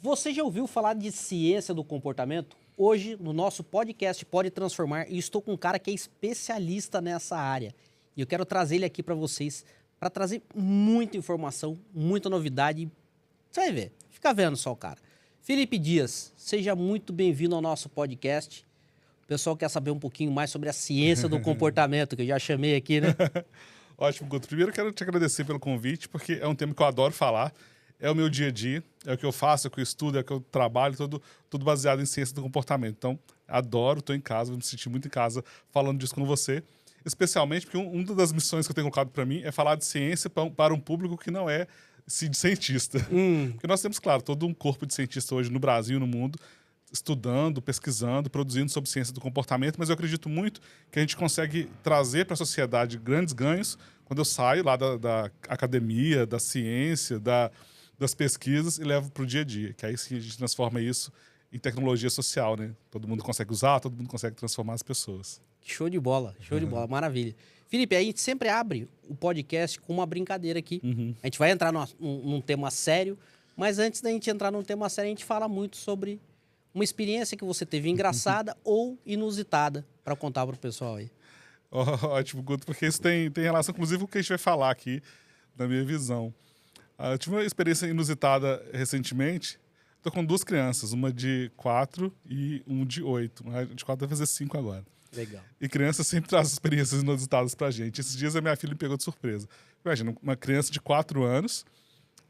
Você já ouviu falar de ciência do comportamento? Hoje, no nosso podcast Pode Transformar, e estou com um cara que é especialista nessa área. E eu quero trazer ele aqui para vocês, para trazer muita informação, muita novidade. Você vai ver, fica vendo só o cara. Felipe Dias, seja muito bem-vindo ao nosso podcast. O pessoal quer saber um pouquinho mais sobre a ciência do comportamento, que eu já chamei aqui, né? Ótimo, Guto. Primeiro, eu quero te agradecer pelo convite, porque é um tema que eu adoro falar. É o meu dia a dia, é o que eu faço, é o que eu estudo, é o que eu trabalho, tudo baseado em ciência do comportamento. Então, adoro, estou em casa, vou me sentir muito em casa falando disso com você. Especialmente porque uma das missões que eu tenho colocado para mim é falar de ciência para um público que não é cientista. Porque nós temos, claro, todo um corpo de cientistas hoje no Brasil e no mundo, estudando, pesquisando, produzindo sobre ciência do comportamento, mas eu acredito muito que a gente consegue trazer para a sociedade grandes ganhos quando eu saio lá da academia, da ciência, das pesquisas e levo para o dia a dia, que aí sim a gente transforma isso em tecnologia social, né? Todo mundo consegue usar, todo mundo consegue transformar as pessoas. Show de bola, maravilha. Felipe, a gente sempre abre o podcast com uma brincadeira aqui. A gente vai entrar num tema sério, mas antes da gente entrar num tema sério, a gente fala muito sobre uma experiência que você teve engraçada ou inusitada para contar para o pessoal aí. Ótimo, Guto, porque isso tem relação, inclusive, com o que a gente vai falar aqui, na minha visão. Eu tive uma experiência inusitada recentemente. Estou com duas crianças, uma de 4 e um de 8. Uma de 4 vai fazer 5 agora. Legal. E criança sempre traz experiências inusitadas pra gente. Esses dias a minha filha me pegou de surpresa. Imagina, uma criança de 4 anos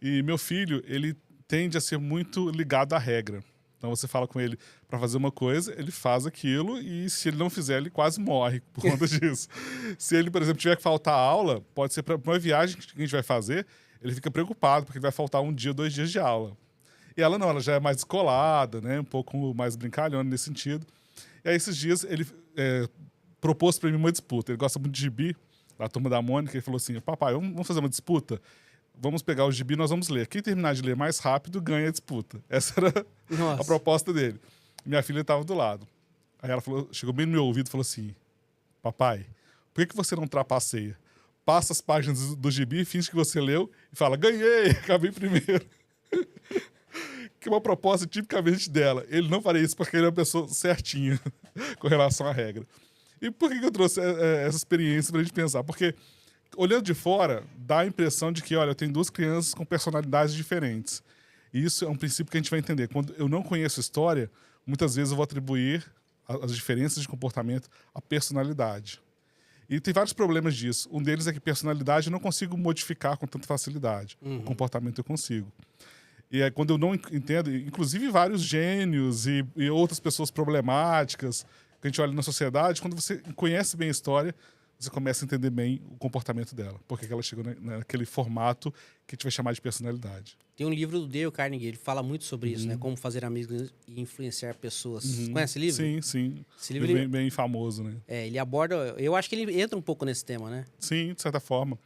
e meu filho, ele tende a ser muito ligado à regra. Então você fala com ele para fazer uma coisa, ele faz aquilo e se ele não fizer, ele quase morre por conta disso. Se ele, por exemplo, tiver que faltar aula, pode ser para uma viagem que a gente vai fazer, ele fica preocupado porque vai faltar 1 dia, 2 dias de aula. E ela não, ela já é mais descolada, né? Um pouco mais brincalhona nesse sentido. E aí esses dias ele propôs para mim uma disputa. Ele gosta muito de gibi, da Turma da Mônica, e falou assim: papai, vamos fazer uma disputa? Vamos pegar o gibi e nós vamos ler. Quem terminar de ler mais rápido ganha a disputa. Essa era a proposta dele. Minha filha estava do lado. Aí ela falou, chegou bem no meu ouvido e falou assim: papai, por que você não trapaceia? Passa as páginas do gibi, finge que você leu e fala: ganhei, acabei primeiro. Que é uma proposta tipicamente dela. Ele não faria isso porque ele é uma pessoa certinha com relação à regra. E por que eu trouxe essa experiência para a gente pensar? Porque, olhando de fora, dá a impressão de que, olha, eu tenho duas crianças com personalidades diferentes. E isso é um princípio que a gente vai entender. Quando eu não conheço a história, muitas vezes eu vou atribuir as diferenças de comportamento à personalidade. E tem vários problemas disso. Um deles é que personalidade eu não consigo modificar com tanta facilidade. O comportamento eu consigo. E é quando eu não entendo, inclusive vários gênios e outras pessoas problemáticas que a gente olha na sociedade, quando você conhece bem a história, você começa a entender bem o comportamento dela. Porque ela chegou naquele formato que a gente vai chamar de personalidade. Tem um livro do Dale Carnegie, ele fala muito sobre isso, né? Como fazer amigos e influenciar pessoas. Você conhece esse livro? Sim, sim. Esse livro bem famoso, né? Ele aborda... Eu acho que ele entra um pouco nesse tema, né? Sim, de certa forma.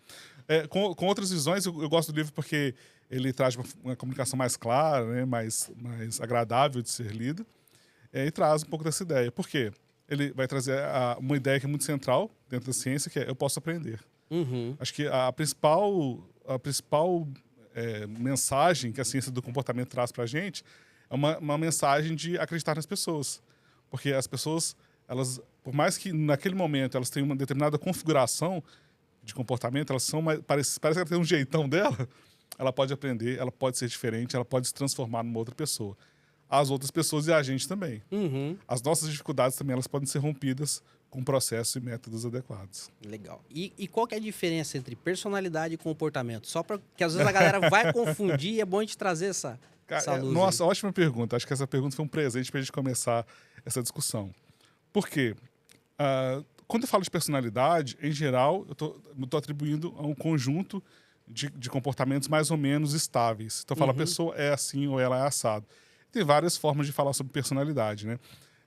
Com outras visões, eu gosto do livro porque ele traz uma comunicação mais clara, né? mais agradável de ser lida. E traz um pouco dessa ideia. Por quê? Ele vai trazer uma ideia que é muito central dentro da ciência, que é eu posso aprender. Acho que a principal mensagem que a ciência do comportamento traz para a gente é uma mensagem de acreditar nas pessoas. Porque as pessoas, elas, por mais que naquele momento elas tenham uma determinada configuração de comportamento, elas são parece que ela tem um jeitão dela, ela pode aprender, ela pode ser diferente, ela pode se transformar numa outra pessoa. As outras pessoas e a gente também. As nossas dificuldades também elas podem ser rompidas com processos e métodos adequados. Legal. E qual que é a diferença entre personalidade e comportamento? Só porque às vezes a galera vai confundir e é bom a gente trazer essa luz. Nossa, ótima pergunta. Acho que essa pergunta foi um presente para a gente começar essa discussão. Por quê? Quando eu falo de personalidade, em geral, eu estou atribuindo a um conjunto de comportamentos mais ou menos estáveis. Então, eu falo, a pessoa é assim ou ela é assado. Tem várias formas de falar sobre personalidade, né?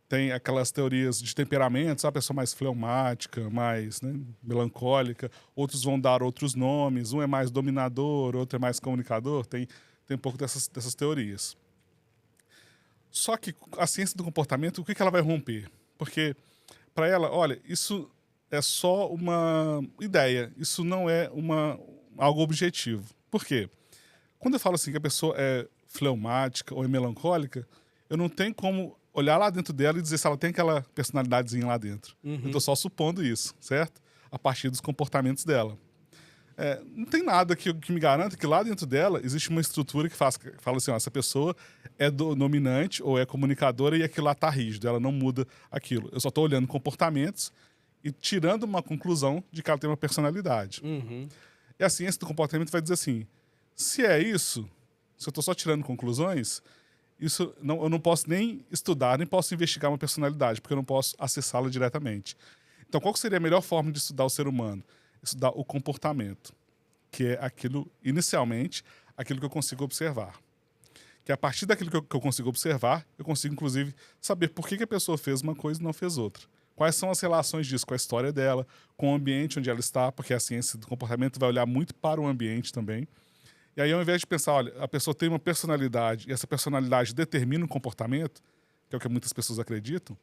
Tem aquelas teorias de temperamentos, a pessoa mais fleumática, mais melancólica. Outros vão dar outros nomes. Um é mais dominador, outro é mais comunicador. Tem um pouco dessas teorias. Só que a ciência do comportamento, o que ela vai romper? Porque, para ela, olha, isso é só uma ideia. Isso não é algo objetivo. Por quê? Quando eu falo assim que a pessoa é fleumática ou é melancólica, eu não tenho como olhar lá dentro dela e dizer se ela tem aquela personalidadezinha lá dentro. Eu tô só supondo isso, certo? A partir dos comportamentos dela. Não tem nada que me garanta que lá dentro dela existe uma estrutura que fala assim, ó, essa pessoa é dominante ou é comunicadora e aquilo lá tá rígido, ela não muda aquilo. Eu só tô olhando comportamentos e tirando uma conclusão de que ela tem uma personalidade. E a ciência do comportamento vai dizer assim, se é isso, se eu tô só tirando conclusões, eu não posso nem estudar, nem posso investigar uma personalidade, porque eu não posso acessá-la diretamente. Então, qual seria a melhor forma de estudar o ser humano? Estudar o comportamento, que é aquilo, inicialmente, aquilo que eu consigo observar. Que a partir daquilo que eu consigo observar, eu consigo, inclusive, saber por que a pessoa fez uma coisa e não fez outra. Quais são as relações disso com a história dela, com o ambiente onde ela está, porque a ciência do comportamento vai olhar muito para o ambiente também. E aí, ao invés de pensar, olha, a pessoa tem uma personalidade e essa personalidade determina um comportamento, que é o que muitas pessoas acreditam,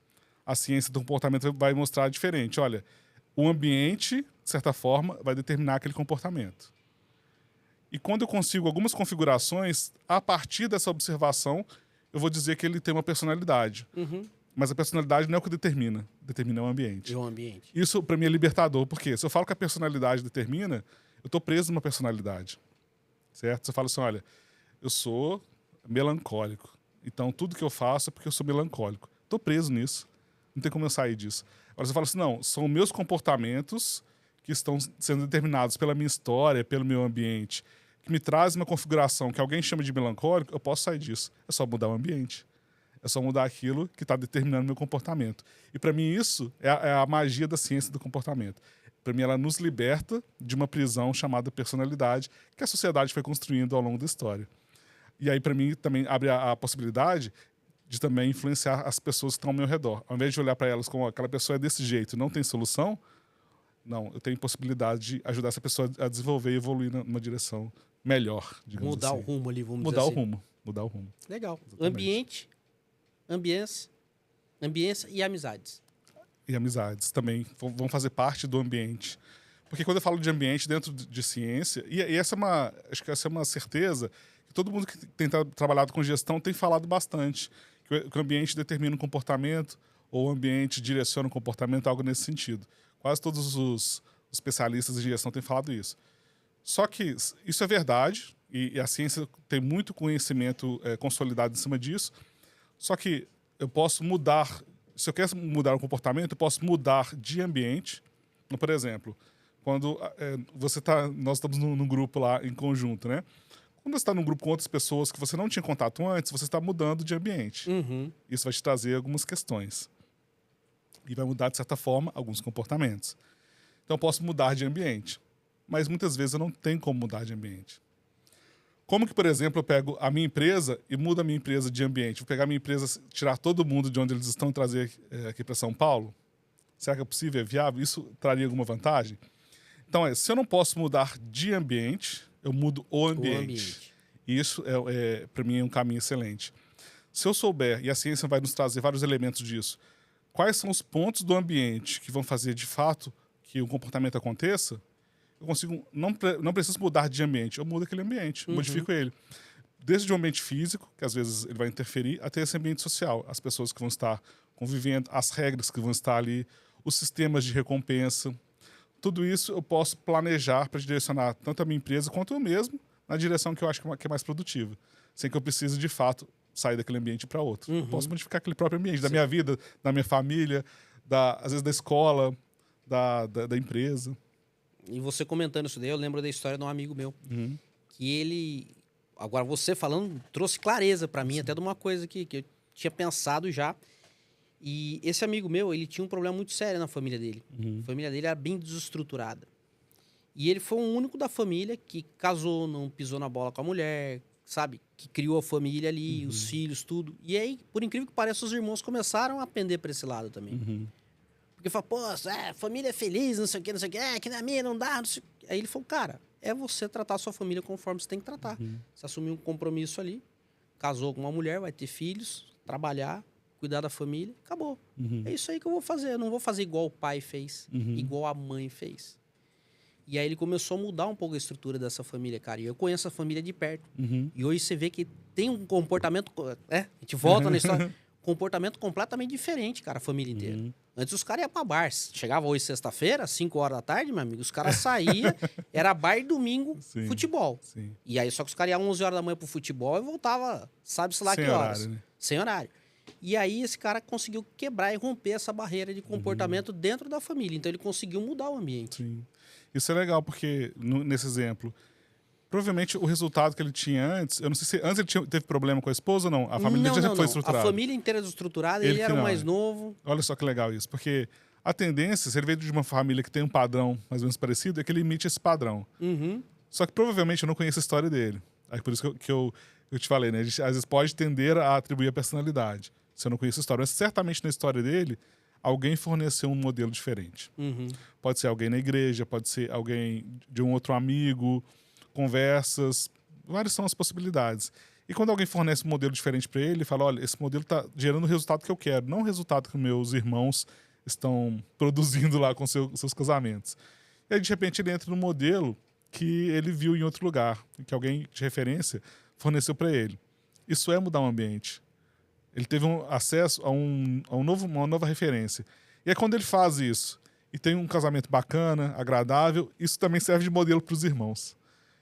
a ciência do comportamento vai mostrar diferente. Olha, o ambiente, de certa forma, vai determinar aquele comportamento. E quando eu consigo algumas configurações, a partir dessa observação, eu vou dizer que ele tem uma personalidade. Mas a personalidade não é o que determina o ambiente. E o ambiente. Isso, para mim, é libertador, porque se eu falo que a personalidade determina, eu estou preso numa personalidade. Certo? Você fala assim, olha, eu sou melancólico. Então, tudo que eu faço é porque eu sou melancólico. Estou preso nisso. Não tem como eu sair disso. Agora você fala assim, não, são meus comportamentos que estão sendo determinados pela minha história, pelo meu ambiente, que me traz uma configuração que alguém chama de melancólico, eu posso sair disso. É só mudar o ambiente. É só mudar aquilo que está determinando meu comportamento. E para mim isso é a magia da ciência do comportamento. Para mim ela nos liberta de uma prisão chamada personalidade que a sociedade foi construindo ao longo da história. E aí para mim também abre a possibilidade de também influenciar as pessoas que estão ao meu redor. Ao invés de olhar para elas como aquela pessoa é desse jeito e não tem solução, não, eu tenho possibilidade de ajudar essa pessoa a desenvolver e evoluir numa direção melhor, digamos Mudar assim. o rumo ali, vamos Mudar dizer o assim. rumo. Mudar o rumo. Legal. Exatamente. Ambiência e amizades. E amizades também vão fazer parte do ambiente. Porque quando eu falo de ambiente dentro de ciência, e essa é uma, acho que essa é uma certeza que todo mundo que tem trabalhado com gestão tem falado bastante, que o ambiente determina o comportamento ou o ambiente direciona o comportamento, algo nesse sentido. Quase todos os especialistas em gestão têm falado isso. Só que isso é verdade, e a ciência tem muito conhecimento consolidado em cima disso, só que eu posso mudar, se eu quero mudar o comportamento, eu posso mudar de ambiente. Então, por exemplo, quando nós estamos num grupo lá em conjunto, né? Quando você está num grupo com outras pessoas que você não tinha contato antes, você está mudando de ambiente. Isso vai te trazer algumas questões. E vai mudar, de certa forma, alguns comportamentos. Então, eu posso mudar de ambiente. Mas muitas vezes eu não tenho como mudar de ambiente. Como que, por exemplo, eu pego a minha empresa e mudo a minha empresa de ambiente? Vou pegar a minha empresa, tirar todo mundo de onde eles estão e trazer aqui para São Paulo? Será que é possível? É viável? Isso traria alguma vantagem? Então, se eu não posso mudar de ambiente, eu mudo o ambiente. E isso, para mim, é um caminho excelente. Se eu souber, e a ciência vai nos trazer vários elementos disso, quais são os pontos do ambiente que vão fazer, de fato, que o comportamento aconteça, eu consigo, não preciso mudar de ambiente, eu mudo aquele ambiente, modifico ele. Desde o ambiente físico, que às vezes ele vai interferir, até esse ambiente social, as pessoas que vão estar convivendo, as regras que vão estar ali, os sistemas de recompensa. Tudo isso eu posso planejar para direcionar tanto a minha empresa quanto eu mesmo na direção que eu acho que é mais produtiva, sem que eu precise, de fato, sair daquele ambiente para outro. Eu posso modificar aquele próprio ambiente, da minha vida, da minha família, às vezes da escola, da empresa. E você comentando isso daí, eu lembro da história de um amigo meu, que ele, agora você falando, trouxe clareza para mim, até de uma coisa que eu tinha pensado já. E esse amigo meu, ele tinha um problema muito sério na família dele. A família dele era bem desestruturada. E ele foi o único da família que casou, não pisou na bola com a mulher, sabe? Que criou a família ali, os filhos, tudo. E aí, por incrível que pareça, os irmãos começaram a pender para esse lado também. Porque fala, pô, família é feliz, não sei o que, que na minha não dá, não sei o quê. Aí ele falou, cara, é você tratar a sua família conforme você tem que tratar. Você assumiu um compromisso ali, casou com uma mulher, vai ter filhos, trabalhar, cuidar da família, acabou. É isso aí que eu vou fazer. Eu não vou fazer igual o pai fez, igual a mãe fez. E aí ele começou a mudar um pouco a estrutura dessa família, cara. E eu conheço a família de perto. E hoje você vê que tem um comportamento... a gente volta na história. Comportamento completamente diferente, cara, a família inteira. Antes os caras iam pra bar. Chegava hoje sexta-feira, 5 horas da tarde, meu amigo, os caras saíam, era bar e domingo, Sim, futebol. sim. E aí só que os caras iam 11 horas da manhã pro futebol e voltava, sabe-se lá Sem que horas. horário, né? Sem horário. E aí esse cara conseguiu quebrar e romper essa barreira de comportamento dentro da família. Então ele conseguiu mudar o ambiente. Sim. Isso é legal, porque nesse exemplo, provavelmente o resultado que ele tinha antes, eu não sei se antes ele teve problema com a esposa ou não. A família dele já foi estruturada. A família inteira desestruturada, ele que era o não, mais novo. Olha só que legal isso, porque a tendência, se ele veio de uma família que tem um padrão mais ou menos parecido, é que ele imite esse padrão. Só que provavelmente eu não conheço a história dele. Aí por isso que eu te falei, né? A gente às vezes pode tender a atribuir a personalidade, se eu não conheço a história. Mas certamente na história dele, alguém forneceu um modelo diferente. Pode ser alguém na igreja, pode ser alguém de um outro amigo, conversas, várias são as possibilidades. E quando alguém fornece um modelo diferente para ele, fala, olha, esse modelo está gerando o resultado que eu quero, não o resultado que meus irmãos estão produzindo lá com seus casamentos. E aí, de repente, ele entra no modelo que ele viu em outro lugar, que alguém de referência forneceu para ele. Isso é mudar o ambiente. Ele teve acesso a uma nova referência. E aí, quando ele faz isso e tem um casamento bacana, agradável, isso também serve de modelo para os irmãos.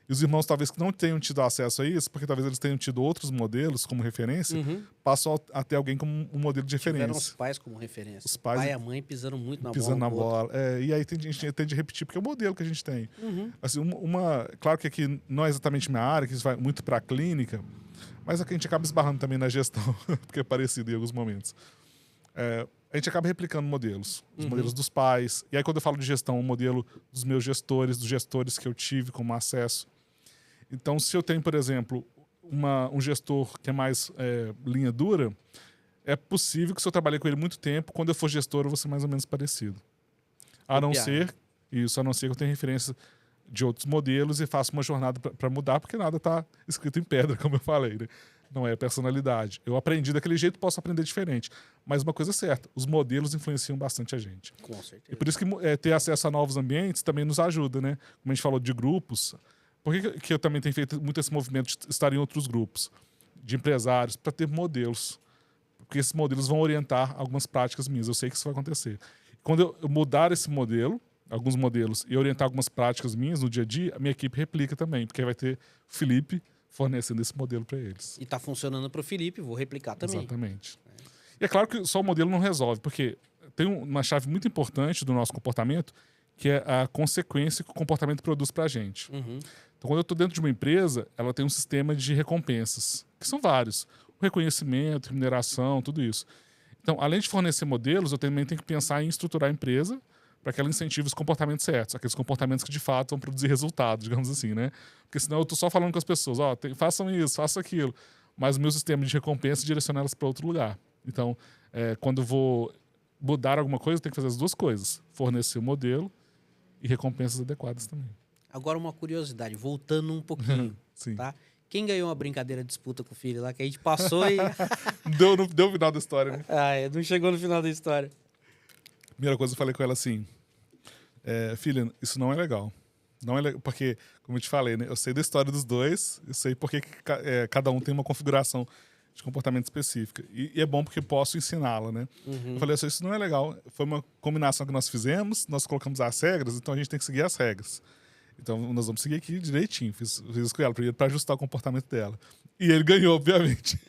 E os irmãos, talvez, que não tenham tido acesso a isso, porque talvez eles tenham tido outros modelos como referência, passam a ter alguém como um modelo de referência. Tiveram os pais como referência. Os pais, o pai e a mãe pisando muito na pisando bola. na bola. E aí a gente tende a repetir, porque é o modelo que a gente tem. Assim, claro que aqui não é exatamente minha área, que isso vai muito para a clínica, mas aqui a gente acaba esbarrando também na gestão, porque é parecido em alguns momentos. A gente acaba replicando modelos. Os modelos dos pais. E aí, quando eu falo de gestão, o modelo dos meus gestores, dos gestores que eu tive como acesso. Então, se eu tenho, por exemplo, um gestor que é mais linha dura, é possível que se eu trabalhei com ele muito tempo, quando eu for gestor, eu vou ser mais ou menos parecido. A não ser que eu tenha referência de outros modelos e faça uma jornada para mudar, porque nada está escrito em pedra, como eu falei, né? Não é personalidade. Eu aprendi daquele jeito, posso aprender diferente. Mas uma coisa é certa, os modelos influenciam bastante a gente. Com certeza. E por isso que ter acesso a novos ambientes também nos ajuda, né? Como a gente falou de grupos, por que eu também tenho feito muito esse movimento de estar em outros grupos de empresários para ter modelos? Porque esses modelos vão orientar algumas práticas minhas. Eu sei que isso vai acontecer. Quando eu mudar esse modelo, alguns modelos, e orientar algumas práticas minhas no dia a dia, a minha equipe replica também, porque vai ter o Felipe fornecendo esse modelo para eles. E está funcionando para o Felipe, vou replicar também. Exatamente. E é claro que só o modelo não resolve, porque tem uma chave muito importante do nosso comportamento, que é a consequência que o comportamento produz para a gente. Então, quando eu estou dentro de uma empresa, ela tem um sistema de recompensas, que são vários. O reconhecimento, remuneração, tudo isso. Então, além de fornecer modelos, eu também tenho que pensar em estruturar a empresa para que ela incentive os comportamentos certos, aqueles comportamentos que de fato vão produzir resultados, digamos assim, né? Porque senão eu estou só falando com as pessoas, façam isso, façam aquilo, mas o meu sistema de recompensa direciona elas para outro lugar. Então, quando eu vou mudar alguma coisa, eu tenho que fazer as duas coisas, fornecer o modelo e recompensas adequadas também. Agora uma curiosidade, voltando um pouquinho, tá? Quem ganhou uma brincadeira de disputa com o filho lá, que a gente passou e... Não deu o final da história, né? Não chegou no final da história. Primeira coisa, eu falei com ela assim, filha, isso não é legal. Não é legal, porque, como eu te falei, né? Eu sei da história dos dois, eu sei porque cada um tem uma configuração de comportamento específica. E é bom porque posso ensiná-la, né? Eu falei assim, isso não é legal. Foi uma combinação que nós fizemos, nós colocamos as regras, então a gente tem que seguir as regras. Então, nós vamos seguir aqui direitinho. Fiz isso com ela, primeiro para ajustar o comportamento dela. E ele ganhou, obviamente.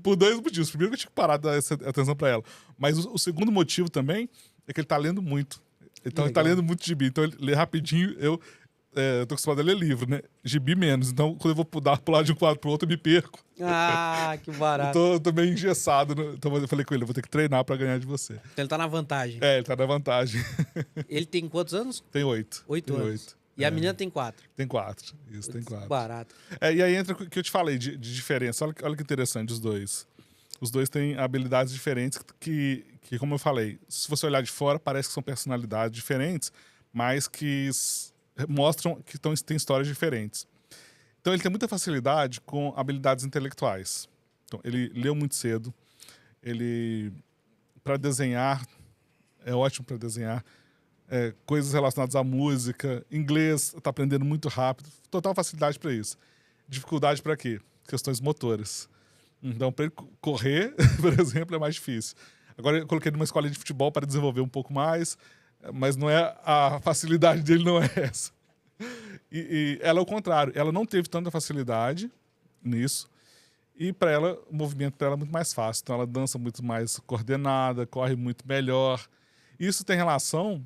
Por 2 motivos. Primeiro que eu tinha que parar de dar essa atenção para ela. Mas o segundo motivo também é que ele tá lendo muito. Então, ele tá lendo muito gibi. Então, ele lê rapidinho. Eu tô acostumado a ler livro, né? Gibi menos. Então, quando eu vou pular de um quadro pro outro, eu me perco. Que barato. Eu tô meio engessado. Né? Então, eu falei com ele, eu vou ter que treinar para ganhar de você. Então, ele tá na vantagem. Ele tá na vantagem. Ele tem quantos anos? Tem 8. 8 anos. 8. E a menina tem 4. Tem 4. Isso, tem 4. Barato. E aí entra o que eu te falei de diferença. Olha que interessante os dois. Os dois têm habilidades diferentes que, como eu falei, se você olhar de fora, parece que são personalidades diferentes, mas que mostram que têm histórias diferentes. Então ele tem muita facilidade com habilidades intelectuais. Então, ele leu muito cedo. Ele, para desenhar, é ótimo para desenhar. coisas relacionadas à música, inglês, está aprendendo muito rápido, total facilidade para isso. Dificuldade para quê? Questões motoras. Então, para ele correr, por exemplo, é mais difícil. Agora, eu coloquei numa escola de futebol para desenvolver um pouco mais, mas não é a facilidade dele não é essa. E ela é o contrário. Ela não teve tanta facilidade nisso. E para ela, o movimento para ela é muito mais fácil. Então, ela dança muito mais coordenada, corre muito melhor. Isso tem relação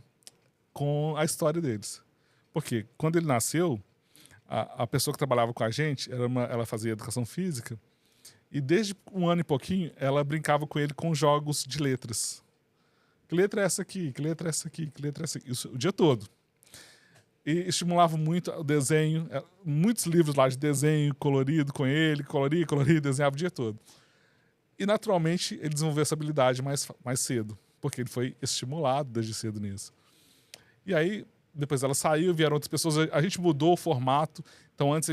com a história deles. Porque quando ele nasceu, a pessoa que trabalhava com a gente, ela fazia educação física, e desde um ano e pouquinho, ela brincava com ele com jogos de letras. Que letra é essa aqui? Que letra é essa aqui? Que letra é essa aqui? Isso o dia todo. E estimulava muito o desenho, muitos livros lá de desenho colorido com ele, coloria, desenhava o dia todo. E, naturalmente, ele desenvolveu essa habilidade mais cedo, porque ele foi estimulado desde cedo nisso. E aí, depois ela saiu, vieram outras pessoas, a gente mudou o formato. Então, antes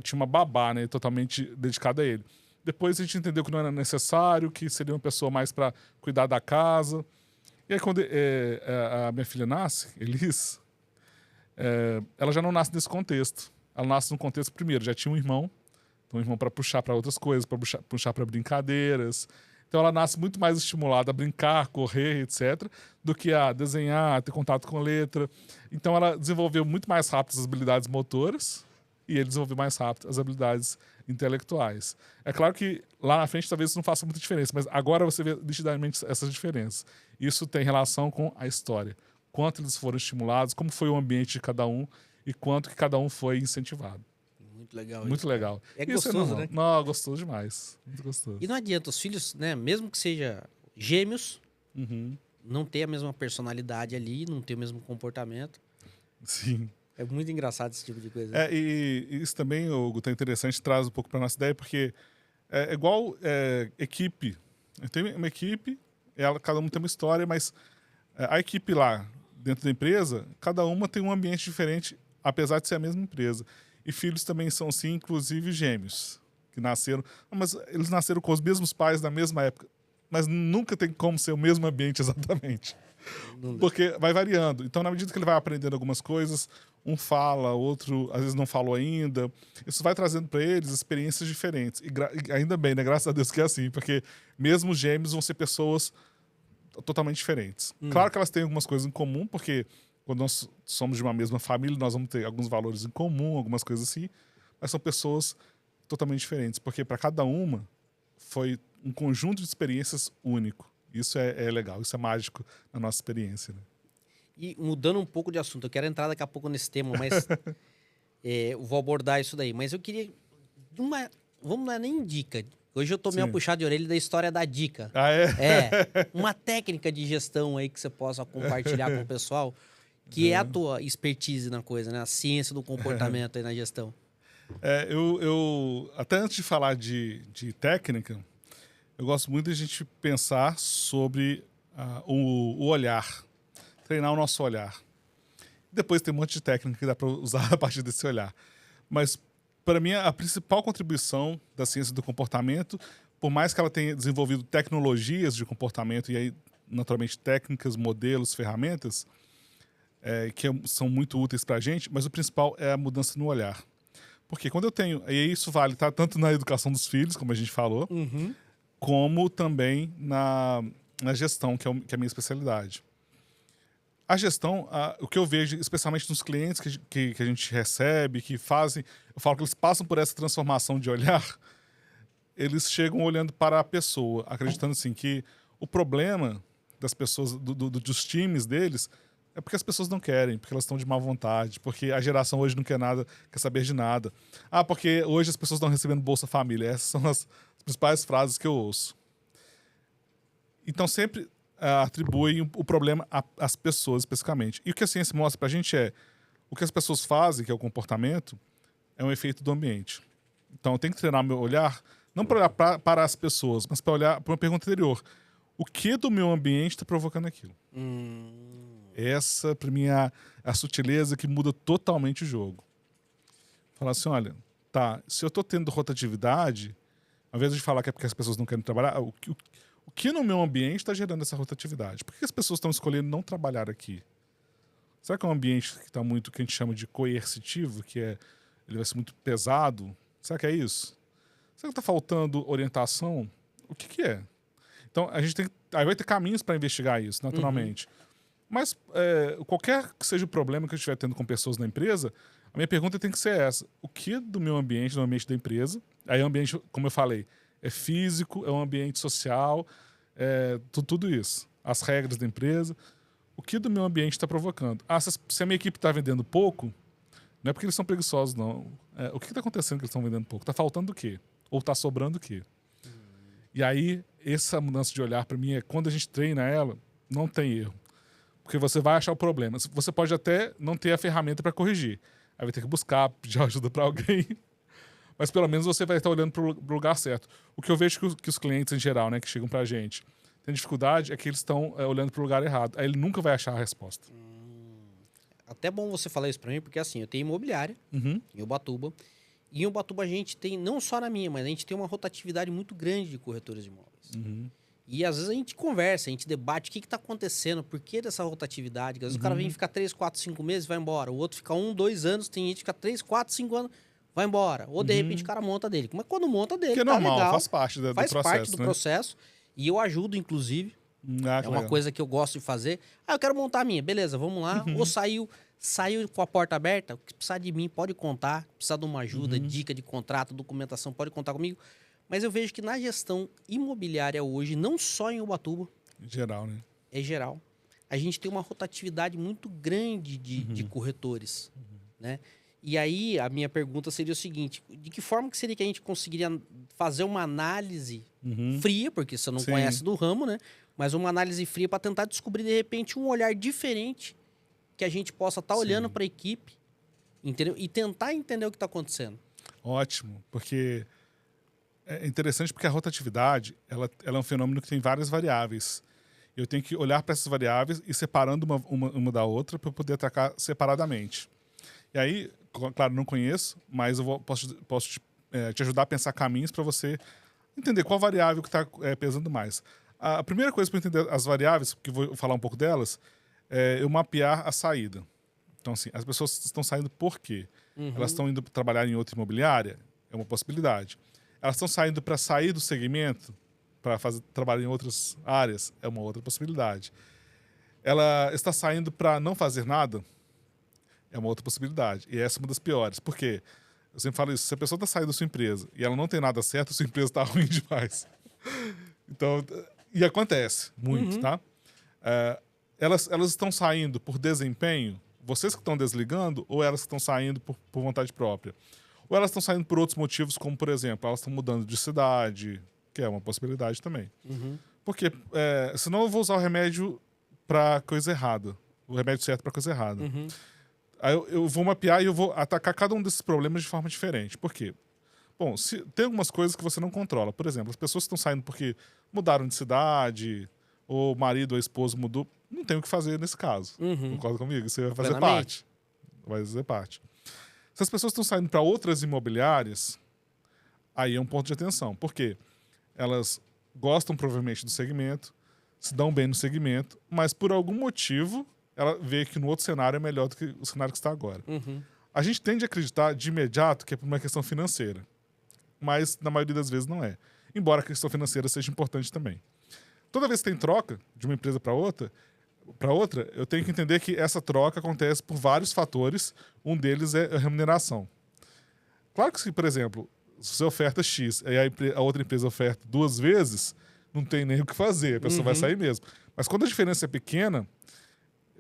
tinha uma babá, né, totalmente dedicada a ele. Depois a gente entendeu que não era necessário, que seria uma pessoa mais para cuidar da casa. E aí, quando a minha filha nasce, Elis, ela já não nasce nesse contexto. Ela nasce num contexto, primeiro, já tinha um irmão para puxar para outras coisas, para puxar para brincadeiras. Então ela nasce muito mais estimulada a brincar, correr, etc., do que a desenhar, ter contato com letra. Então ela desenvolveu muito mais rápido as habilidades motoras e ele desenvolveu mais rápido as habilidades intelectuais. É claro que lá na frente talvez isso não faça muita diferença, mas agora você vê nitidamente essas diferenças. Isso tem relação com a história. Quanto eles foram estimulados, como foi o ambiente de cada um e quanto que cada um foi incentivado. Muito legal. Muito legal. É isso gostoso, né? Não, gostoso demais. Muito gostoso. E não adianta, os filhos, né, mesmo que seja gêmeos, Uhum. não ter a mesma personalidade ali, não ter o mesmo comportamento. Sim. É muito engraçado esse tipo de coisa. E isso também, Hugo, tá interessante, traz um pouco para nossa ideia, porque é igual equipe. Tem uma equipe, cada um tem uma história, mas a equipe lá, dentro da empresa, cada uma tem um ambiente diferente, apesar de ser a mesma empresa. E filhos também são, sim, inclusive gêmeos, que nasceram. Mas eles nasceram com os mesmos pais na mesma época. Mas nunca tem como ser o mesmo ambiente exatamente. Porque vai variando. Então, na medida que ele vai aprendendo algumas coisas, um fala, outro às vezes não falou ainda. Isso vai trazendo para eles experiências diferentes. E ainda bem, né? Graças a Deus que é assim. Porque mesmo os gêmeos vão ser pessoas totalmente diferentes. Claro que elas têm algumas coisas em comum, porque quando nós somos de uma mesma família, nós vamos ter alguns valores em comum, algumas coisas assim, mas são pessoas totalmente diferentes, porque para cada uma foi um conjunto de experiências único. Isso é legal, isso é mágico na nossa experiência. Né? E mudando um pouco de assunto, eu quero entrar daqui a pouco nesse tema, mas eu vou abordar isso daí. Mas eu queria... Vamos lá, nem dica. Hoje eu tomei uma puxada de orelha da história da dica. Ah, é? Uma técnica de gestão aí que você possa compartilhar com o pessoal, que é a tua expertise na coisa, né? A ciência do comportamento aí na gestão. Eu até antes de falar de técnica, eu gosto muito de a gente pensar sobre o olhar, treinar o nosso olhar. Depois tem um monte de técnica que dá para usar a partir desse olhar. Mas, para mim, a principal contribuição da ciência do comportamento, por mais que ela tenha desenvolvido tecnologias de comportamento e aí, naturalmente, técnicas, modelos, ferramentas, que são muito úteis para a gente, mas o principal é a mudança no olhar. Porque quando eu tenho... E isso vale tanto na educação dos filhos, como a gente falou, como também na gestão, que é a minha especialidade. A gestão, o que eu vejo, especialmente nos clientes que a gente recebe, que fazem... Eu falo que eles passam por essa transformação de olhar, eles chegam olhando para a pessoa, acreditando assim, que o problema das pessoas, dos times deles, é porque as pessoas não querem, porque elas estão de má vontade, porque a geração hoje não quer nada, quer saber de nada. Porque hoje as pessoas estão recebendo Bolsa Família. Essas são as principais frases que eu ouço. Então sempre atribuem o problema às pessoas especificamente. E o que a ciência mostra pra gente o que as pessoas fazem, que é o comportamento, é um efeito do ambiente. Então eu tenho que treinar meu olhar, não para olhar para as pessoas, mas para olhar para uma pergunta anterior. O que do meu ambiente está provocando aquilo? Essa, para mim, é a sutileza que muda totalmente o jogo. Falar assim, olha, se eu estou tendo rotatividade, ao invés de falar que é porque as pessoas não querem trabalhar, o que no meu ambiente está gerando essa rotatividade? Por que as pessoas estão escolhendo não trabalhar aqui? Será que é um ambiente que está muito, que a gente chama de coercitivo, ele vai ser muito pesado? Será que é isso? Será que está faltando orientação? O que é? Então, aí vai ter caminhos para investigar isso, naturalmente. Mas qualquer que seja o problema que eu estiver tendo com pessoas na empresa, a minha pergunta tem que ser essa. O que do meu ambiente, do ambiente da empresa, aí é um ambiente, como eu falei, é físico, é um ambiente social, tudo isso. As regras da empresa. O que do meu ambiente está provocando? Se a minha equipe está vendendo pouco, não é porque eles são preguiçosos, não. O que está acontecendo que eles estão vendendo pouco? Está faltando o quê? Ou está sobrando o quê? E aí, essa mudança de olhar para mim quando a gente treina ela, não tem erro. Porque você vai achar o problema. Você pode até não ter a ferramenta para corrigir. Aí vai ter que buscar, pedir ajuda para alguém. Mas pelo menos você vai estar olhando para o lugar certo. O que eu vejo que os clientes em geral, né, que chegam para a gente, tem dificuldade é que eles estão olhando para o lugar errado. Aí ele nunca vai achar a resposta. Até bom você falar isso para mim, porque assim, eu tenho imobiliária em Ubatuba. E em Ubatuba a gente tem, não só na minha, mas a gente tem uma rotatividade muito grande de corretores de imóveis. E às vezes a gente conversa, a gente debate o que está acontecendo, por que dessa rotatividade. Às vezes o cara vem ficar 3, 4, 5 meses e vai embora. O outro fica 1, 2 anos, tem gente que fica 3, 4, 5 anos, vai embora. Ou de repente o cara monta dele. Mas quando monta dele, Que é tá normal, legal. faz parte do processo. Faz parte do né? processo. E eu ajudo, inclusive. É uma coisa que eu gosto de fazer. Eu quero montar a minha. Beleza, vamos lá. Ou saiu com a porta aberta, o que precisar de mim, pode contar. Precisar de uma ajuda, dica de contrato, documentação, pode contar comigo. Mas eu vejo que na gestão imobiliária hoje, não só em Ubatuba, Em geral, né? é geral, a gente tem uma rotatividade muito grande de corretores, né? E aí, a minha pergunta seria o seguinte, de que forma que seria que a gente conseguiria fazer uma análise fria, porque você não conhece do ramo, né? Mas uma análise fria para tentar descobrir, de repente, um olhar diferente que a gente possa estar olhando para a equipe, entendeu? E tentar entender o que está acontecendo. Ótimo, porque é interessante porque a rotatividade ela é um fenômeno que tem várias variáveis. Eu tenho que olhar para essas variáveis e separando uma da outra para eu poder atacar separadamente. E aí, claro, não conheço, mas eu posso te ajudar a pensar caminhos para você entender qual variável que está pesando mais. A primeira coisa para entender as variáveis, que vou falar um pouco delas, é eu mapear a saída. Então, assim, as pessoas estão saindo por quê? Elas estão indo trabalhar em outra imobiliária? É uma possibilidade. Elas estão saindo para sair do segmento, para trabalhar em outras áreas? É uma outra possibilidade. Ela está saindo para não fazer nada? É uma outra possibilidade. E essa é uma das piores. Por quê? Eu sempre falo isso. Se a pessoa está saindo da sua empresa e ela não tem nada certo, a sua empresa está ruim demais. Então, e acontece muito, tá? Elas estão saindo por desempenho, vocês que estão desligando, ou elas que estão saindo por vontade própria? Ou elas estão saindo por outros motivos, como, por exemplo, elas estão mudando de cidade, que é uma possibilidade também. Porque senão eu vou usar o remédio para coisa errada. O remédio certo para coisa errada. Aí eu vou mapear e eu vou atacar cada um desses problemas de forma diferente. Por quê? Bom, tem algumas coisas que você não controla. Por exemplo, as pessoas que estão saindo porque mudaram de cidade, ou o marido ou a esposa mudou, não tem o que fazer nesse caso. Concorda comigo? Você vai fazer parte. Vai fazer parte. Se as pessoas estão saindo para outras imobiliárias, aí é um ponto de atenção. Por quê? Elas gostam provavelmente do segmento, se dão bem no segmento, mas por algum motivo ela vê que no outro cenário é melhor do que o cenário que está agora. A gente tende a acreditar de imediato que é por uma questão financeira, mas na maioria das vezes não é. Embora a questão financeira seja importante também. Toda vez que tem troca de uma empresa para outra, eu tenho que entender que essa troca acontece por vários fatores. Um deles é a remuneração. Claro que se, por exemplo, se você oferta X e a outra empresa oferta 2 vezes, não tem nem o que fazer, a pessoa vai sair mesmo. Mas quando a diferença é pequena,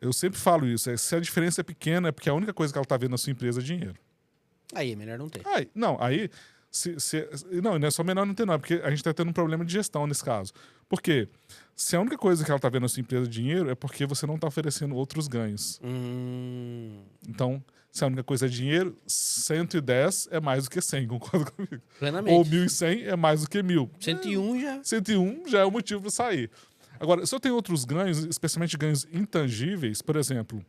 eu sempre falo isso, se a diferença é pequena é porque a única coisa que ela está vendo na sua empresa é dinheiro. Aí é melhor não ter. Não, não é só melhor não ter não, porque a gente está tendo um problema de gestão nesse caso. Por quê? Se a única coisa que ela está vendo na sua empresa é dinheiro, é porque você não está oferecendo outros ganhos. Então, se a única coisa é dinheiro, 110 é mais do que 100, concorda comigo? Plenamente. Ou 1.100 é mais do que 1.000. 101 já. 101 já é o motivo para sair. Agora, se eu tenho outros ganhos, especialmente ganhos intangíveis, por exemplo,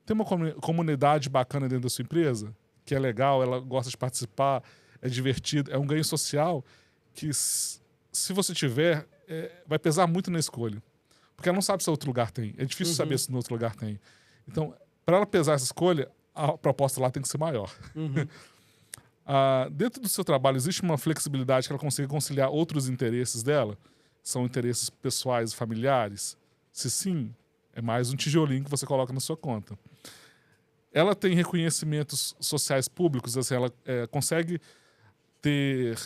tem uma comunidade bacana dentro da sua empresa, que é legal, ela gosta de participar, é divertido, é um ganho social que, se você tiver, vai pesar muito na escolha. Porque ela não sabe se outro lugar tem. É difícil saber se no outro lugar tem. Então, Para ela pesar essa escolha, a proposta lá tem que ser maior. Uhum. Dentro do seu trabalho, existe uma flexibilidade que ela consiga conciliar outros interesses dela? São interesses pessoais e familiares? Se sim, é mais um tijolinho que você coloca na sua conta. Ela tem reconhecimentos sociais públicos, assim, ela consegue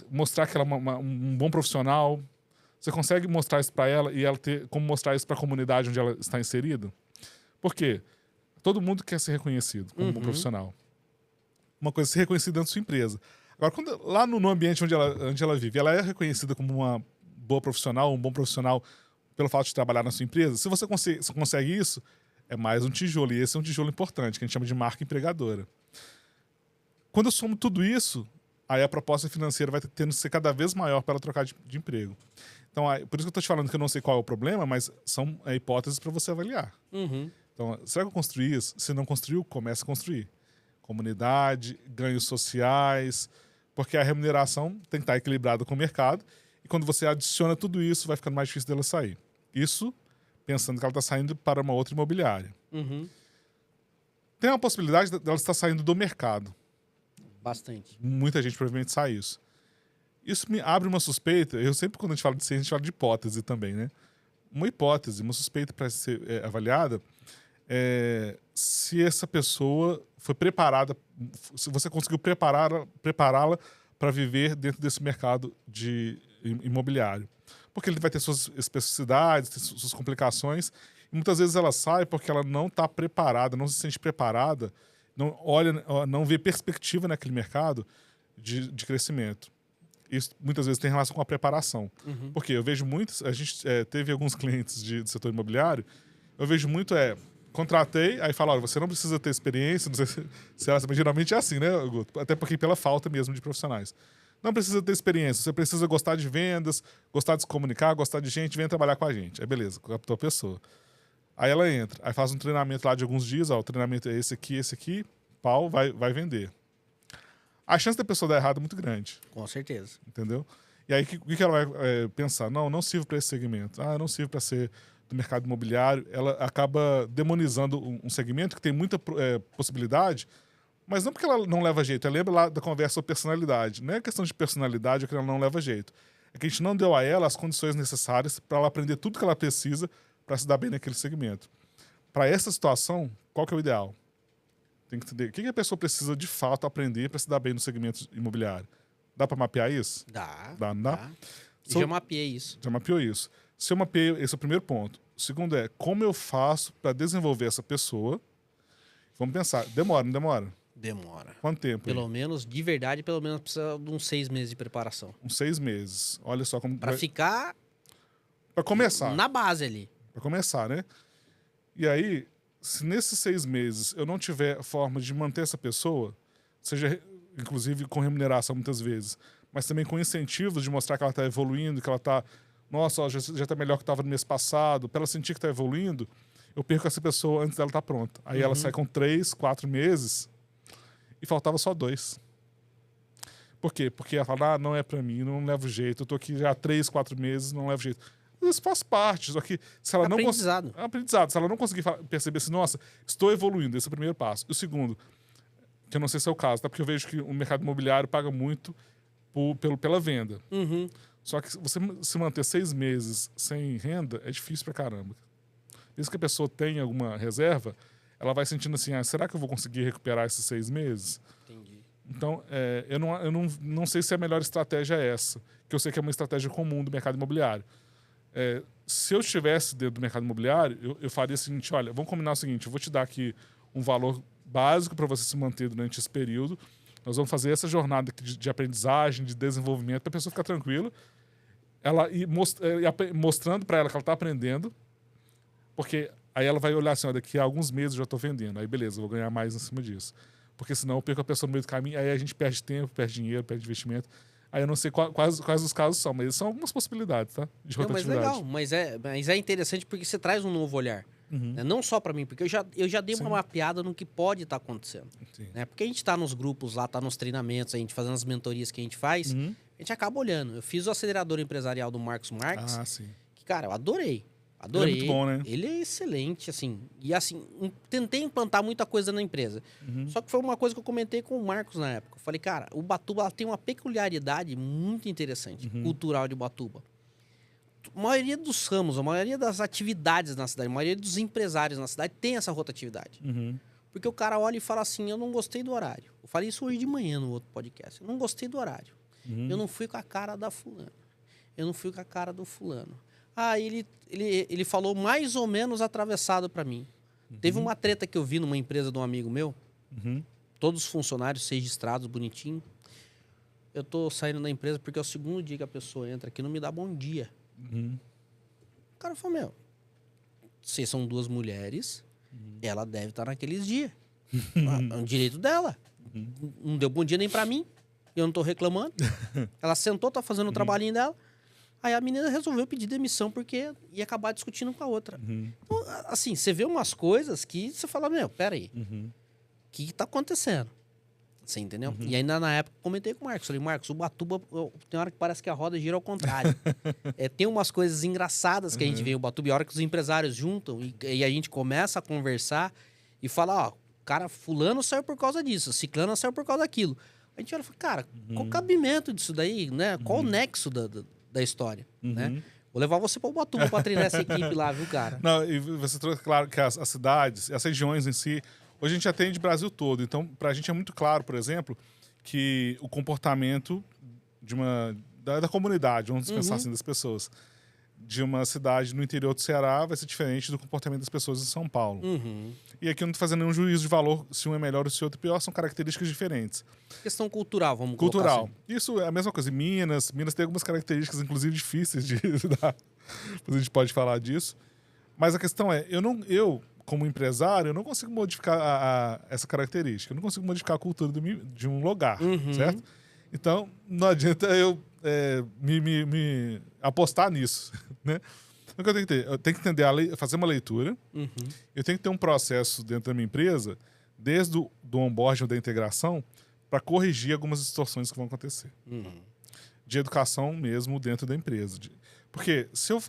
mostrar que ela é um bom profissional. Você consegue mostrar isso para ela e ela ter como mostrar isso para a comunidade onde ela está inserida? Por quê? Todo mundo quer ser reconhecido como um bom profissional. Uma coisa é ser reconhecido dentro da sua empresa. Agora, lá no ambiente onde ela vive, ela é reconhecida como uma boa profissional, um bom profissional pelo fato de trabalhar na sua empresa. Se você consegue isso, é mais um tijolo. E esse é um tijolo importante, que a gente chama de marca empregadora. Quando eu somo tudo isso, aí a proposta financeira vai tendo que ser cada vez maior para ela trocar de emprego. Então, por isso que eu estou te falando que eu não sei qual é o problema, mas são hipóteses para você avaliar. Uhum. Então, será que eu construí isso? Se não construiu, comece a construir. Comunidade, ganhos sociais, porque a remuneração tem que estar equilibrada com o mercado. E quando você adiciona tudo isso, vai ficando mais difícil dela sair. Isso pensando que ela está saindo para uma outra imobiliária. Uhum. Tem uma possibilidade dela estar saindo do mercado. Bastante. Muita gente provavelmente sai isso. Isso me abre uma suspeita. Eu sempre, quando a gente fala de ciência, a gente fala de hipótese também, né? Uma hipótese, uma suspeita para ser avaliada se essa pessoa foi preparada, se você conseguiu prepará-la para viver dentro desse mercado imobiliário. Porque ele vai ter suas especificidades, ter suas complicações, e muitas vezes ela sai porque ela não está preparada, não se sente preparada, não vê perspectiva naquele mercado de crescimento. Isso muitas vezes tem relação com a preparação. Uhum. Porque eu vejo muitos, a gente teve alguns clientes do setor imobiliário, eu vejo muito contratei, aí fala, olha, você não precisa ter experiência, não sei se ela, geralmente é assim, né, Guto? Até porque pela falta mesmo de profissionais. Não precisa ter experiência, você precisa gostar de vendas, gostar de se comunicar, gostar de gente, venha trabalhar com a gente. Aí beleza, captou a pessoa. Aí ela entra, aí faz um treinamento lá de alguns dias, ó, o treinamento é esse aqui, pau, vai vender. A chance da pessoa dar errado é muito grande. Com certeza. Entendeu? E aí, o que ela vai pensar? Não sirvo para esse segmento. Eu não sirvo para ser do mercado imobiliário. Ela acaba demonizando um segmento que tem muita possibilidade, mas não porque ela não leva jeito. Ela lembra lá da conversa sobre personalidade. Não é questão de personalidade ou que ela não leva jeito. É que a gente não deu a ela as condições necessárias para ela aprender tudo que ela precisa para se dar bem naquele segmento. Para essa situação, qual que é o ideal? Tem que entender o que a pessoa precisa de fato aprender para se dar bem no segmento imobiliário. Dá para mapear isso? Dá. Não dá? Já mapeei isso. Já mapeou isso. Se eu mapeio, esse é o primeiro ponto. O segundo é, como eu faço para desenvolver essa pessoa? Vamos pensar, demora, não demora? Demora. Quanto tempo? Pelo menos, de verdade, pelo menos precisa de uns 6 meses de preparação. Uns 6 meses. Olha só como... Para ficar... Para começar. Na base ali. Para começar, né? E aí, se nesses 6 meses eu não tiver forma de manter essa pessoa, seja inclusive com remuneração muitas vezes, mas também com incentivos de mostrar que ela está evoluindo, que ela está... Nossa, ó, já está melhor que estava no mês passado. Para ela sentir que está evoluindo, eu perco essa pessoa antes dela estar pronta. Aí ela sai com 3, 4 meses e faltava só 2. Por quê? Porque ela fala, não é para mim, não levo jeito. Eu tô aqui já há 3, 4 meses, não levo jeito. Isso faz parte. Só que se ela não aprendizado. É aprendizado. Se ela não conseguir perceber assim, nossa, estou evoluindo, esse é o primeiro passo. E o segundo, que eu não sei se é o caso, tá? Porque eu vejo que o mercado imobiliário paga muito pela venda. Uhum. Só que você se manter 6 meses sem renda é difícil pra caramba. Mesmo que a pessoa tenha alguma reserva, ela vai sentindo assim, será que eu vou conseguir recuperar esses 6 meses? Entendi. Então, eu não sei se a melhor estratégia é essa, que eu sei que é uma estratégia comum do mercado imobiliário. Se eu estivesse dentro do mercado imobiliário, eu faria o seguinte, olha, vamos combinar o seguinte, eu vou te dar aqui um valor básico para você se manter durante esse período. Nós vamos fazer essa jornada de aprendizagem, de desenvolvimento, para a pessoa ficar tranquila. Ela ir mostrando para ela que ela está aprendendo, porque aí ela vai olhar assim, daqui a alguns meses eu já estou vendendo. Aí beleza, eu vou ganhar mais em cima disso. Porque senão eu perco a pessoa no meio do caminho, aí a gente perde tempo, perde dinheiro, perde investimento. Aí eu não sei quais os casos são, mas são algumas possibilidades, tá? De rotatividade. Mas legal, mas é interessante porque você traz um novo olhar. Né? Não só para mim, porque eu já dei uma mapeada no que pode estar acontecendo. Né? Porque a gente está nos grupos lá, está nos treinamentos, a gente fazendo as mentorias que a gente faz, a gente acaba olhando. Eu fiz o acelerador empresarial do Marcos Marques, que, cara, eu adorei. Adorei. Ele é muito bom, né? Ele é excelente, assim. E assim, tentei implantar muita coisa na empresa. Só que foi uma coisa que eu comentei com o Marcos na época. Eu falei, cara, o Ubatuba ela tem uma peculiaridade muito interessante, cultural de Ubatuba. A maioria dos ramos, a maioria das atividades na cidade, a maioria dos empresários na cidade tem essa rotatividade. Porque o cara olha e fala assim, eu não gostei do horário. Eu falei isso hoje de manhã no outro podcast. Eu não gostei do horário. Eu não fui com a cara da fulana. Eu não fui com a cara do fulano. Ah, ele falou mais ou menos atravessado para mim. Teve uma treta que eu vi numa empresa de um amigo meu. Todos os funcionários registrados, bonitinho. Eu tô saindo da empresa porque é o segundo dia que a pessoa entra aqui, não me dá bom dia. O cara falou, meu, vocês são duas mulheres, ela deve estar naqueles dias. É um direito dela. Não deu bom dia nem para mim. Eu não tô reclamando. Ela sentou, tá fazendo o trabalhinho dela. Aí a menina resolveu pedir demissão porque ia acabar discutindo com a outra. Então, assim, você vê umas coisas que você fala, meu, peraí. O que tá acontecendo? Você entendeu? E ainda na época comentei com o Marcos. Falei, Marcos, o Ubatuba tem hora que parece que a roda gira ao contrário. Tem umas coisas engraçadas que a gente vê em Ubatuba. E a hora que os empresários juntam e a gente começa a conversar e fala, ó, cara, fulano saiu por causa disso, ciclano saiu por causa daquilo. A gente olha e fala, cara, qual o cabimento disso daí, né? Qual o nexo da história, né? Vou levar você para o Ubatuba para treinar essa equipe lá, viu, cara? Não, e você trouxe claro que as cidades, as regiões em si, hoje a gente atende o Brasil todo. Então, pra gente é muito claro, por exemplo, que o comportamento da comunidade, vamos pensar assim, das pessoas, de uma cidade no interior do Ceará vai ser diferente do comportamento das pessoas em São Paulo. E aqui eu não tô fazendo nenhum juízo de valor se um é melhor ou se o outro é pior, são características diferentes. Questão cultural, vamos colocar assim. Isso é a mesma coisa. Em Minas tem algumas características, inclusive, difíceis de dar. A gente pode falar disso. Mas a questão é, eu como empresário, eu não consigo modificar essa característica. Eu não consigo modificar a cultura de um lugar, certo? Então, não adianta eu me apostar nisso, né? O que eu tenho que ter? Eu tenho que entender fazer uma leitura. Eu tenho que ter um processo dentro da minha empresa, desde do onboarding ou da integração, para corrigir algumas distorções que vão acontecer. De educação mesmo dentro da empresa. Porque se eu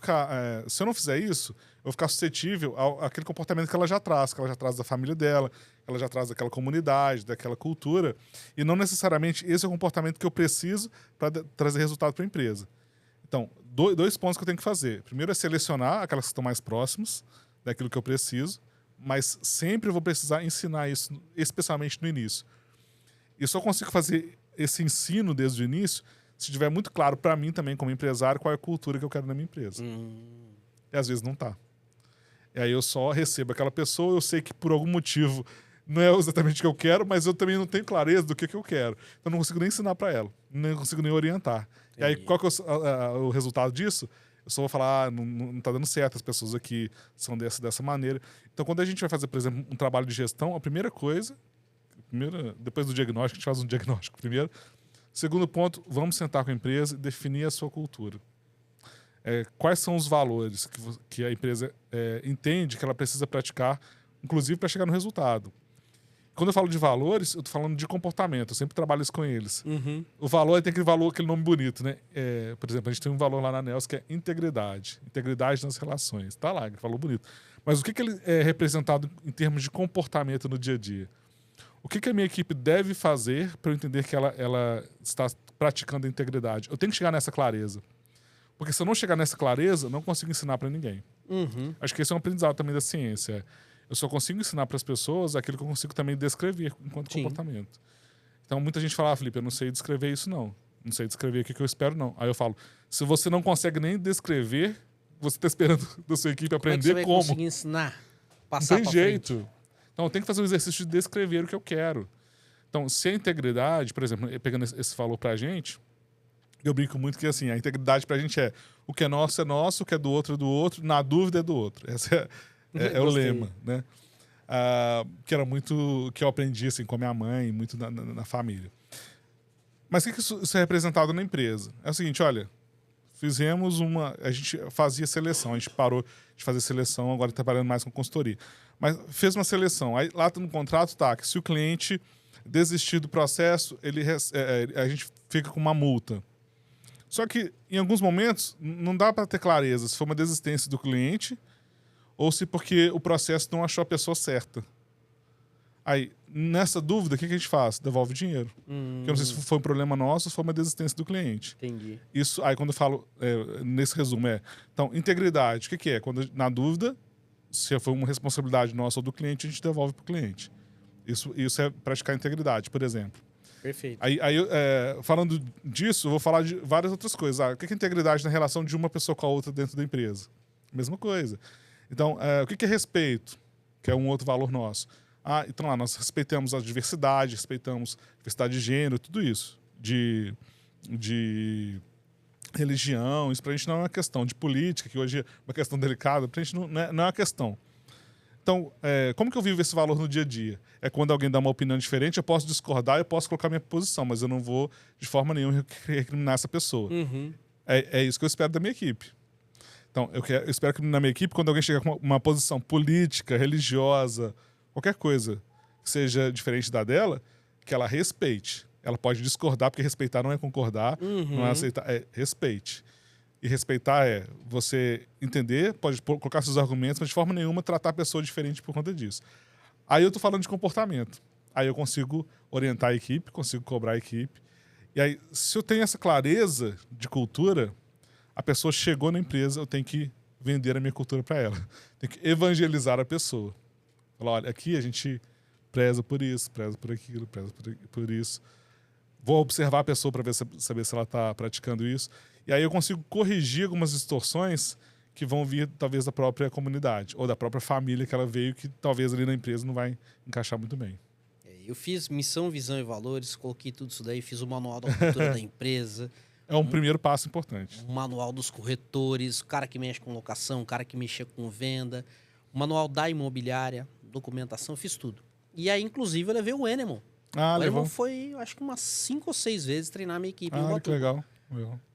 não fizer isso, eu vou ficar suscetível àquele comportamento que ela já traz da família dela, que ela já traz daquela comunidade, daquela cultura, e não necessariamente esse é o comportamento que eu preciso para trazer resultado para a empresa. Então, dois pontos que eu tenho que fazer. Primeiro é selecionar aquelas que estão mais próximas daquilo que eu preciso, mas sempre eu vou precisar ensinar isso, especialmente no início. E só consigo fazer esse ensino desde o início se estiver muito claro para mim também, como empresário, qual é a cultura que eu quero na minha empresa. E às vezes não tá. E aí eu só recebo aquela pessoa, eu sei que por algum motivo não é exatamente o que eu quero, mas eu também não tenho clareza do que eu quero. Então eu não consigo nem ensinar para ela, não consigo nem orientar. Entendi. E aí qual que é o resultado disso? Eu só vou falar, não tá dando certo, as pessoas aqui são dessa maneira. Então quando a gente vai fazer, por exemplo, um trabalho de gestão, a primeira coisa, depois do diagnóstico, a gente faz um diagnóstico primeiro. Segundo ponto, vamos sentar com a empresa e definir a sua cultura. Quais são os valores que a empresa entende que ela precisa praticar, inclusive para chegar no resultado. Quando eu falo de valores, eu tô falando de comportamento. Eu sempre trabalho isso com eles. O valor tem aquele nome bonito, né? Por exemplo, a gente tem um valor lá na NELS que é integridade. Integridade nas relações. Tá lá, ele falou bonito. Mas o que ele é representado em termos de comportamento no dia a dia? O que a minha equipe deve fazer para eu entender que ela está praticando a integridade? Eu tenho que chegar nessa clareza. Porque se eu não chegar nessa clareza, eu não consigo ensinar para ninguém. Acho que esse é um aprendizado também da ciência. Eu só consigo ensinar para as pessoas aquilo que eu consigo também descrever enquanto comportamento. Então, muita gente fala, Felipe, eu não sei descrever isso, não. Não sei descrever o que eu espero, não. Aí eu falo, se você não consegue nem descrever, você está esperando da sua equipe aprender como. Você vai conseguir ensinar? Passar não tem jeito. Frente. Então, eu tenho que fazer o exercício de descrever o que eu quero. Então, se a integridade, por exemplo, pegando esse valor pra gente, eu brinco muito que assim, a integridade pra gente é o que é nosso, o que é do outro, na dúvida é do outro. Esse é o lema, né? Que era muito que eu aprendi assim, com a minha mãe, muito na família. Mas o que isso é representado na empresa? É o seguinte, olha, a gente fazia seleção, a gente parou de fazer seleção, agora está trabalhando mais com consultoria. Mas fez uma seleção, aí lá no contrato tá que se o cliente desistir do processo, a gente fica com uma multa. Só que, em alguns momentos, não dá para ter clareza se foi uma desistência do cliente ou se porque o processo não achou a pessoa certa. Aí, nessa dúvida, o que a gente faz? Devolve o dinheiro. Porque eu não sei se foi um problema nosso ou se foi uma desistência do cliente. Entendi. Isso, aí quando eu falo, nesse resumo, então, integridade, o que é? Quando, na dúvida, se foi uma responsabilidade nossa ou do cliente, a gente devolve para o cliente. Isso é praticar integridade, por exemplo. Perfeito. Aí falando disso, eu vou falar de várias outras coisas. O que é integridade na relação de uma pessoa com a outra dentro da empresa? Mesma coisa. Então, o que é respeito? Que é um outro valor nosso. Então lá, nós respeitamos a diversidade, respeitamos a diversidade de gênero, tudo isso. De religião, isso pra gente não é uma questão. De política, que hoje é uma questão delicada, pra gente não é uma questão. Então, como que eu vivo esse valor no dia a dia? É quando alguém dá uma opinião diferente, eu posso discordar, eu posso colocar minha posição, mas eu não vou, de forma nenhuma, recriminar essa pessoa. Uhum. É isso que eu espero da minha equipe. Então, eu espero que na minha equipe, quando alguém chegar com uma posição política, religiosa, qualquer coisa que seja diferente da dela, que ela respeite. Ela pode discordar, porque respeitar não é concordar, não é aceitar, é respeite. E respeitar é você entender, pode colocar seus argumentos, mas de forma nenhuma tratar a pessoa diferente por conta disso. Aí eu tô falando de comportamento. Aí eu consigo orientar a equipe, consigo cobrar a equipe. E aí, se eu tenho essa clareza de cultura, a pessoa chegou na empresa, eu tenho que vender a minha cultura para ela. Tenho que evangelizar a pessoa. Falar, olha, aqui a gente preza por isso, preza por aquilo, preza por isso. Vou observar a pessoa para saber se ela está praticando isso. E aí eu consigo corrigir algumas distorções que vão vir, talvez, da própria comunidade ou da própria família que ela veio, que talvez ali na empresa não vai encaixar muito bem. Eu fiz missão, visão e valores, coloquei tudo isso daí, fiz o manual da cultura da empresa. É um primeiro passo importante. O manual dos corretores, o cara que mexe com locação, o cara que mexe com venda, o manual da imobiliária, documentação, fiz tudo. E aí, inclusive, eu levei o Enemon. O Enemon foi, acho que umas 5 ou 6 vezes treinar a minha equipe. Que legal.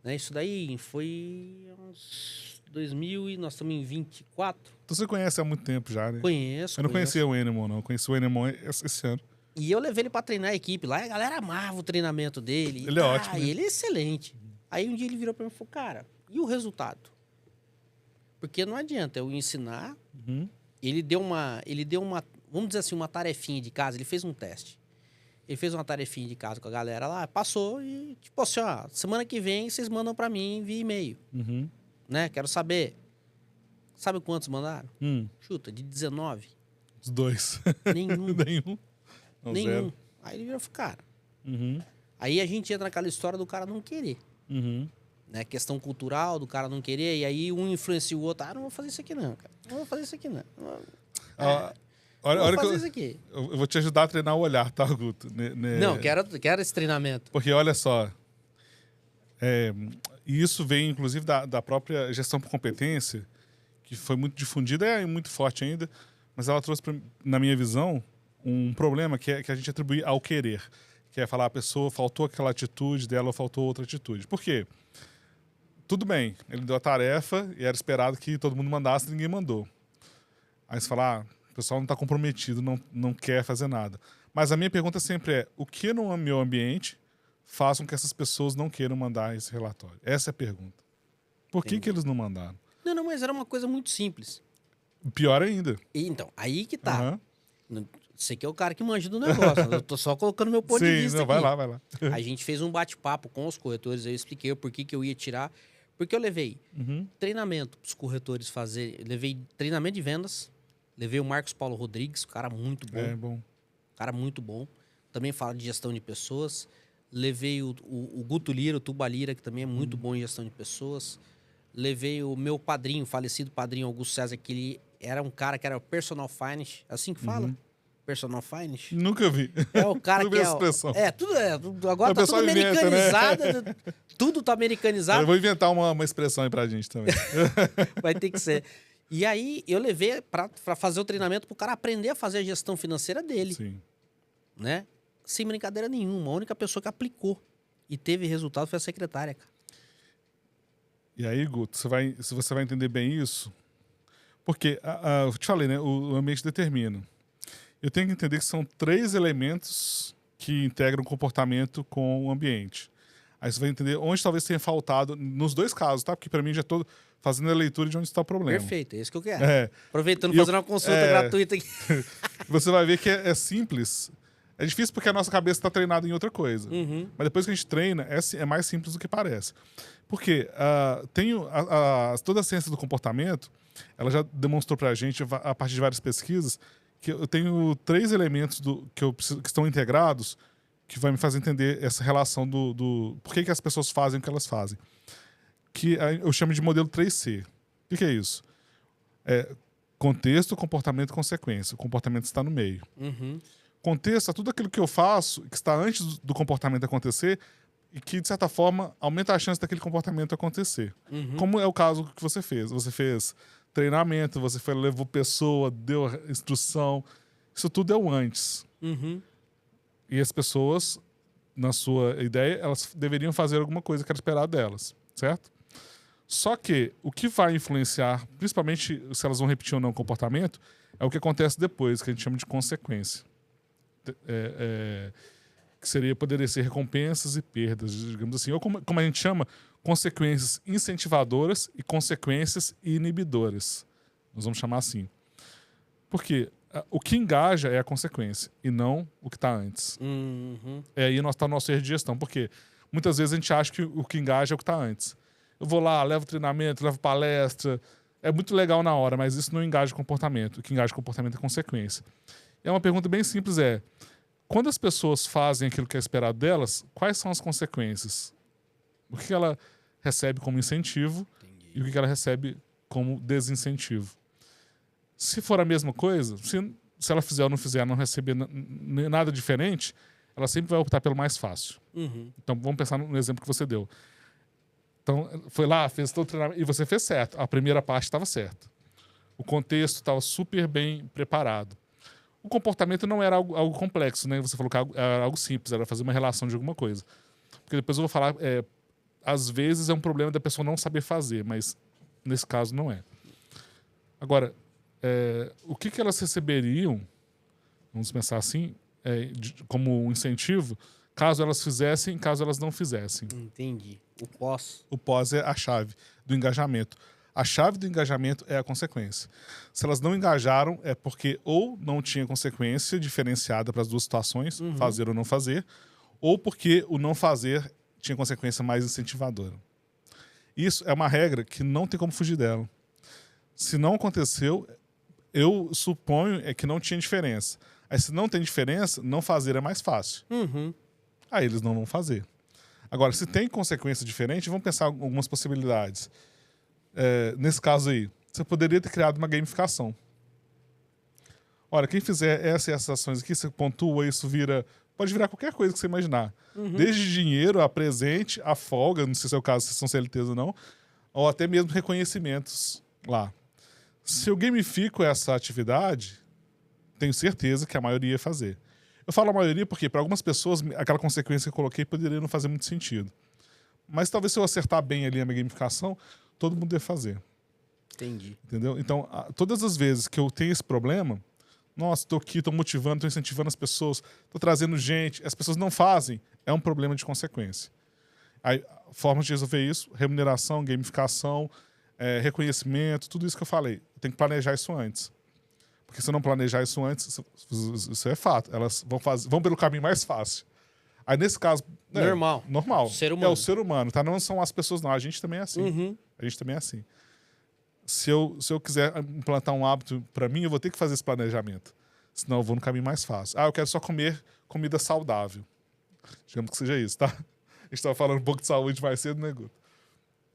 Né, isso daí foi uns 2000 e nós estamos em 24. Então você conhece há muito tempo já, né? Conheço. Eu não conhecia o Enemon, não. Eu conheci o Enemon esse ano. E eu levei ele pra treinar a equipe lá, e a galera amava o treinamento dele. Ele é ótimo. E ele é excelente. Aí um dia ele virou pra mim e falou, cara, e o resultado? Porque não adianta eu ensinar. Ele deu uma, vamos dizer assim, uma tarefinha de casa, ele fez um teste. Ele fez uma tarefinha de casa com a galera lá, passou e, tipo assim, ó, semana que vem vocês mandam pra mim via e-mail. Né? Quero saber. Sabe quantos mandaram? Chuta, de 19. Os 2. Nenhum. Nenhum. Não, Nenhum. Zero. Aí ele virou e falou, cara. Aí a gente entra naquela história do cara não querer. Né? Questão cultural do cara não querer. E aí um influencia o outro. Não vou fazer isso aqui não, cara. Não vou fazer isso aqui não. Olha fazer isso aqui. Eu vou te ajudar a treinar o olhar, tá, Guto? Não, quero esse treinamento. Porque olha só. E isso vem, inclusive, da própria gestão por competência, que foi muito difundida e muito forte ainda, mas ela trouxe, na minha visão, um problema que a gente atribui ao querer. Que é falar, a pessoa faltou aquela atitude dela ou faltou outra atitude. Por quê? Tudo bem, ele deu a tarefa e era esperado que todo mundo mandasse e ninguém mandou. Aí você fala, o pessoal não está comprometido, não quer fazer nada. Mas a minha pergunta sempre é, o que no meu ambiente faz com que essas pessoas não queiram mandar esse relatório? Essa é a pergunta. Por que eles não mandaram? Não, mas era uma coisa muito simples. Pior ainda. Então, aí que tá. Você que é o cara que manja do negócio. Eu tô só colocando meu ponto de vista aqui. Vai lá. A gente fez um bate-papo com os corretores, eu expliquei o porquê que eu ia tirar. Porque eu levei treinamento para os corretores fazerem. Levei treinamento de vendas. Levei o Marcos Paulo Rodrigues, cara muito bom. Bom. Cara muito bom. Também fala de gestão de pessoas. Levei o Guto Lira, o Tuba Lira, que também é muito bom em gestão de pessoas. Levei o meu padrinho, falecido padrinho Augusto César, que ele era um cara que era personal finance. Assim que fala? Personal finance? Nunca vi. É o cara que é... tudo agora tá tudo americanizado. Né? Tudo tá americanizado. Eu vou inventar uma expressão aí pra gente também. Vai ter que ser. E aí, eu levei pra fazer o treinamento pro cara aprender a fazer a gestão financeira dele. Sim. Né? Sem brincadeira nenhuma. A única pessoa que aplicou e teve resultado foi a secretária, cara. E aí, Guto, se você vai entender bem isso, porque, eu te falei, né? O ambiente determina. Eu tenho que entender que são 3 elementos que integram o comportamento com o ambiente. Aí você vai entender onde talvez tenha faltado, nos dois casos, tá? Porque para mim já estou fazendo a leitura de onde está o problema. Perfeito, é isso que eu quero. É. Aproveitando, E eu- fazendo uma consulta gratuita aqui. Você vai ver que é simples. É difícil porque a nossa cabeça está treinada em outra coisa. Mas depois que a gente treina, é mais simples do que parece. Porque toda a ciência do comportamento, ela já demonstrou pra gente, a partir de várias pesquisas, que eu tenho 3 elementos que estão integrados que vai me fazer entender essa relação do por que as pessoas fazem o que elas fazem. Que eu chamo de modelo 3C. O que é isso? Contexto, comportamento e consequência. O comportamento está no meio. Contexto é tudo aquilo que eu faço, que está antes do comportamento acontecer e que, de certa forma, aumenta a chance daquele comportamento acontecer. Como é o caso que você fez. Você fez treinamento, você levou pessoa, deu instrução. Isso tudo é o antes. E as pessoas, na sua ideia, elas deveriam fazer alguma coisa que era esperado delas, certo? Só que o que vai influenciar, principalmente se elas vão repetir ou não o comportamento, é o que acontece depois, que a gente chama de consequência. Que poderia ser recompensas e perdas, digamos assim, ou como a gente chama, consequências incentivadoras e consequências inibidoras. Nós vamos chamar assim. Porque o que engaja é a consequência e não o que está antes. Aí está o nosso erro de gestão, porque muitas vezes a gente acha que o que engaja é o que está antes. Eu vou lá, levo treinamento, levo palestra, é muito legal na hora, mas isso não engaja o comportamento. O que engaja o comportamento é consequência. E uma pergunta bem simples quando as pessoas fazem aquilo que é esperado delas, quais são as consequências? O que ela recebe como incentivo e o que ela recebe como desincentivo? Se for a mesma coisa, se ela fizer ou não fizer, não receber nada diferente, ela sempre vai optar pelo mais fácil. Então, vamos pensar no exemplo que você deu. Então, foi lá, fez todo o treinamento, e você fez certo. A primeira parte estava certa. O contexto estava super bem preparado. O comportamento não era algo complexo, né? Você falou que era algo simples, era fazer uma relação de alguma coisa. Porque depois eu vou falar, às vezes é um problema da pessoa não saber fazer, mas nesse caso não é. Agora, o que elas receberiam, vamos pensar assim, como um incentivo, caso elas fizessem, caso elas não fizessem. Entendi. O pós. O pós é a chave do engajamento. A chave do engajamento é a consequência. Se elas não engajaram, é porque ou não tinha consequência diferenciada para as duas situações, fazer ou não fazer, ou porque o não fazer tinha consequência mais incentivadora. Isso é uma regra que não tem como fugir dela. Se não aconteceu, eu suponho que não tinha diferença. Aí, se não tem diferença, não fazer é mais fácil. Aí eles não vão fazer. Agora, se tem consequência diferente, vamos pensar algumas possibilidades. Nesse caso aí, você poderia ter criado uma gamificação. Olha, quem fizer essas ações aqui, você pontua, isso pode virar qualquer coisa que você imaginar. Desde dinheiro a presente, a folga, não sei se é o caso, se são CLTs ou não, ou até mesmo reconhecimentos lá. Se eu gamifico essa atividade, tenho certeza que a maioria ia fazer. Eu falo a maioria porque, para algumas pessoas, aquela consequência que eu coloquei poderia não fazer muito sentido. Mas talvez se eu acertar bem ali a minha gamificação, todo mundo ia fazer. Entendi. Entendeu? Então, todas as vezes que eu tenho esse problema, nossa, estou aqui, estou motivando, estou incentivando as pessoas, estou trazendo gente, as pessoas não fazem, é um problema de consequência. Aí, forma de resolver isso, remuneração, gamificação, reconhecimento, tudo isso que eu falei. Tem que planejar isso antes. Porque se eu não planejar isso antes, isso é fato. Elas vão pelo caminho mais fácil. Aí, nesse caso... Normal. Ser humano. É o ser humano, tá? Não são as pessoas, não. A gente também é assim. A gente também é assim. Se eu quiser implantar um hábito para mim, eu vou ter que fazer esse planejamento. Senão eu vou no caminho mais fácil. Eu quero só comer comida saudável. Digamos que seja isso, tá? A gente estava falando um pouco de saúde mais cedo, né, Guto?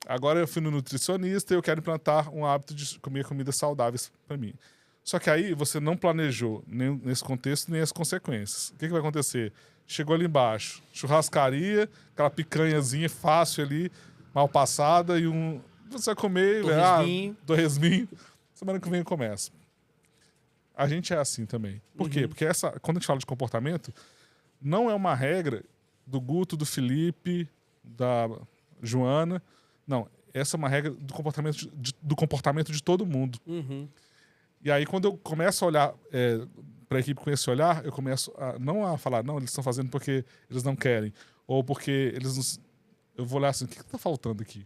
Agora eu fui no nutricionista e eu quero implantar um hábito de comer comidas saudáveis para mim. Só que aí você não planejou nem nesse contexto, nem as consequências. O que vai acontecer? Chegou ali embaixo, churrascaria, aquela picanhazinha fácil ali, mal passada, e você vai comer, torresminho. Semana que vem começa. A gente é assim também. Por quê? Porque quando a gente fala de comportamento, não é uma regra do Guto, do Felipe, da Joana. Não, essa é uma regra do comportamento de todo mundo. E aí, quando eu começo a olhar para a equipe com esse olhar, eu começo não a falar, não, eles estão fazendo porque eles não querem, ou porque eles eu vou olhar assim, o que tá faltando aqui?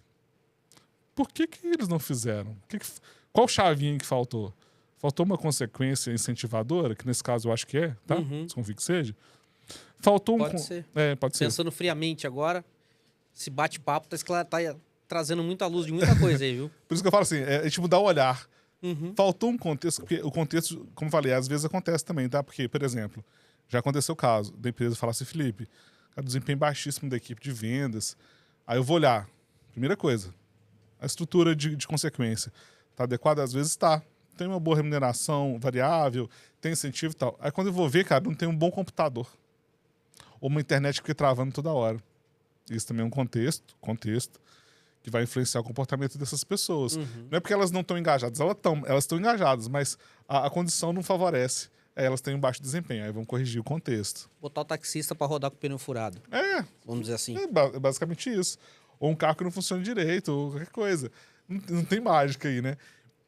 Por que eles não fizeram? Qual chavinha que faltou? Faltou uma consequência incentivadora, que nesse caso eu acho que é, tá? Desconfio que seja. Faltou Pode ser. Pode ser. Pensando friamente agora, esse bate-papo tá trazendo muita luz de muita coisa aí, viu? Por isso que eu falo assim, a gente mudar o olhar. Faltou um contexto, porque o contexto, como eu falei, às vezes acontece também, tá? Porque, por exemplo, já aconteceu o caso da empresa falar assim, Felipe, cara, desempenho baixíssimo da equipe de vendas. Aí eu vou olhar. Primeira coisa, a estrutura de consequência. Tá adequada? Às vezes tá. Tem uma boa remuneração variável, tem incentivo e tal. Aí quando eu vou ver, cara, não tem um bom computador. Ou uma internet que fica travando toda hora. Isso também é um contexto que vai influenciar o comportamento dessas pessoas. Não é porque elas não estão engajadas, elas estão engajadas, mas a condição não favorece. Elas têm um baixo desempenho, aí vão corrigir o contexto. Botar o taxista para rodar com o pneu furado. Vamos dizer assim. É basicamente isso. Ou um carro que não funciona direito, ou qualquer coisa. Não tem mágica aí, né?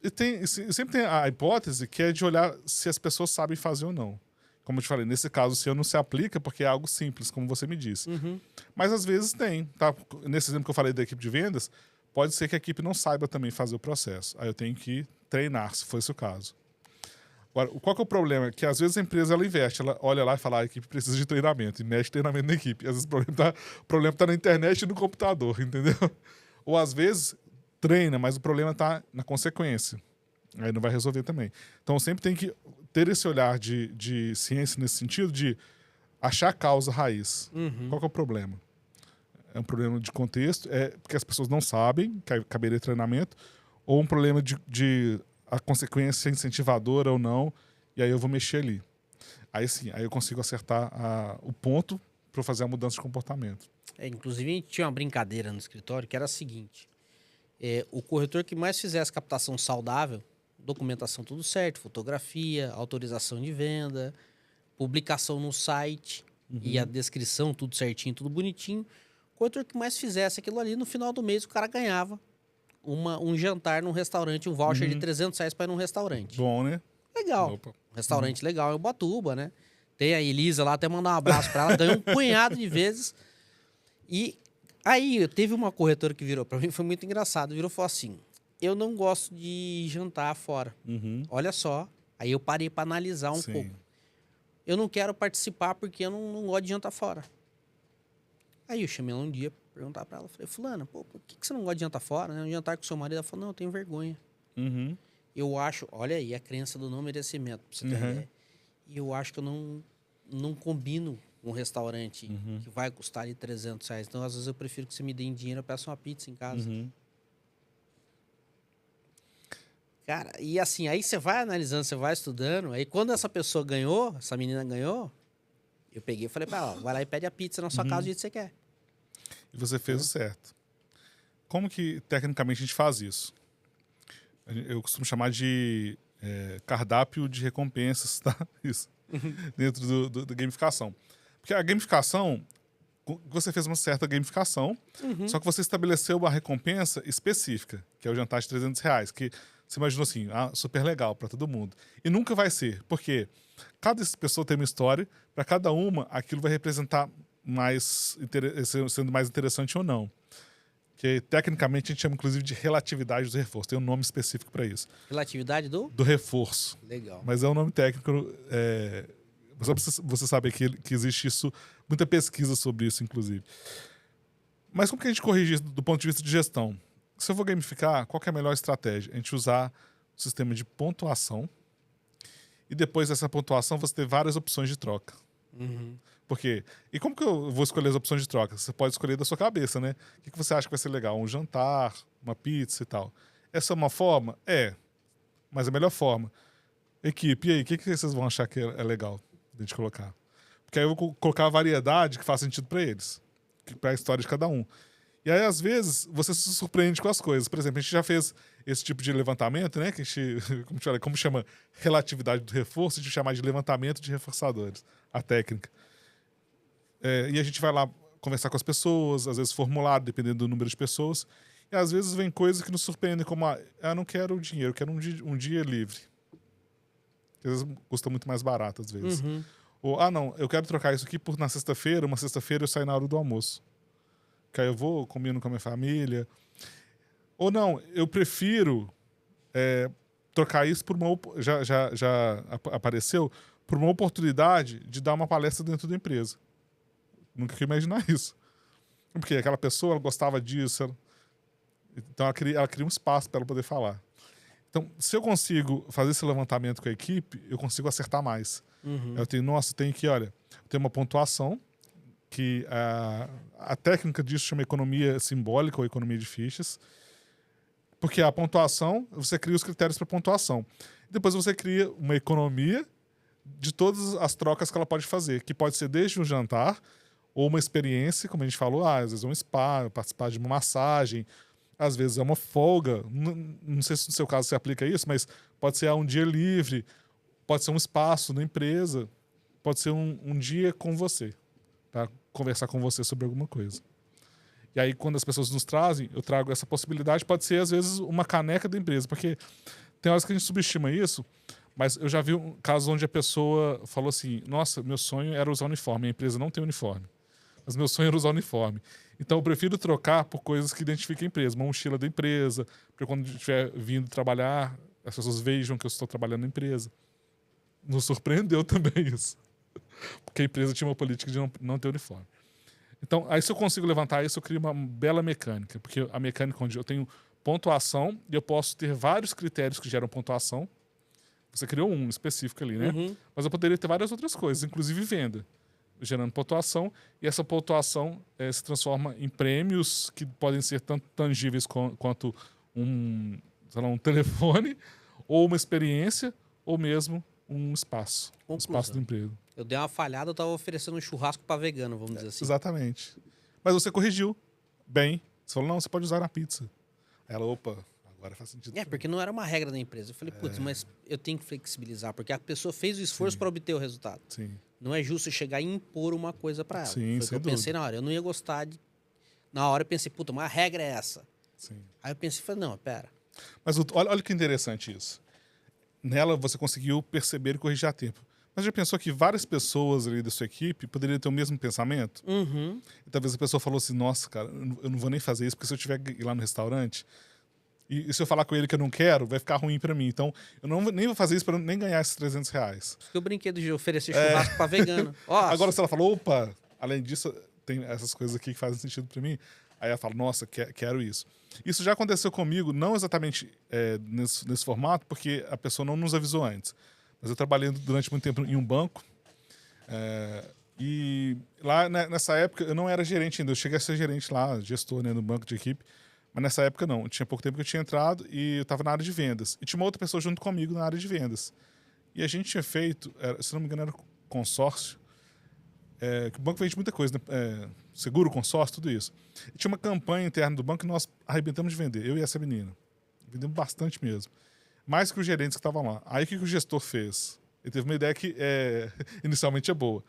E sempre tem a hipótese que é de olhar se as pessoas sabem fazer ou não. Como eu te falei, nesse caso, o seu não se aplica porque é algo simples, como você me disse. Mas às vezes tem, tá? Nesse exemplo que eu falei da equipe de vendas, pode ser que a equipe não saiba também fazer o processo. Aí eu tenho que treinar, se for esse o caso. Agora, qual que é o problema? Que às vezes a empresa ela investe, ela olha lá e fala, a equipe precisa de treinamento, e mexe treinamento na equipe. Às vezes o problema tá na internet e no computador, entendeu? Ou às vezes treina, mas o problema tá na consequência. Aí não vai resolver também. Então sempre tem que ter esse olhar de ciência nesse sentido, de achar a causa raiz. Qual que é o problema? É um problema de contexto, é porque as pessoas não sabem que caberia treinamento, ou um problema de a consequência incentivadora ou não, e aí eu vou mexer ali. Aí sim, aí eu consigo acertar o ponto para fazer a mudança de comportamento. Inclusive, a gente tinha uma brincadeira no escritório que era a seguinte. O corretor que mais fizesse captação saudável, documentação tudo certo, fotografia, autorização de venda, publicação no site e a descrição tudo certinho, tudo bonitinho. O corretor que mais fizesse aquilo ali, no final do mês o cara ganhava um jantar num restaurante, um voucher de R$300 para ir num restaurante. Bom, né? Legal. Opa. Um restaurante legal em Ubatuba, né? Tem a Elisa lá, até mandar um abraço para ela, ganhou um punhado de vezes. E aí, teve uma corretora que virou para mim, foi muito engraçado, virou e falou assim, eu não gosto de jantar fora. Olha só. Aí eu parei para analisar um pouco. Eu não quero participar porque eu não gosto de jantar fora. Aí eu chamei ela um dia para perguntar para ela. Falei, fulana, por que você não gosta de jantar fora? Né? Um jantar com seu marido. Ela falou, não, eu tenho vergonha. Eu acho, olha aí, a crença do não merecimento, pra você ter ideia. E eu acho que eu não combino um restaurante que vai custar ali R$300. Então, às vezes, eu prefiro que você me dê dinheiro, eu peço uma pizza em casa. Cara, e assim, aí você vai analisando, você vai estudando. Aí quando essa pessoa ganhou, essa menina ganhou, eu peguei e falei pra ela, vai lá e pede a pizza na sua casa do jeito que você quer. E você fez o certo. Como que, tecnicamente, a gente faz isso? Eu costumo chamar de cardápio de recompensas, tá? Isso. Dentro da gamificação. Porque a gamificação, você fez uma certa gamificação, só que você estabeleceu uma recompensa específica, que é o jantar de R$300, que você imaginou assim, super legal para todo mundo. E nunca vai ser, porque cada pessoa tem uma história, para cada uma aquilo vai representar sendo mais interessante ou não. Que tecnicamente a gente chama inclusive de relatividade do reforço. Tem um nome específico para isso. Relatividade do reforço. Legal. Mas é um nome técnico. Só pra você saber que existe isso, muita pesquisa sobre isso, inclusive. Mas como que a gente corrige isso do ponto de vista de gestão? Se eu vou gamificar, qual que é a melhor estratégia? A gente usar o sistema de pontuação e depois dessa pontuação você ter várias opções de troca. Por quê? E como que eu vou escolher as opções de troca? Você pode escolher da sua cabeça, né? O que você acha que vai ser legal? Um jantar, uma pizza e tal. Essa é uma forma? Mas a melhor forma. Equipe, e aí? O que vocês vão achar que é legal de a gente colocar? Porque aí eu vou colocar a variedade que faz sentido para eles. Para a história de cada um. E aí, às vezes, você se surpreende com as coisas. Por exemplo, a gente já fez esse tipo de levantamento, né? Que a gente, como chama relatividade do reforço, a gente chama de levantamento de reforçadores, a técnica. E a gente vai lá conversar com as pessoas, às vezes formulado, dependendo do número de pessoas. E às vezes vem coisas que nos surpreendem, como, eu não quero dinheiro, eu quero um dia livre. Que às vezes custa muito mais barato, às vezes. Ou, não, eu quero trocar isso aqui por na sexta-feira, uma sexta-feira eu saio na hora do almoço. que aí eu vou, combino com a minha família. Ou não, eu prefiro trocar isso por uma... Já apareceu por uma oportunidade de dar uma palestra dentro da empresa. Nunca ia imaginar isso. Porque aquela pessoa ela gostava disso, então ela queria um espaço para ela poder falar. Então, se eu consigo fazer esse levantamento com a equipe, eu consigo acertar mais. Eu tenho eu tenho uma pontuação, que a técnica disso chama economia simbólica ou economia de fichas, porque a pontuação, você cria os critérios para pontuação. Depois você cria uma economia de todas as trocas que ela pode fazer, que pode ser desde um jantar, ou uma experiência, como a gente falou, às vezes é um spa, participar de uma massagem, às vezes é uma folga, não sei se no seu caso você aplica isso, mas pode ser um dia livre, pode ser um espaço na empresa, pode ser um dia com você, para conversar com você sobre alguma coisa. E aí, quando as pessoas nos trazem, eu trago essa possibilidade, pode ser, às vezes, uma caneca da empresa, porque tem horas que a gente subestima isso, mas eu já vi um caso onde a pessoa falou assim, nossa, meu sonho era usar uniforme, a empresa não tem uniforme. Mas meu sonho era usar uniforme. Então eu prefiro trocar por coisas que identifiquem a empresa. Uma mochila da empresa, para quando eu estiver vindo trabalhar, as pessoas vejam que eu estou trabalhando na empresa. Nos surpreendeu também isso. Porque a empresa tinha uma política de não ter uniforme. Então, aí se eu consigo levantar isso, eu crio uma bela mecânica. Porque a mecânica onde eu tenho pontuação e eu posso ter vários critérios que geram pontuação. Você criou um específico ali, né? Mas eu poderia ter várias outras coisas, inclusive venda, gerando pontuação, e essa pontuação se transforma em prêmios que podem ser tanto tangíveis quanto um telefone, ou uma experiência, ou mesmo um espaço. Um espaço do emprego. Eu dei uma falhada, eu estava oferecendo um churrasco para vegano, vamos dizer assim. Exatamente. Mas você corrigiu bem. Você falou, não, você pode usar na pizza. Aí ela, opa, agora faz sentido. Porque não era uma regra da empresa. Eu falei, putz, mas eu tenho que flexibilizar, porque a pessoa fez o esforço para obter o resultado. Sim. Não é justo chegar e impor uma coisa para ela. Sim, Foi o que eu pensei na hora. Eu não ia gostar de... Na hora eu pensei, puta, mas a regra é essa. Sim. Aí eu pensei, falei, não, pera. Mas olha que interessante isso. Nela você conseguiu perceber e corrigir a tempo. Mas já pensou que várias pessoas ali da sua equipe poderiam ter o mesmo pensamento? E talvez a pessoa falou assim, nossa, cara, eu não vou nem fazer isso, porque se eu tiver ir lá no restaurante, e se eu falar com ele que eu não quero, vai ficar ruim pra mim. Então, eu nem vou fazer isso para nem ganhar esses R$300. Porque o brinquedo de oferecer churrasco para vegano. Agora, se ela falou, opa, além disso, tem essas coisas aqui que fazem sentido pra mim, aí ela fala, nossa, quero isso. Isso já aconteceu comigo, não exatamente nesse formato, porque a pessoa não nos avisou antes. Mas eu trabalhei durante muito tempo em um banco, e lá nessa época eu não era gerente ainda, eu cheguei a ser gerente lá, gestor, né, no banco de equipe, mas nessa época não, tinha pouco tempo que eu tinha entrado e eu estava na área de vendas. E tinha uma outra pessoa junto comigo na área de vendas. E a gente tinha feito, se não me engano era consórcio, que o banco vende muita coisa, né? Seguro, consórcio, tudo isso. E tinha uma campanha interna do banco que nós arrebentamos de vender, eu e essa menina. Vendemos bastante mesmo. Mais que os gerentes que estavam lá. Aí o que o gestor fez? Ele teve uma ideia que inicialmente é boa.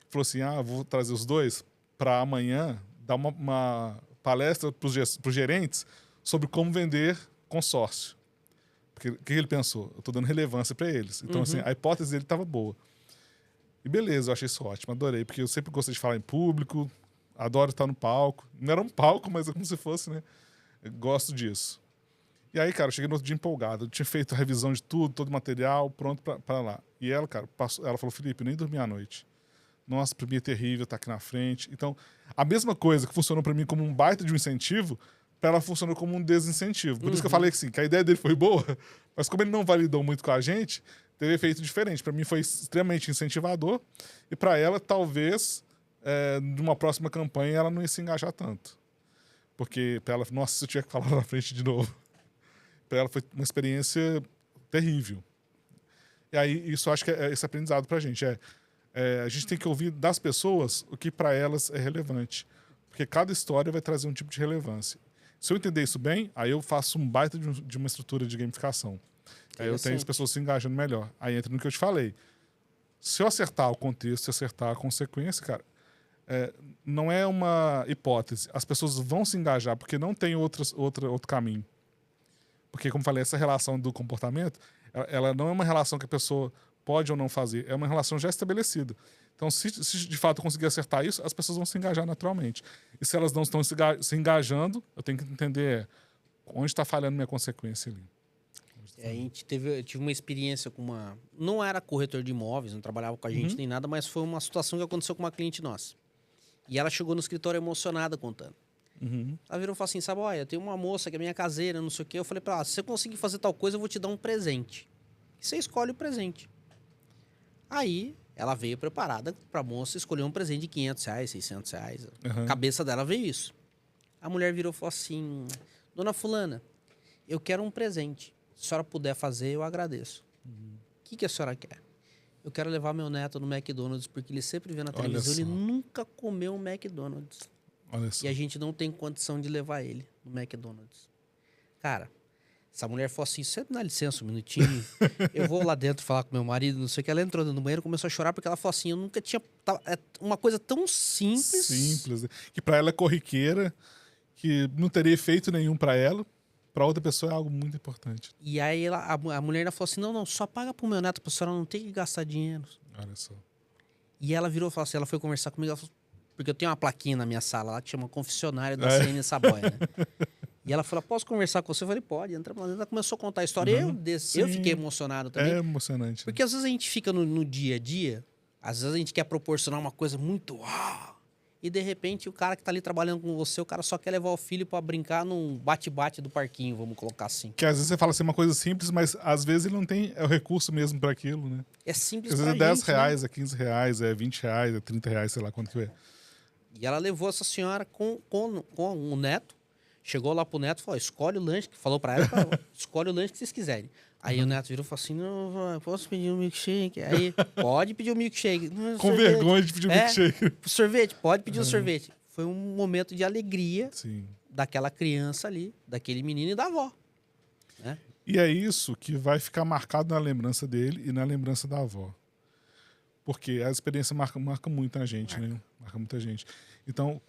Ele falou assim, vou trazer os dois para amanhã dar uma palestra para os gerentes sobre como vender consórcio. Porque o que ele pensou? Eu estou dando relevância para eles. Então, assim, a hipótese dele estava boa. E beleza, eu achei isso ótimo, adorei. Porque eu sempre gostei de falar em público, adoro estar no palco. Não era um palco, mas é como se fosse, né? Eu gosto disso. E aí, cara, eu cheguei no outro dia empolgado. Eu tinha feito a revisão de tudo, todo o material, pronto para lá. E ela, cara, ela falou, Felipe, eu nem dormi à noite. Nossa, pra mim é terrível estar aqui na frente. Então, a mesma coisa que funcionou para mim como um baita de um incentivo, para ela funcionou como um desincentivo. Por isso que eu falei que, assim, que a ideia dele foi boa, mas como ele não validou muito com a gente, teve efeito diferente. Para mim foi extremamente incentivador e para ela, talvez, numa próxima campanha, ela não ia se engajar tanto. Porque para ela, nossa, se eu tiver que falar na frente de novo. Para ela foi uma experiência terrível. E aí, isso eu acho que é esse aprendizado para a gente. A gente tem que ouvir das pessoas o que para elas é relevante. Porque cada história vai trazer um tipo de relevância. Se eu entender isso bem, aí eu faço um baita de uma estrutura de gamificação. Aí eu tenho as pessoas se engajando melhor. Aí entra no que eu te falei. Se eu acertar o contexto, se eu acertar a consequência, cara, não é uma hipótese. As pessoas vão se engajar porque não tem outro caminho. Porque, como falei, essa relação do comportamento, ela não é uma relação que a pessoa pode ou não fazer, é uma relação já estabelecida. Então, se de fato eu conseguir acertar isso, as pessoas vão se engajar naturalmente. E se elas não estão se engajando, eu tenho que entender onde está falhando minha consequência ali. Eu tive uma experiência com uma... Não era corretor de imóveis, não trabalhava com a gente nem nada, mas foi uma situação que aconteceu com uma cliente nossa. E ela chegou no escritório emocionada contando. Ela virou e falou assim, sabe, olha, tem uma moça que é minha caseira, não sei o quê. Eu falei pra ela, se você conseguir fazer tal coisa, eu vou te dar um presente. E você escolhe o presente. Aí, ela veio preparada pra moça escolher um presente de R$500, R$600. A cabeça dela veio isso. A mulher virou e falou assim, dona fulana, eu quero um presente. Se a senhora puder fazer, eu agradeço. O que a senhora quer? Eu quero levar meu neto no McDonald's, porque ele sempre vê na televisão, ele nunca comeu um McDonald's. Olha só. E a gente não tem condição de levar ele no McDonald's. Cara, essa mulher falou assim, você dá licença um minutinho, eu vou lá dentro falar com meu marido, não sei o que. Ela entrou dentro do banheiro e começou a chorar, porque ela falou assim, eu nunca tinha... É uma coisa tão simples. Simples. Que pra ela é corriqueira, que não teria efeito nenhum pra ela. Pra outra pessoa é algo muito importante. E aí a mulher ainda falou assim, não, só paga pro meu neto, pra senhora não ter que gastar dinheiro. Olha só. E ela virou e falou assim, ela foi conversar comigo, ela falou, porque eu tenho uma plaquinha na minha sala lá que chama confessionário da CN Saboia, né? E ela falou, posso conversar com você? Eu falei, pode, entra lá dentro. Ela começou a contar a história. Eu fiquei emocionado também. É emocionante. Porque às vezes a gente fica no dia a dia, às vezes a gente quer proporcionar uma coisa muito... E de repente o cara que tá ali trabalhando com você, o cara só quer levar o filho pra brincar num bate-bate do parquinho, vamos colocar assim. Que às vezes você fala assim uma coisa simples, mas às vezes ele não tem o recurso mesmo para aquilo, né? É simples às pra vezes é gente, R$10, né? é R$15, é R$20, é R$30, sei lá quanto que é. E ela levou essa senhora com o neto, chegou lá pro neto e falou, escolhe o lanche, falou pra ela, escolhe o lanche que vocês quiserem. Aí o neto virou e falou assim, não, posso pedir um milkshake? Aí, pode pedir um milkshake. Com sorvete. vergonha de pedir um milkshake. Sorvete, pode pedir um sorvete. Foi um momento de alegria Sim. daquela criança ali, daquele menino e da avó. Né? E é isso que vai ficar marcado na lembrança dele e na lembrança da avó. Porque a experiência marca muito a gente, né? Marca muita gente. Então,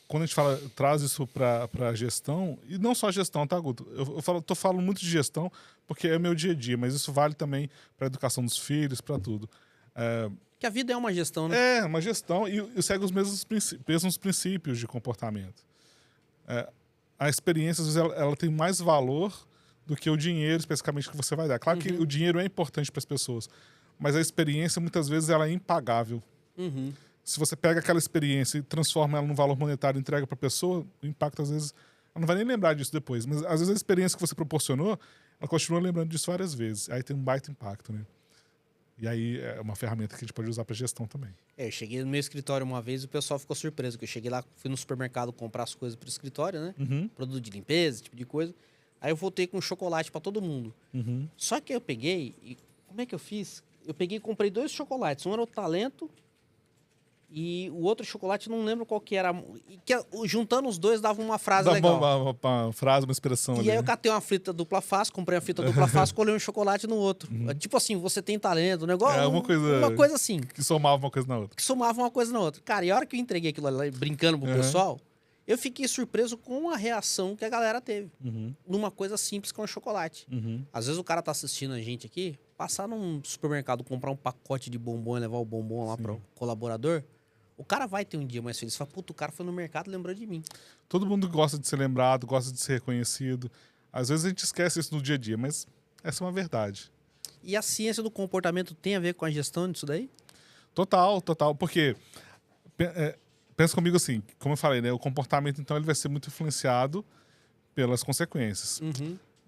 quando a gente traz isso para a gestão, e não só gestão, tá, Guto? Eu falo muito de gestão porque é o meu dia a dia, mas isso vale também para a educação dos filhos, para tudo. Que a vida é uma gestão, né? É, uma gestão e segue os mesmos princípios de comportamento. A experiência, às vezes, ela tem mais valor do que o dinheiro, especificamente, que você vai dar. Claro que o dinheiro é importante para as pessoas, mas a experiência, muitas vezes, ela é impagável. Se você pega aquela experiência e transforma ela num valor monetário e entrega para a pessoa, o impacto, às vezes, ela não vai nem lembrar disso depois. Mas, às vezes, a experiência que você proporcionou, ela continua lembrando disso várias vezes. Aí tem um baita impacto, né? E aí é uma ferramenta que a gente pode usar para gestão também. Eu cheguei no meu escritório uma vez e o pessoal ficou surpreso, que eu cheguei lá, fui no supermercado comprar as coisas para o escritório, né? Produto de limpeza, esse tipo de coisa. Aí eu voltei com chocolate para todo mundo. Só que eu peguei, e como é que eu fiz? Eu peguei e comprei 2 chocolates. Um era o Talento e o outro chocolate, não lembro qual que era. E que, juntando os dois, dava uma frase legal. Uma frase, uma expressão E ali. aí eu catei uma fita dupla face, comprei a fita dupla face, colei um chocolate no outro. Tipo assim, você tem talento, um negócio. Uma coisa assim. Que somava uma coisa na outra. Que somava uma coisa na outra. Cara, e a hora que eu entreguei aquilo ali, brincando pro pessoal, eu fiquei surpreso com a reação que a galera teve. Numa coisa simples como chocolate. Às vezes o cara tá assistindo a gente aqui, passar num supermercado, comprar um pacote de bombom e levar o bombom lá pro colaborador, o cara vai ter um dia mais feliz. Fala, puta, o cara foi no mercado e lembrou de mim. Todo mundo gosta de ser lembrado, gosta de ser reconhecido. Às vezes a gente esquece isso no dia a dia, mas essa é uma verdade. E a ciência do comportamento tem a ver com a gestão disso daí? Total. Porque, pensa comigo assim, como eu falei, né? O comportamento, então, ele vai ser muito influenciado pelas consequências.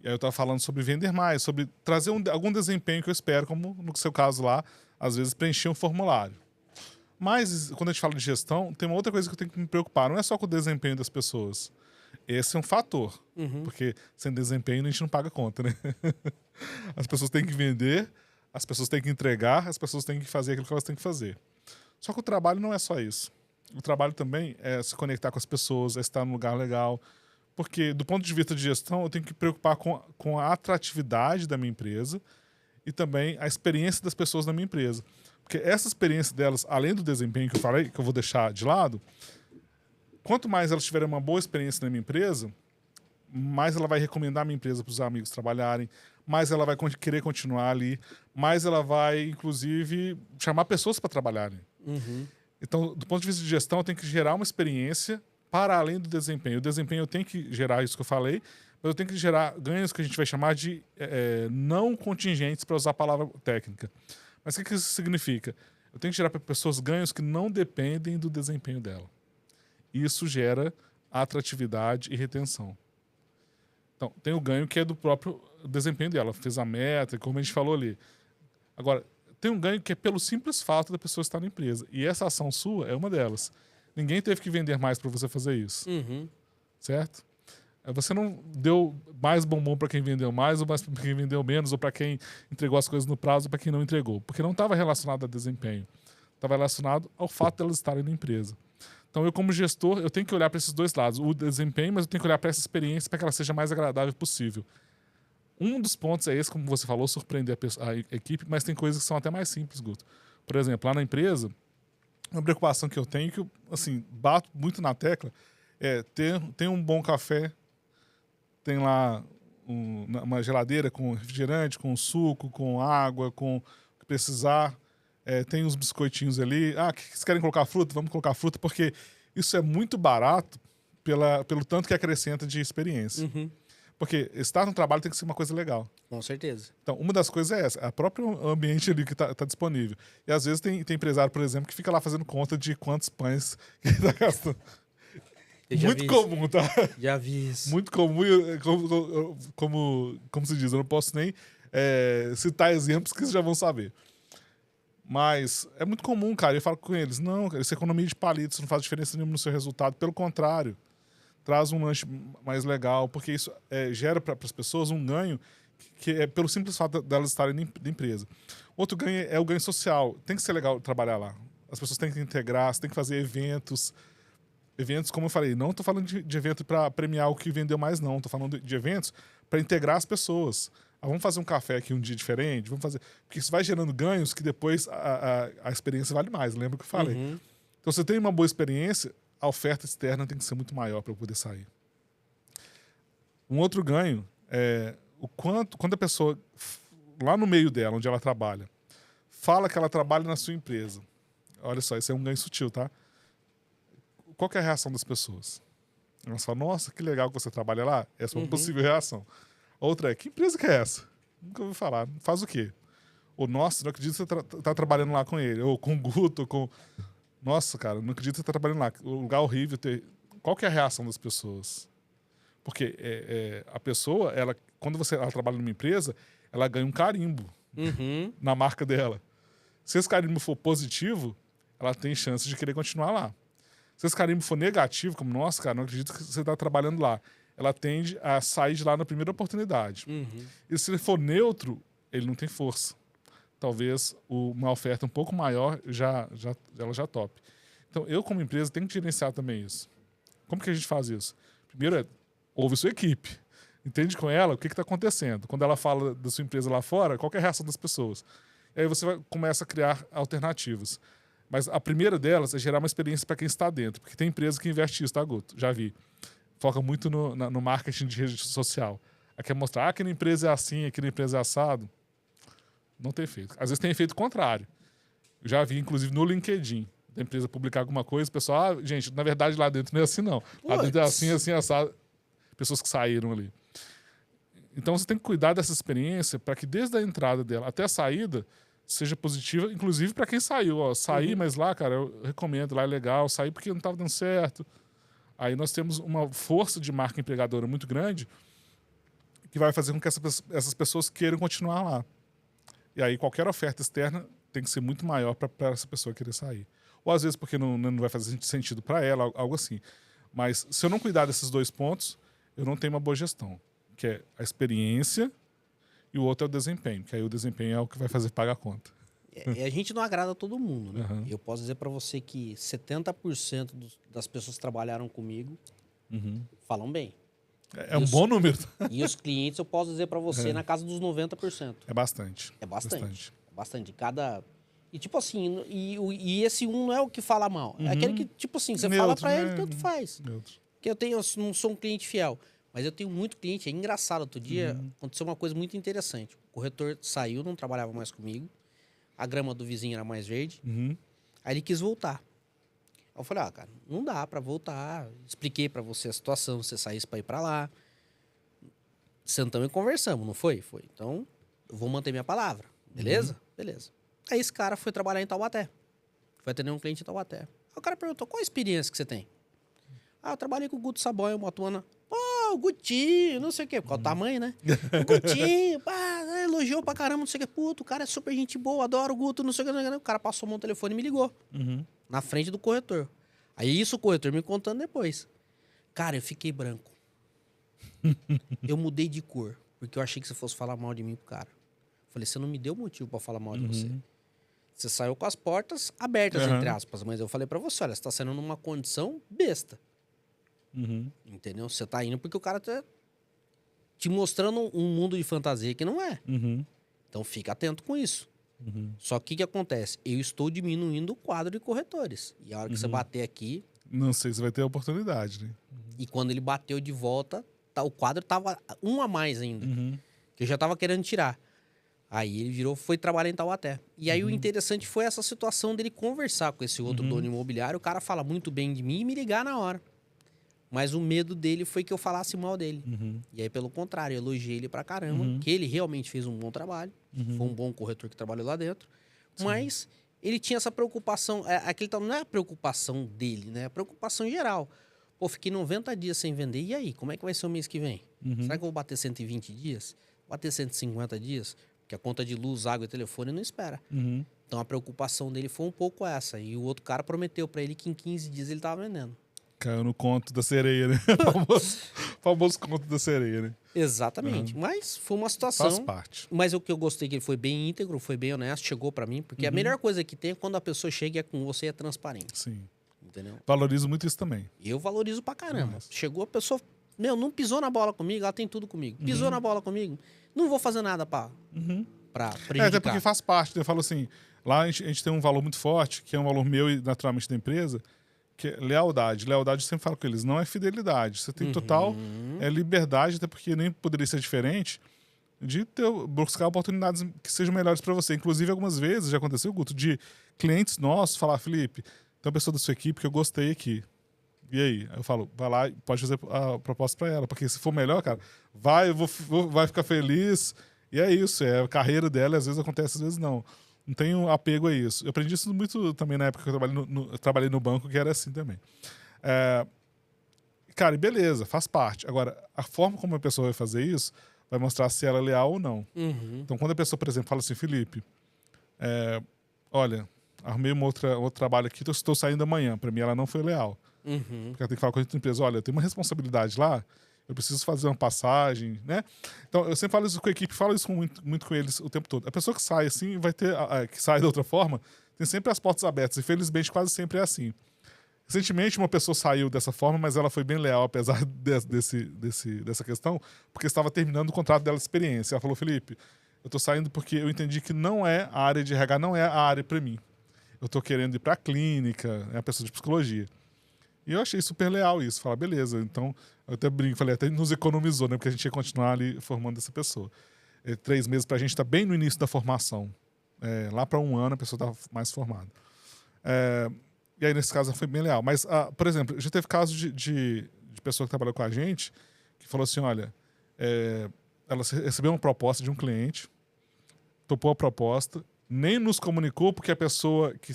E aí eu estava falando sobre vender mais, sobre trazer algum desempenho que eu espero, como no seu caso lá, às vezes preencher um formulário. Mas, quando a gente fala de gestão, tem uma outra coisa que eu tenho que me preocupar. Não é só com o desempenho das pessoas. Esse é um fator. Porque sem desempenho a gente não paga conta, né? As pessoas têm que vender, as pessoas têm que entregar, as pessoas têm que fazer aquilo que elas têm que fazer. Só que o trabalho não é só isso. O trabalho também é se conectar com as pessoas, é estar num lugar legal. Porque, do ponto de vista de gestão, eu tenho que me preocupar com a atratividade da minha empresa e também a experiência das pessoas na minha empresa. Porque essa experiência delas, além do desempenho que eu falei, que eu vou deixar de lado, quanto mais elas tiverem uma boa experiência na minha empresa, mais ela vai recomendar a minha empresa para os amigos trabalharem, mais ela vai querer continuar ali, mais ela vai, inclusive, chamar pessoas para trabalharem. Uhum. Então, do ponto de vista de gestão, eu tenho que gerar uma experiência para além do desempenho. O desempenho eu tenho que gerar isso que eu falei, mas eu tenho que gerar ganhos que a gente vai chamar de não contingentes, para usar a palavra técnica. Mas o que isso significa? Eu tenho que gerar para pessoas ganhos que não dependem do desempenho dela. Isso gera atratividade e retenção. Então, tem o ganho que é do próprio desempenho dela. Fez a meta, como a gente falou ali. Agora, tem um ganho que é pelo simples fato da pessoa estar na empresa. E essa ação sua é uma delas. Ninguém teve que vender mais para você fazer isso. Uhum. Certo? Você não deu mais bombom para quem vendeu mais, ou mais para quem vendeu menos, ou para quem entregou as coisas no prazo, ou para quem não entregou. Porque não estava relacionado a desempenho. Estava relacionado ao fato delas estarem na empresa. Então, eu, como gestor, eu tenho que olhar para esses dois lados. O desempenho, mas eu tenho que olhar para essa experiência para que ela seja mais agradável possível. Um dos pontos é esse, como você falou, surpreender a equipe, mas tem coisas que são até mais simples, Guto. Por exemplo, lá na empresa, uma preocupação que eu tenho, que eu, assim, bato muito na tecla, é ter um bom café, tem lá uma geladeira com refrigerante, com suco, com água, com o que precisar. Tem uns biscoitinhos ali. Ah, vocês querem colocar fruta? Vamos colocar fruta, porque isso é muito barato pelo tanto que acrescenta de experiência. Uhum. Porque estar no trabalho tem que ser uma coisa legal. Com certeza. Então, uma das coisas é essa, a próprio ambiente ali que tá disponível. E às vezes tem empresário, por exemplo, que fica lá fazendo conta de quantos pães que tá gastando. Muito comum, tá? Já vi isso. Muito comum, como se diz, eu não posso nem citar exemplos que vocês já vão saber. Mas é muito comum, cara. Eu falo com eles, não, cara, isso é economia de palito, isso não faz diferença nenhuma no seu resultado. Pelo contrário, traz um lanche mais legal, porque isso gera para as pessoas um ganho que é pelo simples fato delas estarem na empresa. Outro ganho é o ganho social. Tem que ser legal trabalhar lá. As pessoas têm que integrar, você tem que fazer eventos. Eventos, como eu falei, não estou falando de evento para premiar o que vendeu mais, não. Estou falando de eventos para integrar as pessoas. Vamos fazer um café aqui um dia diferente, vamos fazer. Porque isso vai gerando ganhos que depois a experiência vale mais. Lembra que eu falei? Uhum. Então, se você tem uma boa experiência, a oferta externa tem que ser muito maior para eu poder sair. Um outro ganho é quando a pessoa, lá no meio dela, onde ela trabalha, fala que ela trabalha na sua empresa. Olha só, isso é um ganho sutil, tá? Qual que é a reação das pessoas? Elas falam, nossa, que legal que você trabalha lá. Essa é uma possível reação. Outra é, que empresa que é essa? Nunca ouvi falar. Faz o quê? Ou, nossa, não acredito que você tá trabalhando lá com ele. Ou com o Guto, ou com... Nossa, cara, não acredito que você tá trabalhando lá. O lugar horrível. Qual que é a reação das pessoas? Porque a pessoa, quando ela trabalha numa empresa, ela ganha um carimbo na marca dela. Se esse carimbo for positivo, ela tem chance de querer continuar lá. Se esse carimbo for negativo, como, nossa, cara, não acredito que você está trabalhando lá, ela tende a sair de lá na primeira oportunidade. E se ele for neutro, ele não tem força. Talvez uma oferta um pouco maior ela já tope. Então, eu, como empresa, tenho que gerenciar também isso. Como que a gente faz isso? Primeiro ouve sua equipe. Entende com ela o que está acontecendo. Quando ela fala da sua empresa lá fora, qual que é a reação das pessoas? E aí você começa a criar alternativas. Mas a primeira delas é gerar uma experiência para quem está dentro. Porque tem empresa que investe isso, tá, Guto? Já vi. Foca muito no marketing de rede social. Aí quer mostrar, aquela empresa é assim, aquela empresa é assado. Não tem efeito. Às vezes tem efeito contrário. Eu já vi, inclusive, no LinkedIn, da empresa publicar alguma coisa, o pessoal, gente, na verdade lá dentro não é assim, não. Lá dentro é assim, assim, assado. Pessoas que saíram ali. Então você tem que cuidar dessa experiência para que desde a entrada dela até a saída seja positiva, inclusive para quem saiu. Ó, sair, mas lá, cara, eu recomendo, lá é legal, sair porque não estava dando certo. Aí nós temos uma força de marca empregadora muito grande que vai fazer com que essas pessoas queiram continuar lá. E aí qualquer oferta externa tem que ser muito maior para essa pessoa querer sair. Ou às vezes porque não vai fazer sentido para ela, algo assim. Mas se eu não cuidar desses dois pontos, eu não tenho uma boa gestão, que é a experiência e o outro é o desempenho, que aí o desempenho é o que vai fazer pagar a conta. E a gente não agrada todo mundo, né? Eu posso dizer para você que 70% das pessoas que trabalharam comigo falam bem. É um bom número. E os clientes, eu posso dizer para você, na casa dos 90%. É bastante. É bastante. É bastante. E tipo assim, e esse um não é o que fala mal. É aquele que, tipo assim, você fala para ele, tanto faz. Porque eu não sou um cliente fiel. Mas eu tenho muito cliente, é engraçado. Outro dia aconteceu uma coisa muito interessante. O corretor saiu, não trabalhava mais comigo. A grama do vizinho era mais verde. Aí ele quis voltar. Aí eu falei, cara, não dá pra voltar. Expliquei pra você a situação, você saísse pra ir pra lá. Sentamos e conversamos, não foi? Foi. Então, eu vou manter minha palavra. Beleza? Beleza. Aí esse cara foi trabalhar em Taubaté. Foi atender um cliente em Taubaté. Aí o cara perguntou, qual a experiência que você tem? Eu trabalhei com o Guto Saboia, o Motuana. Pô, o Gutinho, não sei o quê. Qual o tamanho, né? O Gutinho, elogiou pra caramba, não sei o quê. Puto, o cara é super gente boa, adoro o Guto, não sei o quê. Não sei o quê. O cara passou a mão no telefone e me ligou. Na frente do corretor. Aí isso o corretor me contando depois. Cara, eu fiquei branco. Eu mudei de cor. Porque eu achei que você fosse falar mal de mim pro cara. Falei, você não me deu motivo pra falar mal de você. Você saiu com as portas abertas, entre aspas. Mas eu falei pra você, olha, você tá saindo numa condição besta. Entendeu? Você tá indo porque o cara tá te mostrando um mundo de fantasia que não é. Então fica atento com isso. Só que o que acontece? Eu estou diminuindo o quadro de corretores. E a hora que você bater aqui... Não sei se vai ter oportunidade, né? E quando ele bateu de volta, o quadro tava um a mais ainda. Que eu já tava querendo tirar. Aí ele virou, foi trabalhar em Taubaté. E aí o interessante foi essa situação dele conversar com esse outro dono imobiliário. O cara fala muito bem de mim e me ligar na hora. Mas o medo dele foi que eu falasse mal dele. E aí, pelo contrário, eu elogiei ele pra caramba. Que ele realmente fez um bom trabalho. Foi um bom corretor que trabalhou lá dentro. Sim. Mas ele tinha essa preocupação. Não é a preocupação dele, né? É a preocupação geral. Pô, fiquei 90 dias sem vender. E aí, como é que vai ser o mês que vem? Será que eu vou bater 120 dias? Bater 150 dias? Porque a conta de luz, água e telefone não espera. Então a preocupação dele foi um pouco essa. E o outro cara prometeu pra ele que em 15 dias ele tava vendendo. Caiu no conto da sereia, né? famoso conto da sereia, né? Exatamente. Mas foi uma situação... Faz parte. Mas o que eu gostei que ele foi bem íntegro, foi bem honesto, chegou pra mim. Porque a melhor coisa que tem é quando a pessoa chega com você e é transparente. Sim. Entendeu? Valorizo muito isso também. Eu valorizo pra caramba. Chegou a pessoa... Não pisou na bola comigo, ela tem tudo comigo. Pisou na bola comigo, não vou fazer nada pra prejudicar. Até porque faz parte. Eu falo assim, lá a gente tem um valor muito forte, que é um valor meu e naturalmente da empresa, que é lealdade. Lealdade, eu sempre falo com eles, não é fidelidade. Você tem total liberdade, até porque nem poderia ser diferente, de buscar oportunidades que sejam melhores para você. Inclusive, algumas vezes, já aconteceu, Guto, de clientes nossos falar, Felipe, tem uma pessoa da sua equipe que eu gostei aqui. E aí? Aí eu falo, vai lá e pode fazer a proposta para ela. Porque se for melhor, cara, vai ficar feliz. E é isso, é a carreira dela, às vezes acontece, às vezes não. Não tenho apego a isso. Eu aprendi isso muito também na época que eu trabalhei no banco, que era assim também. Cara, e beleza, faz parte. Agora, a forma como a pessoa vai fazer isso vai mostrar se ela é leal ou não. Então, quando a pessoa, por exemplo, fala assim, Felipe, olha, arrumei outro trabalho aqui, estou saindo amanhã. Para mim, ela não foi leal. Porque ela tem que falar com a empresa, olha, eu tenho uma responsabilidade lá, eu preciso fazer uma passagem, né? Então, eu sempre falo isso com a equipe, falo isso muito com eles o tempo todo. A pessoa que sai assim, vai ter, que sai da outra forma, tem sempre as portas abertas. E, felizmente, quase sempre é assim. Recentemente, uma pessoa saiu dessa forma, mas ela foi bem leal, apesar dessa questão, porque estava terminando o contrato dela de experiência. Ela falou, Felipe, eu tô saindo porque eu entendi que não é a área de RH, não é a área para mim. Eu tô querendo ir para a clínica, é uma pessoa de psicologia. E eu achei super leal isso. Falar, beleza. Então, eu até brinco, falei, até nos economizou, né? Porque a gente ia continuar ali formando essa pessoa. 3 meses pra gente tá bem no início da formação. Lá para 1 ano a pessoa tá mais formada. E aí, nesse caso, foi bem leal. Mas, por exemplo, já teve casos de pessoa que trabalhou com a gente que falou assim, olha, ela recebeu uma proposta de um cliente, topou a proposta, nem nos comunicou porque a pessoa que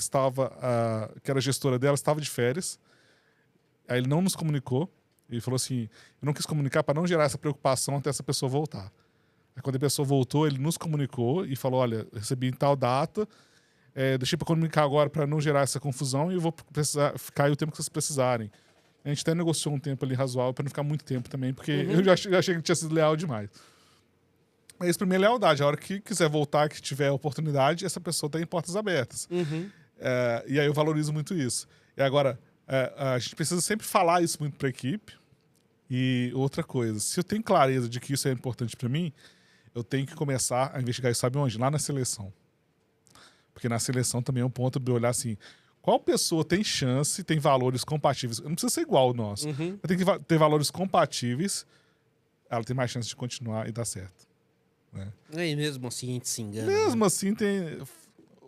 era gestora dela estava de férias. Aí ele não nos comunicou e falou assim, eu não quis comunicar para não gerar essa preocupação até essa pessoa voltar. Aí quando a pessoa voltou, ele nos comunicou e falou, olha, recebi em tal data, deixei para comunicar agora para não gerar essa confusão e eu vou precisar ficar aí o tempo que vocês precisarem. A gente até negociou um tempo ali razoável para não ficar muito tempo também, porque eu já achei que tinha sido leal demais. Mas isso para mim é lealdade. A hora que quiser voltar, que tiver oportunidade, essa pessoa tem portas abertas. E aí eu valorizo muito isso. E agora, a gente precisa sempre falar isso muito para a equipe. E outra coisa, se eu tenho clareza de que isso é importante para mim, eu tenho que começar a investigar isso, sabe onde? Lá na seleção. Porque na seleção também é um ponto de olhar assim, qual pessoa tem chance, tem valores compatíveis, não precisa ser igual ao nosso, mas tem que ter valores compatíveis, ela tem mais chance de continuar e dar certo. Né? E mesmo assim a gente se engana. Mesmo né? assim,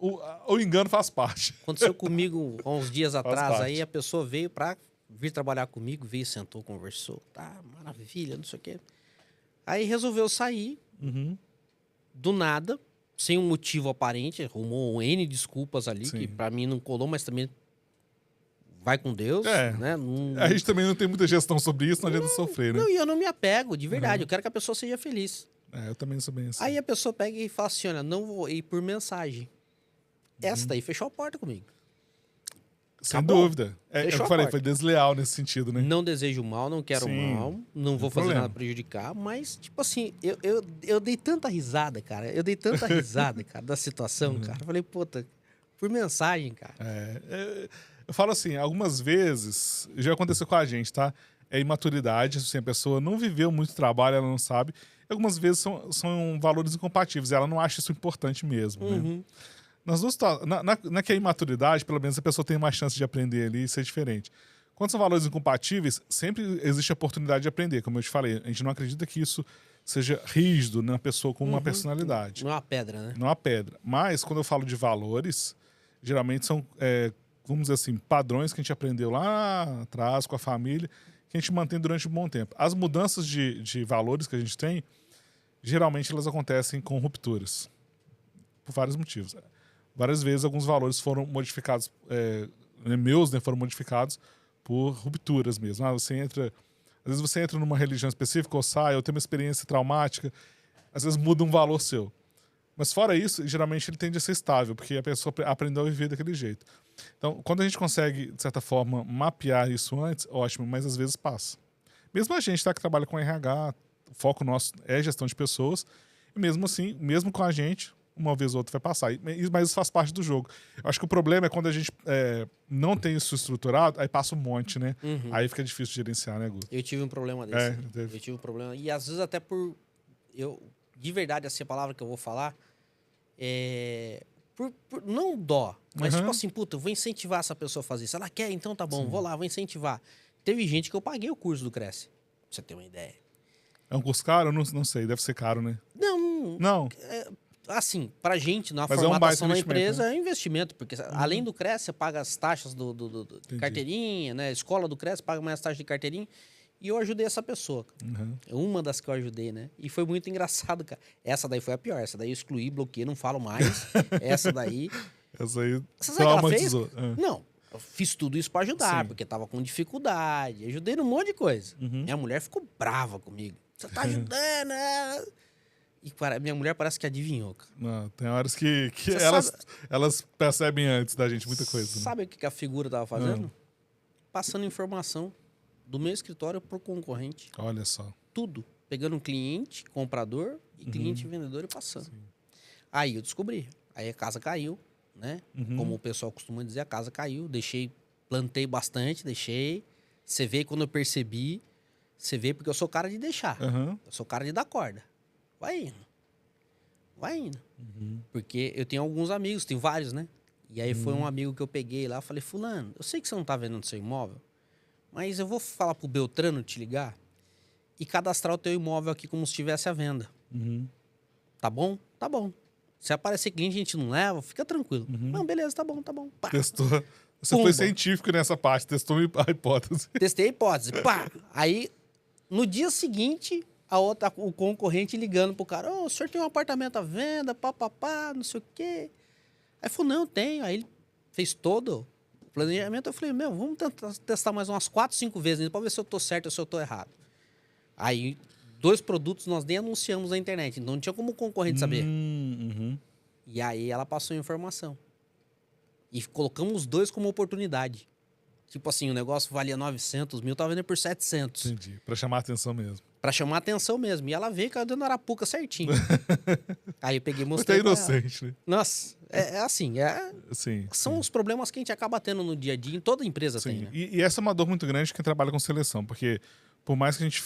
o engano faz parte. Aconteceu comigo há uns dias atrás, parte. aí a pessoa veio pra vir trabalhar comigo, veio, sentou, conversou, tá, maravilha, não sei o quê. Aí resolveu sair, do nada, sem um motivo aparente, arrumou N desculpas ali, Sim. que pra mim não colou, mas também vai com Deus, né? Não, A gente também não tem muita gestão sobre isso, não adianta sofrer, né? não, e eu não me apego, de verdade, eu quero que a pessoa seja feliz. Eu também sou bem assim. Aí a pessoa pega e fala assim, olha, não vou ir por mensagem. Essa daí fechou a porta comigo. Sem acabou. dúvida. É o que Fechou eu a falei, porta. foi desleal nesse sentido, né? Não desejo mal, não quero Sim, mal, não vou tem fazer problema. nada pra prejudicar, mas, tipo assim, eu dei tanta risada, cara. Eu dei tanta risada, cara, da situação, cara. Eu falei, puta, por mensagem, cara. Eu falo assim, algumas vezes, já aconteceu com a gente, tá? É imaturidade, assim, a pessoa não viveu muito trabalho, ela não sabe. E algumas vezes são valores incompatíveis, ela não acha isso importante mesmo, né? Nas duas, na que é imaturidade, pelo menos a pessoa tem mais chance de aprender ali e ser diferente. Quando são valores incompatíveis, sempre existe a oportunidade de aprender, como eu te falei. A gente não acredita que isso seja rígido na pessoa com uma personalidade. Não é uma pedra, né? Não há pedra. Mas, quando eu falo de valores, geralmente são, vamos dizer assim, padrões que a gente aprendeu lá atrás com a família, que a gente mantém durante um bom tempo. As mudanças de valores que a gente tem, geralmente elas acontecem com rupturas. Por vários motivos. Várias vezes alguns valores foram modificados, meus, né, foram modificados por rupturas mesmo. Às vezes você entra numa religião específica ou sai, ou tem uma experiência traumática, às vezes muda um valor seu. Mas fora isso, geralmente ele tende a ser estável, porque a pessoa aprendeu a viver daquele jeito. Então, quando a gente consegue, de certa forma, mapear isso antes, ótimo, mas às vezes passa. Mesmo a gente, tá, que trabalha com RH, o foco nosso é gestão de pessoas, e mesmo assim, mesmo com a gente, uma vez ou outra vai passar. Mas isso faz parte do jogo. Eu acho que o problema é quando a gente não tem isso estruturado, aí passa um monte, né? Aí fica difícil de gerenciar, né, Guto? Eu tive um problema desse. Eu tive um problema. E às vezes até de verdade, assim, a palavra que eu vou falar por não dó, mas tipo assim, puta, eu vou incentivar essa pessoa a fazer isso. Ela quer, então tá bom, vou lá, vou incentivar. Teve gente que eu paguei o curso do Cresce, pra você ter uma ideia. É um curso caro? Eu não sei, deve ser caro, né? Não. Assim, pra gente, na Mas formatação da investimento, empresa, né? é um investimento, porque além do Cresce, você paga as taxas do carteirinha, né? Escola do Cresce paga mais taxas de carteirinha. E eu ajudei essa pessoa. Uma das que eu ajudei, né? E foi muito engraçado, cara. Essa daí foi a pior. Essa daí eu excluí, bloqueei, não falo mais. Essa daí... Essa aí Você sabe o que ela fez? traumatizou. Não. Eu fiz tudo isso pra ajudar, Sim. porque tava com dificuldade. Ajudei num monte de coisa. Minha mulher ficou brava comigo. Você tá ajudando, né? E minha mulher parece que adivinhou, cara. Não, tem horas que Você elas percebem antes da gente muita coisa. Né? Sabe o que a figura tava fazendo? Passando informação do meu escritório pro concorrente. Olha só. Tudo. Pegando um cliente, comprador, e cliente vendedor e passando. Sim. Aí eu descobri. Aí a casa caiu, né? Como o pessoal costuma dizer, a casa caiu. Plantei bastante, deixei. Você vê quando eu percebi. Você vê porque eu sou cara de deixar. Eu sou cara de dar corda. Vai indo. Vai indo. Porque eu tenho alguns amigos, tenho vários, né? E aí foi um amigo que eu peguei lá, falei, fulano, eu sei que você não tá vendendo seu imóvel, mas eu vou falar pro Beltrano te ligar e cadastrar o teu imóvel aqui como se estivesse à venda. Tá bom? Tá bom. Se aparecer cliente, a gente não leva, fica tranquilo. Não, beleza, tá bom, tá bom. Pá. Testou. Você foi científico nessa parte, testou a hipótese. Testei a hipótese. Pá. Aí, no dia seguinte, o concorrente ligando pro cara, o senhor tem um apartamento à venda, papapá, não sei o quê. Aí falou, não, tenho. Aí ele fez todo o planejamento. Eu falei, vamos tentar testar mais umas 4, 5 vezes pra ver se eu tô certo ou se eu tô errado. Aí, 2 produtos nós nem anunciamos na internet, então não tinha como o concorrente saber. E aí ela passou a informação. E colocamos os 2 como oportunidade. Tipo assim, o negócio valia 900 mil, tava vendendo por 700. Entendi, pra chamar a atenção mesmo. Pra chamar a atenção mesmo. E ela veio caiu dentro da arapuca certinho. Aí eu peguei e Você mostrei é inocente, né? Nossa, assim, são os problemas que a gente acaba tendo no dia a dia, em toda empresa tem, né? E essa é uma dor muito grande de quem trabalha com seleção, porque por mais que a gente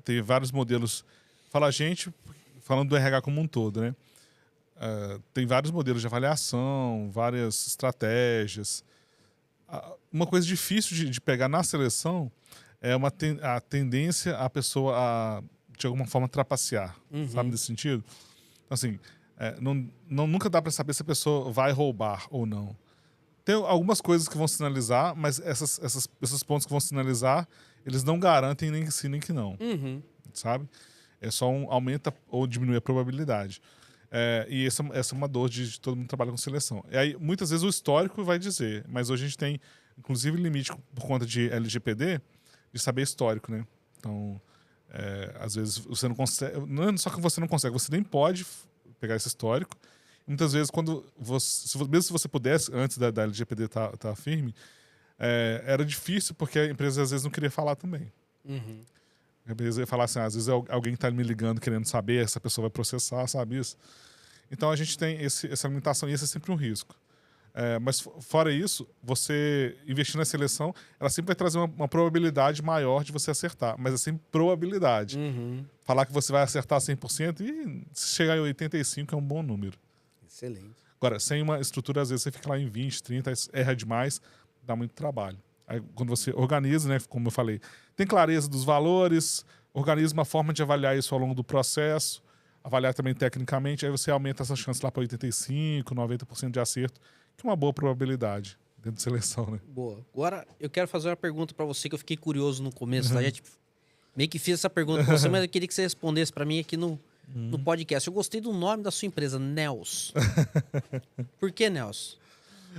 tenha vários modelos, fala a gente, falando do RH como um todo, né? Tem vários modelos de avaliação, várias estratégias. Uma coisa difícil de pegar na seleção é a tendência a pessoa a, de alguma forma, trapacear, sabe, nesse sentido? Então, assim, nunca dá para saber se a pessoa vai roubar ou não. Tem algumas coisas que vão sinalizar, mas esses pontos que vão sinalizar, eles não garantem nem que sim, nem que não. Sabe? É só aumenta ou diminui a probabilidade. E essa é uma dor de todo mundo que trabalha com seleção. E aí, muitas vezes, o histórico vai dizer, mas hoje a gente tem, inclusive, limite por conta de LGPD, de saber histórico, né? Então, às vezes, você não consegue... Não é só que você não consegue, você nem pode pegar esse histórico. Muitas vezes, mesmo se você pudesse, antes da LGPD tá firme, era difícil, porque a empresa, às vezes, não queria falar também. A empresa ia falar assim, às vezes alguém está me ligando querendo saber, essa pessoa vai processar, sabe isso? Então, a gente tem essa limitação, e esse é sempre um risco. Mas fora isso, você investir na seleção, ela sempre vai trazer uma probabilidade maior de você acertar, mas é sempre probabilidade. Falar que você vai acertar 100% e se chegar em 85% é um bom número. Excelente. Agora, sem uma estrutura, às vezes você fica lá em 20, 30, erra demais, dá muito trabalho. Aí, quando você organiza, né, como eu falei, tem clareza dos valores, organiza uma forma de avaliar isso ao longo do processo, avaliar também tecnicamente, aí você aumenta essa chance lá para 85%, 90% de acerto, que é uma boa probabilidade dentro de seleção, né? Boa. Agora, eu quero fazer uma pergunta para você que eu fiquei curioso no começo, tá? Gente, meio que fiz essa pergunta para você, mas eu queria que você respondesse para mim aqui no podcast. Eu gostei do nome da sua empresa, Nels. Por que Nels?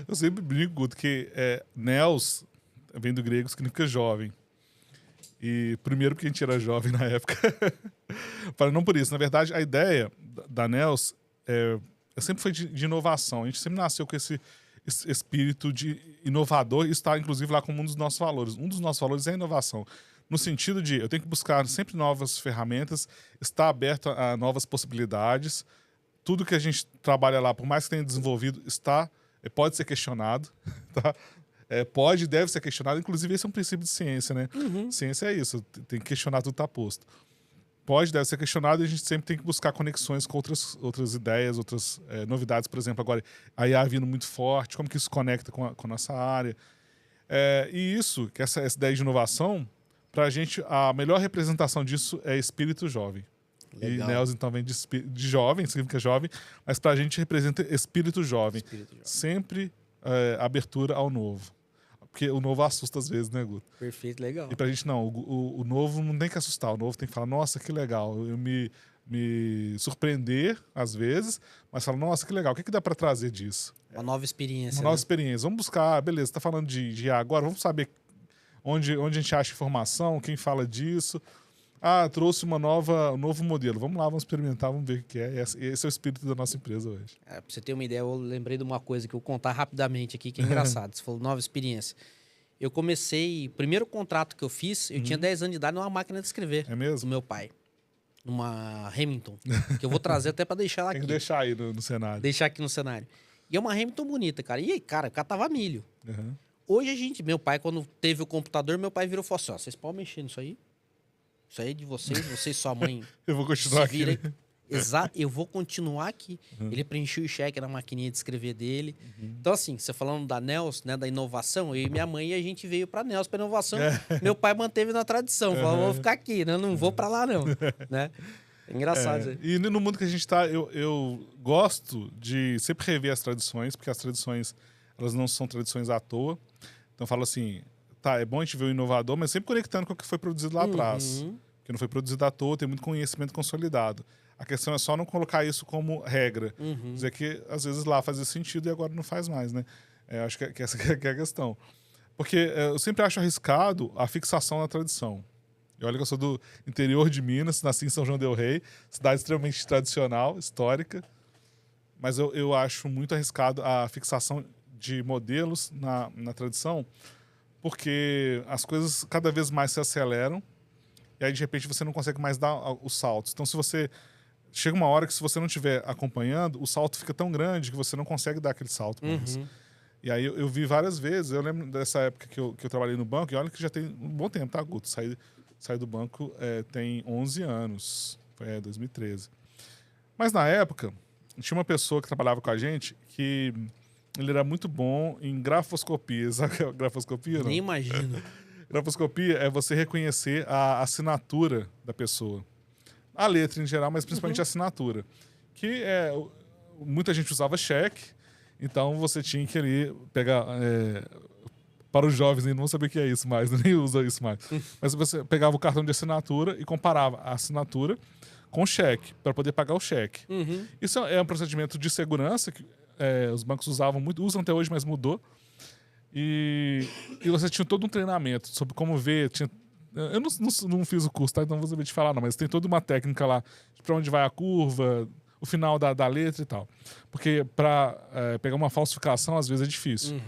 Eu sempre brinco que Nels vem do grego, significa jovem. E primeiro porque a gente era jovem na época. Não por isso. Na verdade, a ideia da Nels sempre foi de inovação. A gente sempre nasceu com esse espírito de inovador e está, inclusive, lá como um dos nossos valores. Um dos nossos valores é a inovação. No sentido de eu tenho que buscar sempre novas ferramentas, estar aberto a novas possibilidades. Tudo que a gente trabalha lá, por mais que tenha desenvolvido, pode ser questionado, tá? Pode e deve ser questionado. Inclusive, esse é um princípio de ciência, né? Ciência é isso, tem que questionar tudo que está posto. Pode, deve ser questionado, e a gente sempre tem que buscar conexões com outras ideias, outras novidades. Por exemplo, agora a IA vindo muito forte, como que isso conecta com a nossa área. E isso, que essa ideia de inovação, para a gente, a melhor representação disso é espírito jovem. Legal. E Nels, então, vem de jovem, significa jovem, mas para a gente representa espírito jovem. Sempre abertura ao novo. Porque o novo assusta às vezes, né, Guto? Perfeito, legal. E pra gente não, o novo não tem que assustar, o novo tem que falar, nossa, que legal, eu me surpreender às vezes, mas falar, nossa, que legal, o que dá pra trazer disso? Uma nova experiência. Uma nova experiência. Vamos buscar, beleza, tá falando de IA agora, vamos saber onde a gente acha informação, quem fala disso. Trouxe um novo modelo. Vamos lá, vamos experimentar, vamos ver o que é. Esse é o espírito da nossa empresa hoje. Pra você ter uma ideia, eu lembrei de uma coisa que eu vou contar rapidamente aqui, que é engraçado. Você falou nova experiência. Eu comecei, o primeiro contrato que eu fiz, eu tinha 10 anos de idade numa máquina de escrever. É mesmo? Do meu pai. Numa Hamilton. Que eu vou trazer até pra deixar ela aqui. Tem que deixar aí no cenário. Deixar aqui no cenário. E é uma Hamilton bonita, cara. E aí, cara, eu catava milho. Hoje meu pai, quando teve o computador, meu pai virou e falou assim, vocês podem mexer nisso aí? Isso aí é de vocês e sua mãe. Eu vou continuar aqui. Né? Exato, eu vou continuar aqui. Ele preencheu o cheque na maquininha de escrever dele. Então, assim, você falando da Nels, né, da inovação, eu e minha mãe, a gente veio pra Nels, pra inovação. Meu pai manteve na tradição. Falou, vou ficar aqui, né? Não vou pra lá, não. Né? É engraçado isso aí. E no mundo que a gente tá, eu gosto de sempre rever as tradições, porque as tradições, elas não são tradições à toa. Então, eu falo assim, é bom a gente ver o inovador, mas sempre conectando com o que foi produzido lá atrás. Que não foi produzido à toa, tem muito conhecimento consolidado. A questão é só não colocar isso como regra. Dizer que, às vezes, lá fazia sentido e agora não faz mais, né? Acho que essa que é a questão. Porque eu sempre acho arriscado a fixação na tradição. E olha que eu sou do interior de Minas, nasci em São João del Rei, cidade extremamente tradicional, histórica. Mas eu acho muito arriscado a fixação de modelos na tradição, porque as coisas cada vez mais se aceleram e aí, de repente, você não consegue mais dar os saltos. Então, se você... Chega uma hora que, se você não estiver acompanhando, o salto fica tão grande que você não consegue dar aquele salto mais. E aí, eu vi várias vezes. Eu lembro dessa época que eu trabalhei no banco, e olha que já tem um bom tempo, tá, Guto? Saí do banco tem 11 anos. Foi 2013. Mas, na época, tinha uma pessoa que trabalhava com a gente que ele era muito bom em grafoscopia. Sabe o que é grafoscopia? Nem imagino. Grafoscopia é você reconhecer a assinatura da pessoa. A letra em geral, mas principalmente a assinatura. Que muita gente usava cheque, então você tinha que ali pegar... para os jovens ainda não vão saber o que é isso mais, nem usa isso mais. Mas você pegava o cartão de assinatura e comparava a assinatura com o cheque, para poder pagar o cheque. Isso é um procedimento de segurança que os bancos usavam muito, usam até hoje, mas mudou. E você tinha todo um treinamento sobre como ver. Eu não fiz o curso, tá? Então não vou saber te falar, não, mas tem toda uma técnica lá para onde vai a curva, o final da letra e tal. Porque para pegar uma falsificação, às vezes é difícil.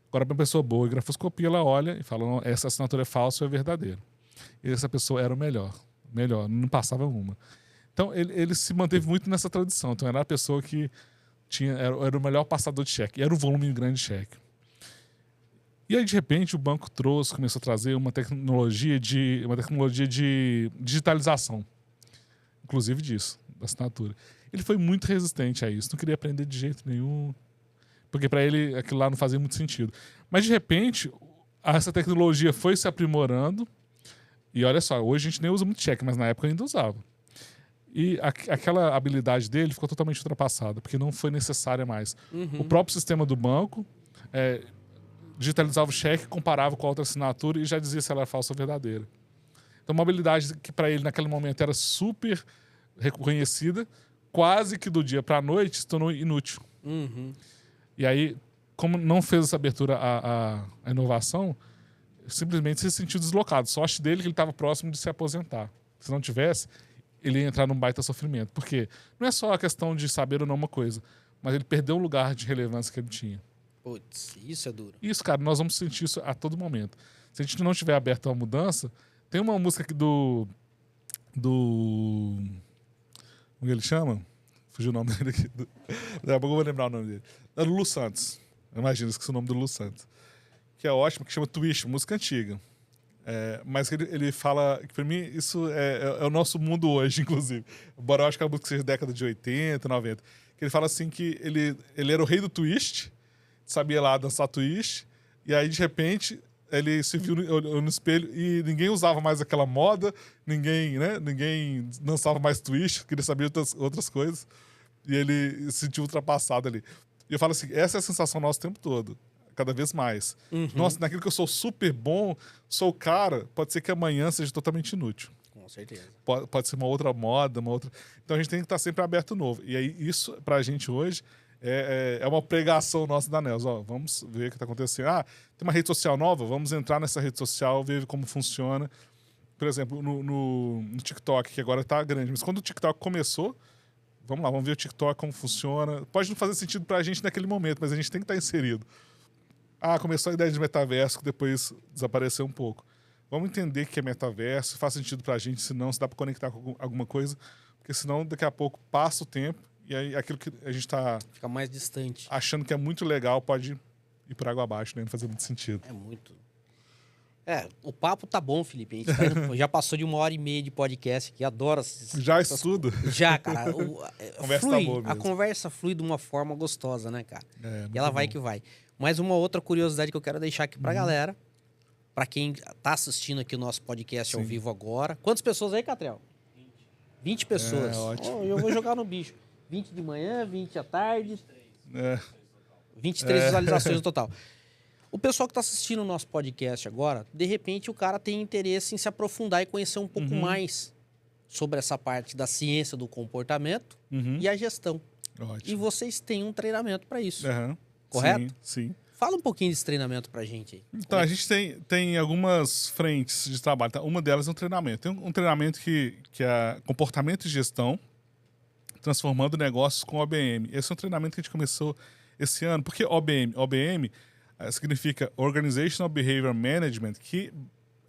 Agora, para uma pessoa boa, em grafoscopia, ela olha e fala: não, essa assinatura é falsa ou é verdadeira. E essa pessoa era o melhor, não passava uma. Então, ele se manteve muito nessa tradição. Então, era a pessoa que era o melhor passador de cheque, e era um volume grande de cheque. E aí, de repente, o banco começou a trazer uma tecnologia de digitalização, inclusive disso, da assinatura. Ele foi muito resistente a isso, não queria aprender de jeito nenhum, porque para ele aquilo lá não fazia muito sentido. Mas, de repente, essa tecnologia foi se aprimorando, e olha só, hoje a gente nem usa muito cheque, mas na época ainda usava. E aquela habilidade dele ficou totalmente ultrapassada, porque não foi necessária mais. O próprio sistema do banco digitalizava o cheque, comparava com a outra assinatura e já dizia se ela era falsa ou verdadeira. Então, uma habilidade que para ele naquele momento era super reconhecida, quase que do dia para a noite se tornou inútil. E aí, como não fez essa abertura à inovação, simplesmente se sentiu deslocado. Sorte dele que ele estava próximo de se aposentar. Se não tivesse, ele ia entrar num baita sofrimento. Porque não é só a questão de saber ou não uma coisa, mas ele perdeu o lugar de relevância que ele tinha. Putz, isso é duro. Isso, cara, nós vamos sentir isso a todo momento. Se a gente não tiver aberto a mudança, tem uma música aqui do... Como ele chama? Fugiu o nome dele aqui. Daqui a pouco eu vou lembrar o nome dele. É do Lulu Santos. Imagina, esqueci o nome do Lulu Santos. Que é ótimo, que chama Twist, música antiga. Mas ele fala que, pra mim, isso é o nosso mundo hoje, inclusive. Embora eu acho que a música seja década de 80, 90. Que ele fala assim que ele era o rei do twist, sabia lá dançar twist, e aí, de repente, ele se viu no espelho e ninguém usava mais aquela moda, ninguém dançava mais twist, queria saber outras coisas, e ele se sentiu ultrapassado ali. E eu falo assim, essa é a sensação nossa o tempo todo, cada vez mais. Nossa, naquilo que eu sou super bom, sou o cara, pode ser que amanhã seja totalmente inútil. Com certeza. Pode ser uma outra moda, uma outra... Então a gente tem que estar sempre aberto novo. E aí isso, pra gente hoje, é uma pregação nossa da Nels. Ó, vamos ver o que está acontecendo. Tem uma rede social nova? Vamos entrar nessa rede social, ver como funciona. Por exemplo, no TikTok, que agora está grande. Mas quando o TikTok começou, vamos lá, vamos ver o TikTok, como funciona. Pode não fazer sentido pra gente naquele momento, mas a gente tem que estar inserido. Começou a ideia de metaverso, que depois desapareceu um pouco. Vamos entender o que é metaverso, faz sentido pra gente, se não, se dá pra conectar com alguma coisa, porque senão daqui a pouco passa o tempo e aí aquilo que a gente tá... Fica mais distante. Achando que é muito legal, pode ir por água abaixo, né? Não fazer muito sentido. É muito. O papo tá bom, Felipe. A gente já passou de 1h30 de podcast aqui, adoro. Já estudo? Já, cara. Conversa tá boa mesmo. A conversa flui de uma forma gostosa, né, cara? E ela bom. vai que vai. Mas uma outra curiosidade que eu quero deixar aqui pra galera, pra quem tá assistindo aqui o nosso podcast ao vivo agora. Quantas pessoas aí, Catriel? 20 pessoas. Ótimo. Eu vou jogar no bicho. 20 de manhã, 20 à tarde. 23 visualizações no total. O pessoal que está assistindo o nosso podcast agora, de repente o cara tem interesse em se aprofundar e conhecer um pouco mais sobre essa parte da ciência do comportamento e a gestão. Ótimo. E vocês têm um treinamento para isso, correto? Sim. Fala um pouquinho desse treinamento pra gente aí. Então, a gente tem algumas frentes de trabalho. Tá? Uma delas é um treinamento. Tem um treinamento que é comportamento e gestão, transformando negócios com OBM. Esse é um treinamento que a gente começou esse ano. Por que OBM? OBM significa Organizational Behavior Management, que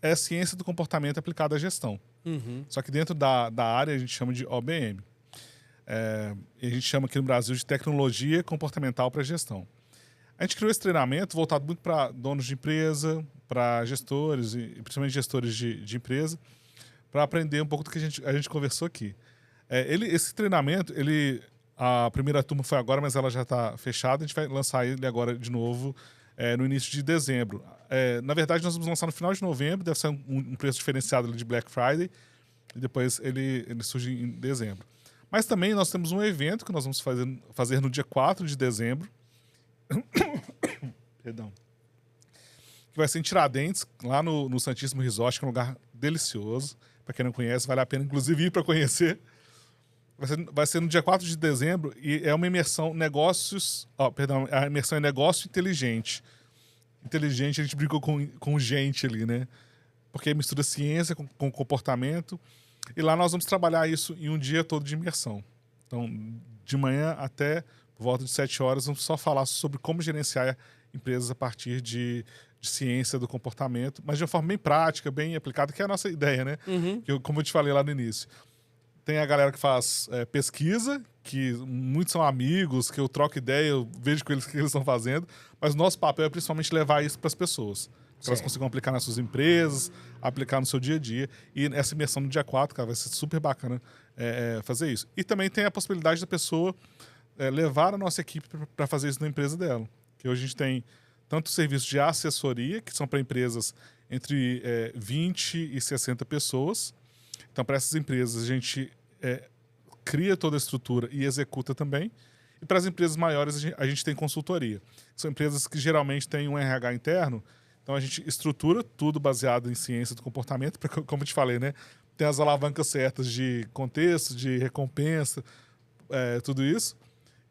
é a ciência do comportamento aplicada à gestão. Só que dentro da área a gente chama de OBM. E a gente chama aqui no Brasil de Tecnologia Comportamental para Gestão. A gente criou esse treinamento voltado muito para donos de empresa, para gestores, e principalmente gestores de empresa, para aprender um pouco do que a gente conversou aqui. Esse treinamento, a primeira turma foi agora, mas ela já está fechada. A gente vai lançar ele agora de novo no início de dezembro. Na verdade, nós vamos lançar no final de novembro, deve ser um preço diferenciado de Black Friday, e depois ele surge em dezembro. Mas também nós temos um evento que nós vamos fazer no dia 4 de dezembro. Perdão. Que vai ser em Tiradentes, lá no Santíssimo Resort, que é um lugar delicioso. Para quem não conhece, vale a pena, inclusive, ir para conhecer. Vai ser no dia 4 de dezembro e é uma imersão a imersão é negócio inteligente. Inteligente, a gente brincou com gente ali, né? Porque mistura ciência com comportamento. E lá nós vamos trabalhar isso em um dia todo de imersão. Então, de manhã até por volta de 7 horas, vamos só falar sobre como gerenciar empresas a partir de ciência do comportamento, mas de uma forma bem prática, bem aplicada, que é a nossa ideia, né? Que como eu te falei lá no início. Tem a galera que faz pesquisa, que muitos são amigos, que eu troco ideia, eu vejo com eles o que eles estão fazendo, mas o nosso papel é principalmente levar isso para as pessoas. Que elas consigam aplicar nas suas empresas, aplicar no seu dia a dia. E essa imersão no dia 4, cara, vai ser super bacana fazer isso. E também tem a possibilidade da pessoa levar a nossa equipe para fazer isso na empresa dela. Que hoje a gente tem tanto serviços de assessoria, que são para empresas entre 20 e 60 pessoas. Então, para essas empresas, a gente cria toda a estrutura e executa também. E para as empresas maiores, a gente tem consultoria. São empresas que geralmente têm um RH interno, então a gente estrutura tudo baseado em ciência do comportamento, porque, como eu te falei, né? Tem as alavancas certas de contexto, de recompensa, tudo isso,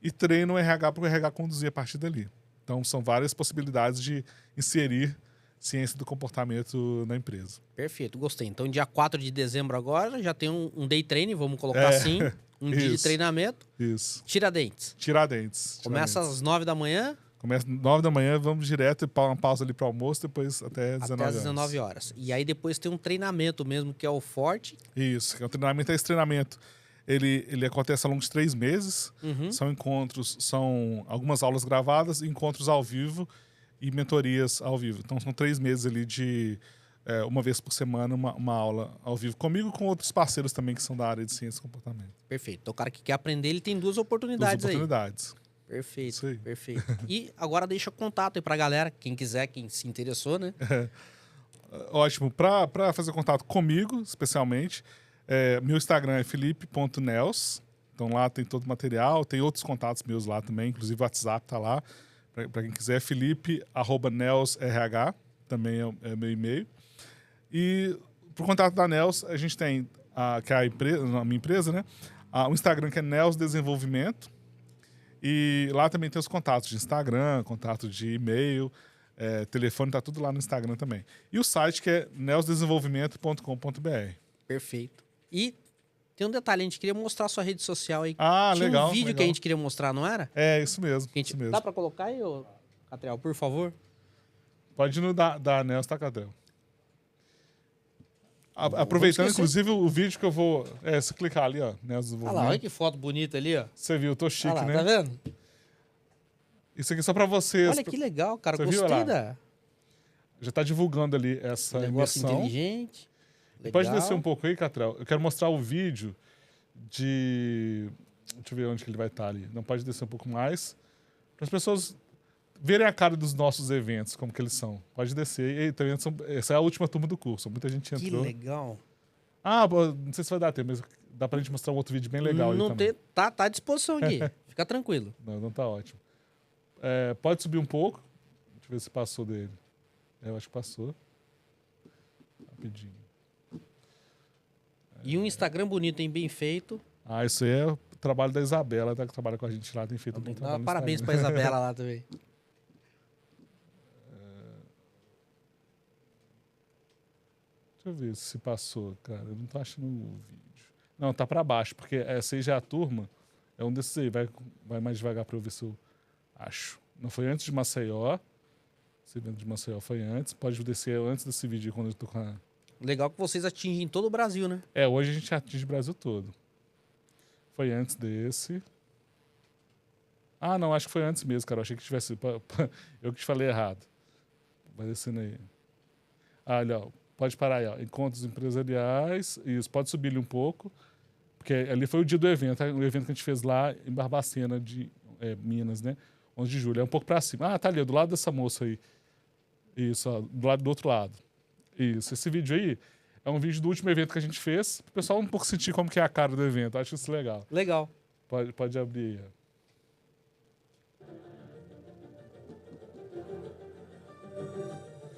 e treina o RH para o RH conduzir a partir dali. Então, são várias possibilidades de inserir ciência do comportamento na empresa. Perfeito, gostei. Então, dia 4 de dezembro agora, já tem um day training, vamos colocar assim, dia de treinamento. Isso. Tiradentes. Começa às 9 da manhã. Começa às 9 da manhã, vamos direto, uma pausa ali para o almoço, depois até 19 horas. Até às 19 horas. E aí depois tem um treinamento mesmo, que é o Forte. Isso, que é um treinamento. Esse treinamento, ele acontece ao longo de 3 meses. São encontros, são algumas aulas gravadas, encontros ao vivo e mentorias ao vivo. Então, são 3 meses ali de uma vez por semana, uma aula ao vivo comigo e com outros parceiros também que são da área de ciência e comportamento. Perfeito. Então, o cara que quer aprender, ele tem 2 oportunidades aí. Perfeito, isso aí. Perfeito. E agora deixa o contato aí pra galera, quem quiser, quem se interessou, né? Ótimo. Para fazer contato comigo, especialmente, meu Instagram é felipe.nels. Então, lá tem todo o material, tem outros contatos meus lá também, inclusive o WhatsApp tá lá. Para quem quiser, felipe@nelsrh, também é meu e-mail. E pro contato da Nels, a gente tem, que é a minha empresa, né? O Instagram, que é Nels Desenvolvimento. E lá também tem os contatos de Instagram, contato de e-mail, telefone, tá tudo lá no Instagram também. E o site, que é nelsdesenvolvimento.com.br. Perfeito. E tem um detalhe, a gente queria mostrar a sua rede social aí. Tinha legal. Um vídeo que a gente queria mostrar, não era? Isso mesmo. Isso mesmo. Dá para colocar aí, Catriel, por favor? Pode ir no da Nels, tá, Catriel? Aproveitando, inclusive, o vídeo que eu vou... se clicar ali, ó, Nels Desenvolvimento. Olha lá, olha que foto bonita ali, ó. Você viu, eu tô chique, lá, né? Tá vendo? Isso aqui é só pra vocês. Olha que legal, cara. Você gostei da... Já tá divulgando ali essa negócio imersão. Inteligente. Legal. Pode descer um pouco aí, Catriel. Eu quero mostrar o vídeo de... Deixa eu ver onde que ele vai estar ali. Não, pode descer um pouco mais. Para as pessoas verem a cara dos nossos eventos, como que eles são. Pode descer. Essa é a última turma do curso. Muita gente entrou. Que legal. Não sei se vai dar tempo, mas dá pra gente mostrar um outro vídeo bem legal não aí também. Tá à disposição aqui. Fica tranquilo. Não tá ótimo. Pode subir um pouco. Deixa eu ver se passou dele. Eu acho que passou. Rapidinho. E um Instagram bonito, hein? Bem feito. Isso aí é o trabalho da Isabela, que trabalha com a gente lá. Tem feito um bom trabalho. Parabéns pra Isabela lá também. Deixa eu ver se passou, cara. Eu não tô achando o vídeo. Não, tá pra baixo, porque essa aí já é a turma. É um desses aí. Vai mais devagar pra eu ver se eu acho. Não foi antes de Maceió. Esse evento de Maceió foi antes. Pode descer antes desse vídeo, quando eu tô com a... Legal que vocês atingem todo o Brasil, né? Hoje a gente atinge o Brasil todo. Foi antes desse. Não, acho que foi antes mesmo, cara. Eu achei que tivesse... Eu que te falei errado. Vai descendo aí. Olha, ó. Pode parar aí, ó. Encontros empresariais. Isso, pode subir ali um pouco. Porque ali foi o dia do evento. O evento que a gente fez lá em Barbacena, Minas, né? 11 de julho. É um pouco pra cima. Tá ali, do lado dessa moça aí. Isso, ó. Do outro lado. Isso. Esse vídeo aí É um vídeo do último evento que a gente fez, para o pessoal um pouco sentir como que é a cara do evento. Acho isso legal. Legal. Pode abrir aí.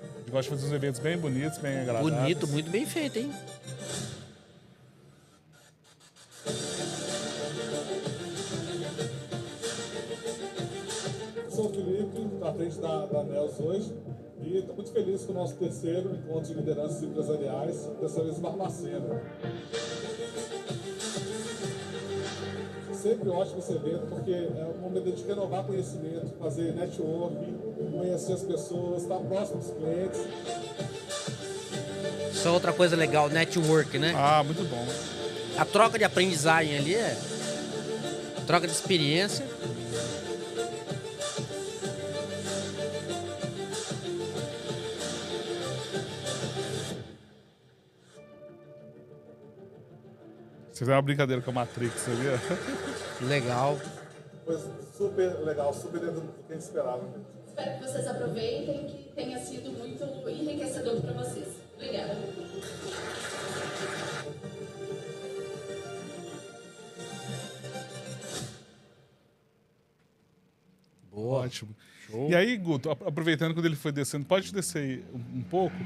A gente gosta de fazer uns eventos bem bonitos, bem agradáveis. Bonito, muito bem feito, hein? Eu sou o Felipe, na frente da NEOS hoje, e estou muito feliz com o nosso terceiro encontro de lideranças empresariais, dessa vez em Barbacena. Sempre ótimo esse evento, porque é um momento de renovar conhecimento, fazer networking, conhecer as pessoas, estar próximo dos clientes. Isso é outra coisa legal, network, né? Ah, muito bom. A troca de aprendizagem ali é troca de experiência. Você fez uma brincadeira com a Matrix, sabia? Legal. Foi super legal, super dentro do que a gente esperava. Espero que vocês aproveitem e que tenha sido muito enriquecedor para vocês. Obrigada. Boa. Ótimo. Show. E aí, Guto, aproveitando quando ele foi descendo, pode descer aí um pouco?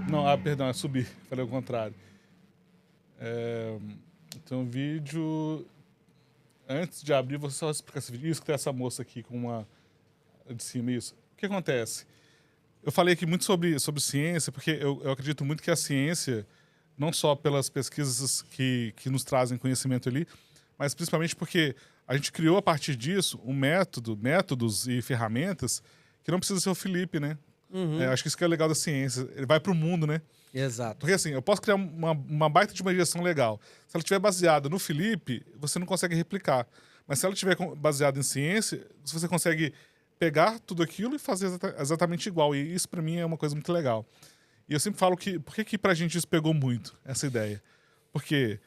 Não, perdão, é subir. Falei o contrário. Então, vídeo... Antes de abrir, vou só explicar esse vídeo. Isso que tem essa moça aqui com uma... De cima, isso. O que acontece? Eu falei aqui muito sobre ciência, porque eu acredito muito que a ciência, não só pelas pesquisas que nos trazem conhecimento ali, mas principalmente porque a gente criou a partir disso métodos e ferramentas que não precisa ser o Felipe, né? Uhum. Acho que isso que é legal da ciência. Ele vai para o mundo, né? Exato. Porque assim, eu posso criar uma baita de uma direção legal. Se ela estiver baseada no Felipe, você não consegue replicar. Mas se ela estiver baseada em ciência, você consegue pegar tudo aquilo e fazer exatamente igual. E isso, para mim, é uma coisa muito legal. E eu sempre falo que... Por que pra gente isso pegou muito, essa ideia? Porque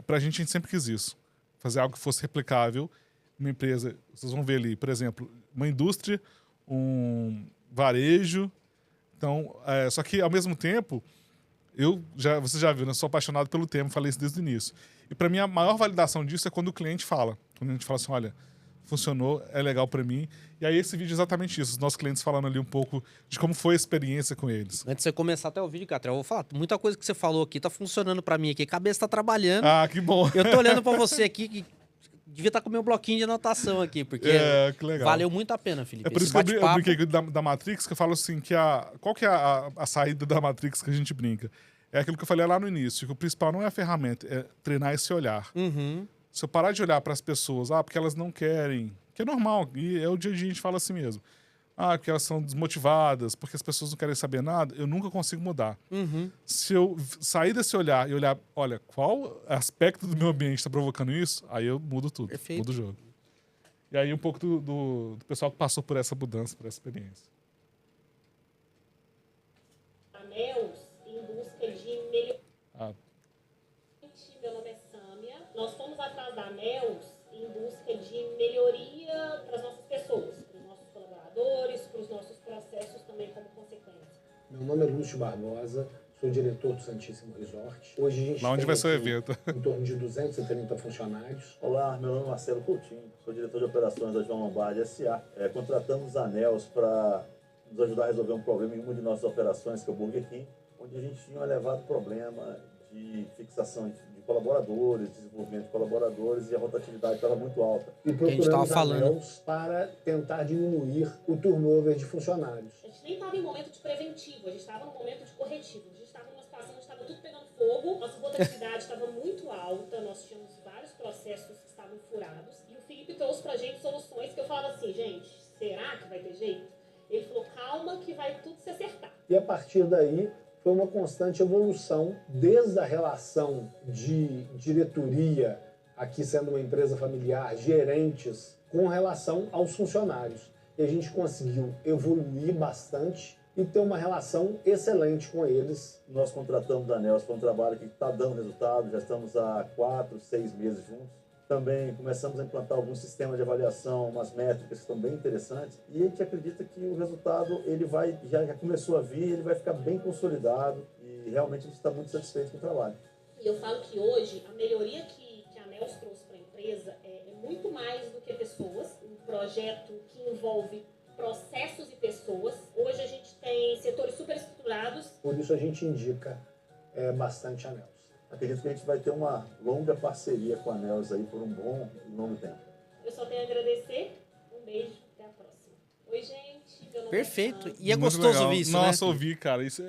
pra gente sempre quis isso. Fazer algo que fosse replicável. Uma empresa... Vocês vão ver ali, por exemplo, uma indústria, um varejo. Então, só que, ao mesmo tempo... Você já viu, né? Eu sou apaixonado pelo tema, falei isso desde o início. E para mim a maior validação disso é quando o cliente fala. Quando a gente fala assim, olha, funcionou, é legal para mim. E aí esse vídeo é exatamente isso, os nossos clientes falando ali um pouco de como foi a experiência com eles. Antes de você começar até o vídeo, Catriel, eu vou falar, muita coisa que você falou aqui tá funcionando para mim aqui, a cabeça tá trabalhando. Ah, que bom. Eu tô olhando para você aqui, que devia estar com o meu bloquinho de anotação aqui, porque que legal. valeu muito a pena, Felipe. É por isso que eu brinquei da Matrix, que eu falo assim, que qual que é a saída da Matrix que a gente brinca? É aquilo que eu falei lá no início, que o principal não é a ferramenta, é treinar esse olhar. Uhum. Se eu parar de olhar para as pessoas, porque elas não querem, que é normal, e é o dia a dia a gente fala assim mesmo. Porque elas são desmotivadas, porque as pessoas não querem saber nada, eu nunca consigo mudar. Uhum. Se eu sair desse olhar e olhar, olha, qual aspecto do meu ambiente está provocando isso, aí eu mudo tudo, Perfeito. mudo o jogo. E aí um pouco do pessoal que passou por essa mudança, por essa experiência. A NEOS, em busca de melhoria. Ah, Meu nome é Sâmia. Nós fomos atrás da NEOS em busca de melhoria para as nossas pessoas, para os nossos colaboradores, para os nossos processos também como consequência. Meu nome é Lúcio Barbosa, sou diretor do Santíssimo Resort. Hoje a gente lá onde tem vai ser o aqui evento? em torno de 230 funcionários. Olá, meu nome é Marcelo Coutinho, sou diretor de operações da João Lombardi S.A. Contratamos a NEOS para nos ajudar a resolver um problema em uma de nossas operações, que é o Burger King, onde a gente tinha um elevado problema de fixação de colaboradores, desenvolvimento de colaboradores, e a rotatividade estava muito alta. E gente tava procuramos a falando. NEOS para tentar diminuir o turnover de funcionários. A gente nem estava em momento de preventivo, a gente estava no momento de corretivo. A gente estava numa situação onde estava tudo pegando fogo, nossa rotatividade estava muito alta, nós tínhamos vários processos que estavam furados, e o Felipe trouxe pra gente soluções que eu falava assim, gente, será que vai ter jeito? Ele falou, calma que vai tudo se acertar. E a partir daí foi uma constante evolução, desde a relação de diretoria, aqui sendo uma empresa familiar, gerentes, com relação aos funcionários. E a gente conseguiu evoluir bastante e ter uma relação excelente com eles. Nós contratamos a NEOS para um trabalho que está dando resultado, já estamos há 4, 6 meses juntos. Também começamos a implantar alguns sistemas de avaliação, umas métricas que estão bem interessantes, e a gente acredita que o resultado ele já começou a vir, ele vai ficar bem consolidado, e e realmente a gente está muito satisfeito com o trabalho. E eu falo que hoje a melhoria que a Neos trouxe para a empresa é muito mais do que pessoas, um projeto que envolve processos e pessoas. Hoje a gente tem setores super estruturados. Por isso a gente indica bastante a Neos. Acredito que a gente vai ter uma longa parceria com a Neos aí por um bom e longo tempo. Eu só tenho a agradecer. Um beijo, até a próxima. Oi, gente. Meu nome Perfeito. é Ana. E é Muito gostoso legal. ouvir isso, Nossa, né? ouvi, cara. Isso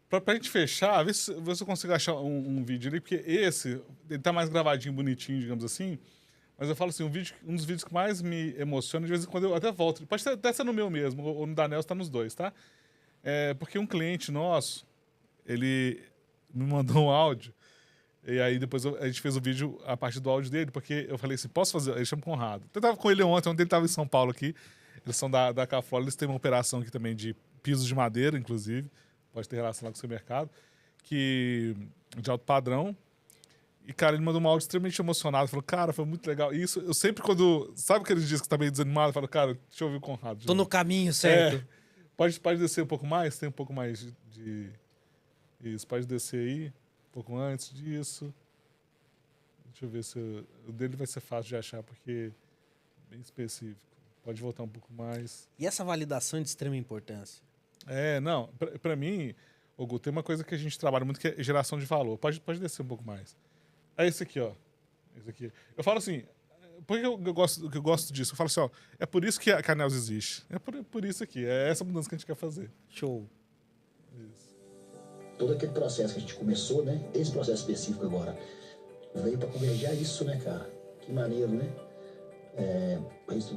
Pra gente fechar, vê se eu consigo achar um vídeo ali, porque esse, ele tá mais gravadinho, bonitinho, digamos assim. Mas eu falo assim, um dos vídeos que mais me emociona, de vez em quando eu até volto. Pode até ser no meu mesmo, ou no da Nelson, tá nos dois, tá? Porque um cliente nosso, ele me mandou um áudio, e aí depois a gente fez o vídeo a partir do áudio dele, porque eu falei assim, posso fazer? Ele chama Conrado. Eu tava com ele ontem ele tava em São Paulo aqui, eles são da Cafol, eles têm uma operação aqui também de pisos de madeira, inclusive, pode ter relação lá com o seu mercado, de alto padrão. E, cara, ele mandou um áudio extremamente emocionado. Falou, cara, foi muito legal. E isso, eu sempre quando... Sabe aqueles dias que tá meio desanimado? Eu falo, cara, deixa eu ouvir o Conrado. Tô no caminho certo. Pode descer um pouco mais? Tem um pouco mais de... Isso, pode descer aí. Um pouco antes disso. Deixa eu ver se... O dele vai ser fácil de achar, porque é bem específico. Pode voltar um pouco mais. E essa validação é de extrema importância? Não. Pra mim, Hugo, tem uma coisa que a gente trabalha muito, que é geração de valor. Pode descer um pouco mais. É esse aqui, ó. Esse aqui. Eu falo assim, por que eu gosto disso? Eu falo assim, ó, é por isso que a Neos existe. É por isso aqui. É essa mudança que a gente quer fazer. Show. Isso. Todo aquele processo que a gente começou, né? Esse processo específico agora, veio para convergir a isso, né, cara? Que maneiro, né?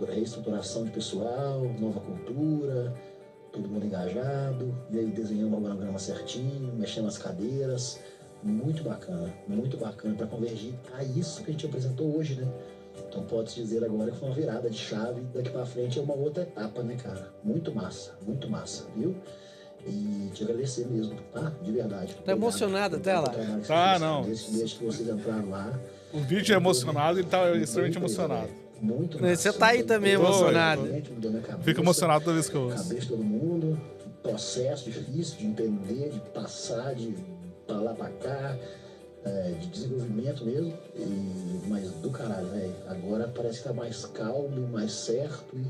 Reestruturação de pessoal, nova cultura, todo mundo engajado, e aí desenhando o organograma certinho, mexendo as cadeiras. Muito bacana para convergir a isso que a gente apresentou hoje, né? Então pode-se dizer agora que foi uma virada de chave, daqui para frente é uma outra etapa, né, cara? Muito massa, viu? E te agradecer mesmo, tá? De verdade. Tá emocionado até lá? Tá, não. Desde que vocês entraram lá. O vídeo é emocionado, ele tá extremamente emocionado. Muito massa. Você tá aí também emocionado. Fico emocionado toda vez que eu ouço. Cabeça de todo mundo, processo difícil de entender, de passar, de pra lá pra cá, de desenvolvimento mesmo, mas do caralho, velho. Agora parece que tá mais calmo, mais certo e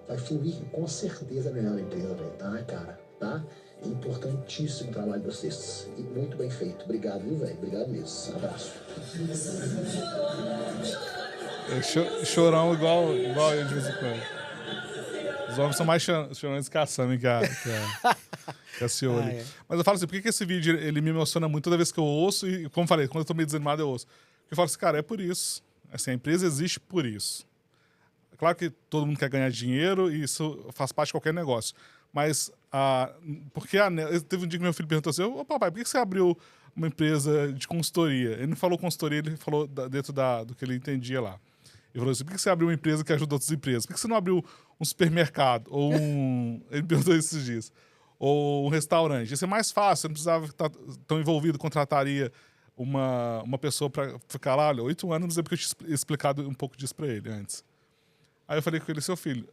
vai fluir com certeza melhor a empresa, velho, tá, cara? Tá? É importantíssimo o trabalho de vocês e muito bem feito. Obrigado, viu, velho? Obrigado mesmo. Abraço. Chorão igual eu de vez em quando. Os homens são mais chorões que a Sammy, que a Cioli. Mas eu falo assim, por que esse vídeo ele me emociona muito toda vez que eu ouço? E, como eu falei, quando eu tô meio desanimado, eu ouço. Eu falo assim, cara, é por isso. Assim, a empresa existe por isso. É claro que todo mundo quer ganhar dinheiro e isso faz parte de qualquer negócio. Mas, porque teve um dia que meu filho perguntou assim, ô papai, por que você abriu uma empresa de consultoria? Ele não falou consultoria, ele falou dentro do que ele entendia lá. Ele falou assim, por que você abriu uma empresa que ajuda outras empresas? Por que você não abriu um supermercado? Ou ele perguntou esses dias. Ou um restaurante. Isso é mais fácil, você não precisava estar tão envolvido, contrataria uma pessoa para ficar lá. Olha, 8 anos, não sei porque eu tinha explicado um pouco disso para ele antes. Aí eu falei com ele, seu filho,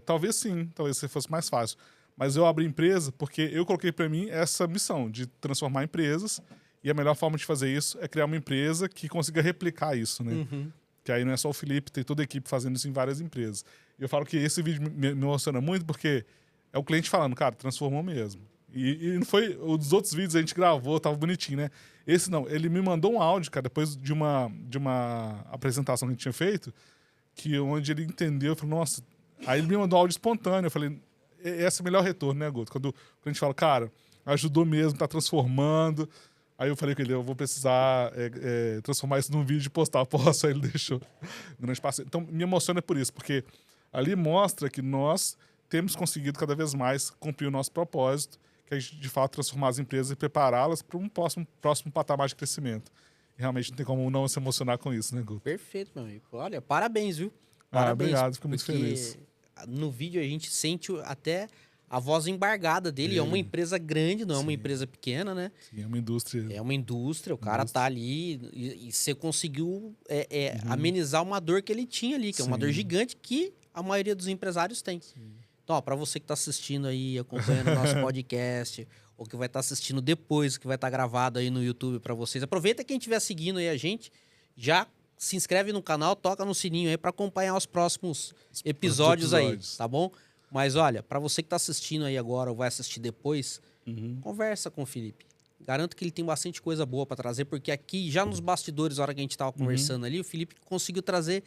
talvez sim, talvez fosse mais fácil. Mas eu abri empresa porque eu coloquei para mim essa missão de transformar empresas e a melhor forma de fazer isso é criar uma empresa que consiga replicar isso, né? Uhum. Que aí não é só o Felipe, tem toda a equipe fazendo isso em várias empresas. E eu falo que esse vídeo me emociona muito porque é o cliente falando, cara, transformou mesmo. E não foi... Os outros vídeos a gente gravou, tava bonitinho, né? Esse não, ele me mandou um áudio, cara, depois de uma apresentação que a gente tinha feito, onde ele entendeu, falou, nossa... Aí ele me mandou um áudio espontâneo, eu falei, esse é o melhor retorno, né, Guto? Quando a gente fala, cara, ajudou mesmo, tá transformando... Aí eu falei com ele, eu vou precisar transformar isso num vídeo e postar. Posso? Aí ele deixou. Grande parceiro. Então, me emociona por isso, porque ali mostra que nós temos conseguido cada vez mais cumprir o nosso propósito, que é de fato transformar as empresas e prepará-las para um próximo patamar de crescimento. E realmente não tem como não se emocionar com isso, né, Guto? Perfeito, meu amigo. Olha, parabéns, viu? Parabéns, obrigado, fico muito feliz. No vídeo a gente sente até a voz embargada dele. É uma empresa grande, não é uma empresa pequena, né? Sim, é uma indústria. É uma indústria, o cara tá ali e você conseguiu amenizar uma dor que ele tinha ali, que é uma dor gigante que a maioria dos empresários tem. Então, ó, pra você que tá assistindo aí, acompanhando o nosso podcast, ou que vai estar assistindo depois, que vai estar gravado aí no YouTube pra vocês, aproveita quem estiver seguindo aí a gente, já se inscreve no canal, toca no sininho aí pra acompanhar os próximos episódios aí, tá bom? Mas olha, pra você que tá assistindo aí agora ou vai assistir depois, conversa com o Felipe. Garanto que ele tem bastante coisa boa pra trazer, porque aqui, já nos bastidores, na hora que a gente tava conversando ali, o Felipe conseguiu trazer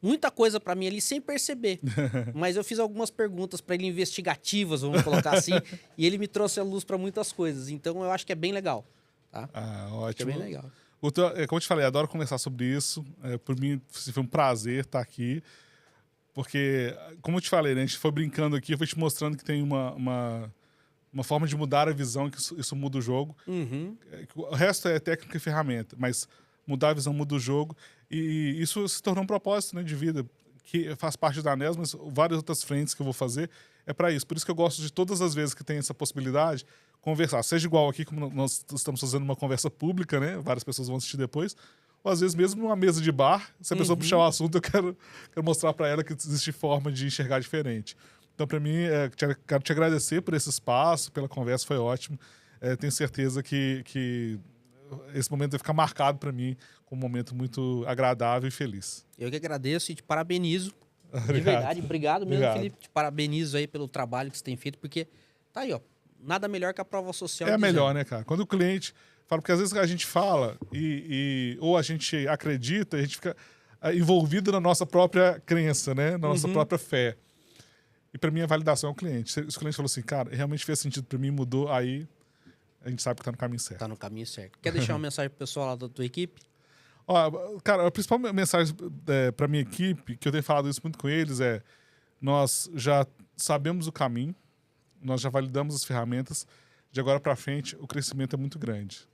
muita coisa pra mim ali sem perceber. Mas eu fiz algumas perguntas pra ele investigativas, vamos colocar assim, e ele me trouxe a luz pra muitas coisas. Então eu acho que é bem legal, tá? Ah, Acho que é ótimo. bem legal. Como eu te falei, adoro conversar sobre isso. Por mim, foi um prazer estar aqui. Porque, como eu te falei, né, a gente foi brincando aqui, eu fui te mostrando que tem uma forma de mudar a visão, que isso muda o jogo. O resto é técnica e ferramenta, mas mudar a visão muda o jogo. E isso se tornou um propósito, né, de vida, que faz parte da ANEEL, mas várias outras frentes que eu vou fazer é para isso. Por isso que eu gosto de todas as vezes que tem essa possibilidade, conversar. Seja igual aqui, como nós estamos fazendo uma conversa pública, né? Várias pessoas vão assistir depois. Ou às vezes mesmo numa mesa de bar, se a pessoa puxar o assunto, eu quero mostrar para ela que existe forma de enxergar diferente. Então, para mim, quero te agradecer por esse espaço, pela conversa, foi ótimo. Tenho certeza que esse momento vai ficar marcado para mim como um momento muito agradável e feliz. Eu que agradeço e te parabenizo. De Obrigado. verdade, obrigado mesmo, Obrigado. Felipe. Te parabenizo aí pelo trabalho que você tem feito, porque tá aí, ó. Nada melhor que a prova social. É dizendo. melhor, né, cara? Quando o cliente fala, porque às vezes a gente fala ou a gente acredita, a gente fica envolvido na nossa própria crença, né? Na nossa própria fé. E para mim a validação é o cliente. Se o cliente falou assim, cara, realmente fez sentido para mim, mudou, aí a gente sabe que tá no caminho certo. Tá no caminho certo. Quer deixar uma mensagem pro pessoal lá da tua equipe? Ó, cara, a principal mensagem para minha equipe, que eu tenho falado isso muito com eles, é: nós já sabemos o caminho, nós já validamos as ferramentas, de agora para frente o crescimento é muito grande.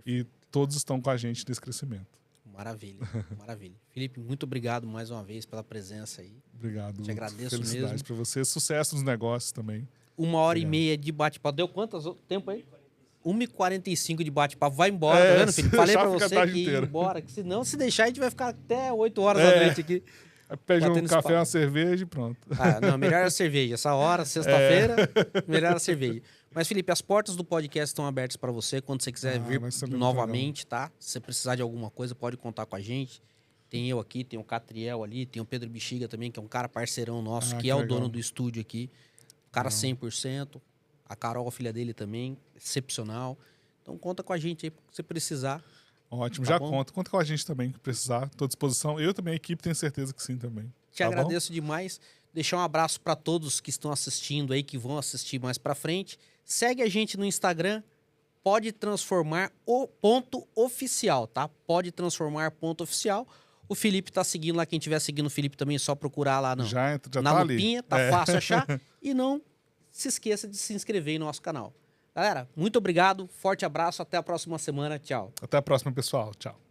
E todos estão com a gente nesse crescimento. Maravilha, maravilha. Felipe, muito obrigado mais uma vez pela presença aí. Obrigado. Te agradeço Felicidade mesmo. para você, sucesso nos negócios também. 1h30 de bate-papo. Deu quantas tempo aí? 1h45 de bate-papo. Vai embora, tá vendo, Felipe? Falei pra fica a você tarde que ia inteira. embora. Que senão, se deixar, a gente vai ficar até 8 horas da noite aqui. Pede um Batendo café, esse papo. uma cerveja e pronto. Ah, não, melhor a cerveja. Essa hora, sexta-feira, melhor a cerveja. Mas, Felipe, as portas do podcast estão abertas para você quando você quiser vir vai ser muito novamente, tá? Se você precisar de alguma coisa, pode contar com a gente. Tem eu aqui, tem o Catriel ali, tem o Pedro Bexiga também, que é um cara parceirão nosso, que que é o legal. dono do estúdio aqui. Cara 100%. A Carol, a filha dele também, excepcional. Então, conta com a gente aí, se você precisar. Ótimo, Tá já bom? conta com a gente também, que precisar. Estou à disposição. Eu também, a equipe, tenho certeza que sim também. Te Tá bom? agradeço demais. Deixar um abraço para todos que estão assistindo aí, que vão assistir mais para frente. Segue a gente no Instagram, pode transformar o ponto oficial, tá? Pode transformar ponto oficial. O Felipe tá seguindo lá, quem estiver seguindo o Felipe também é só procurar lá Já na tá ali. lupinha, tá fácil achar. E não se esqueça de se inscrever no nosso canal. Galera, muito obrigado, forte abraço, até a próxima semana, tchau. Até a próxima, pessoal. Tchau.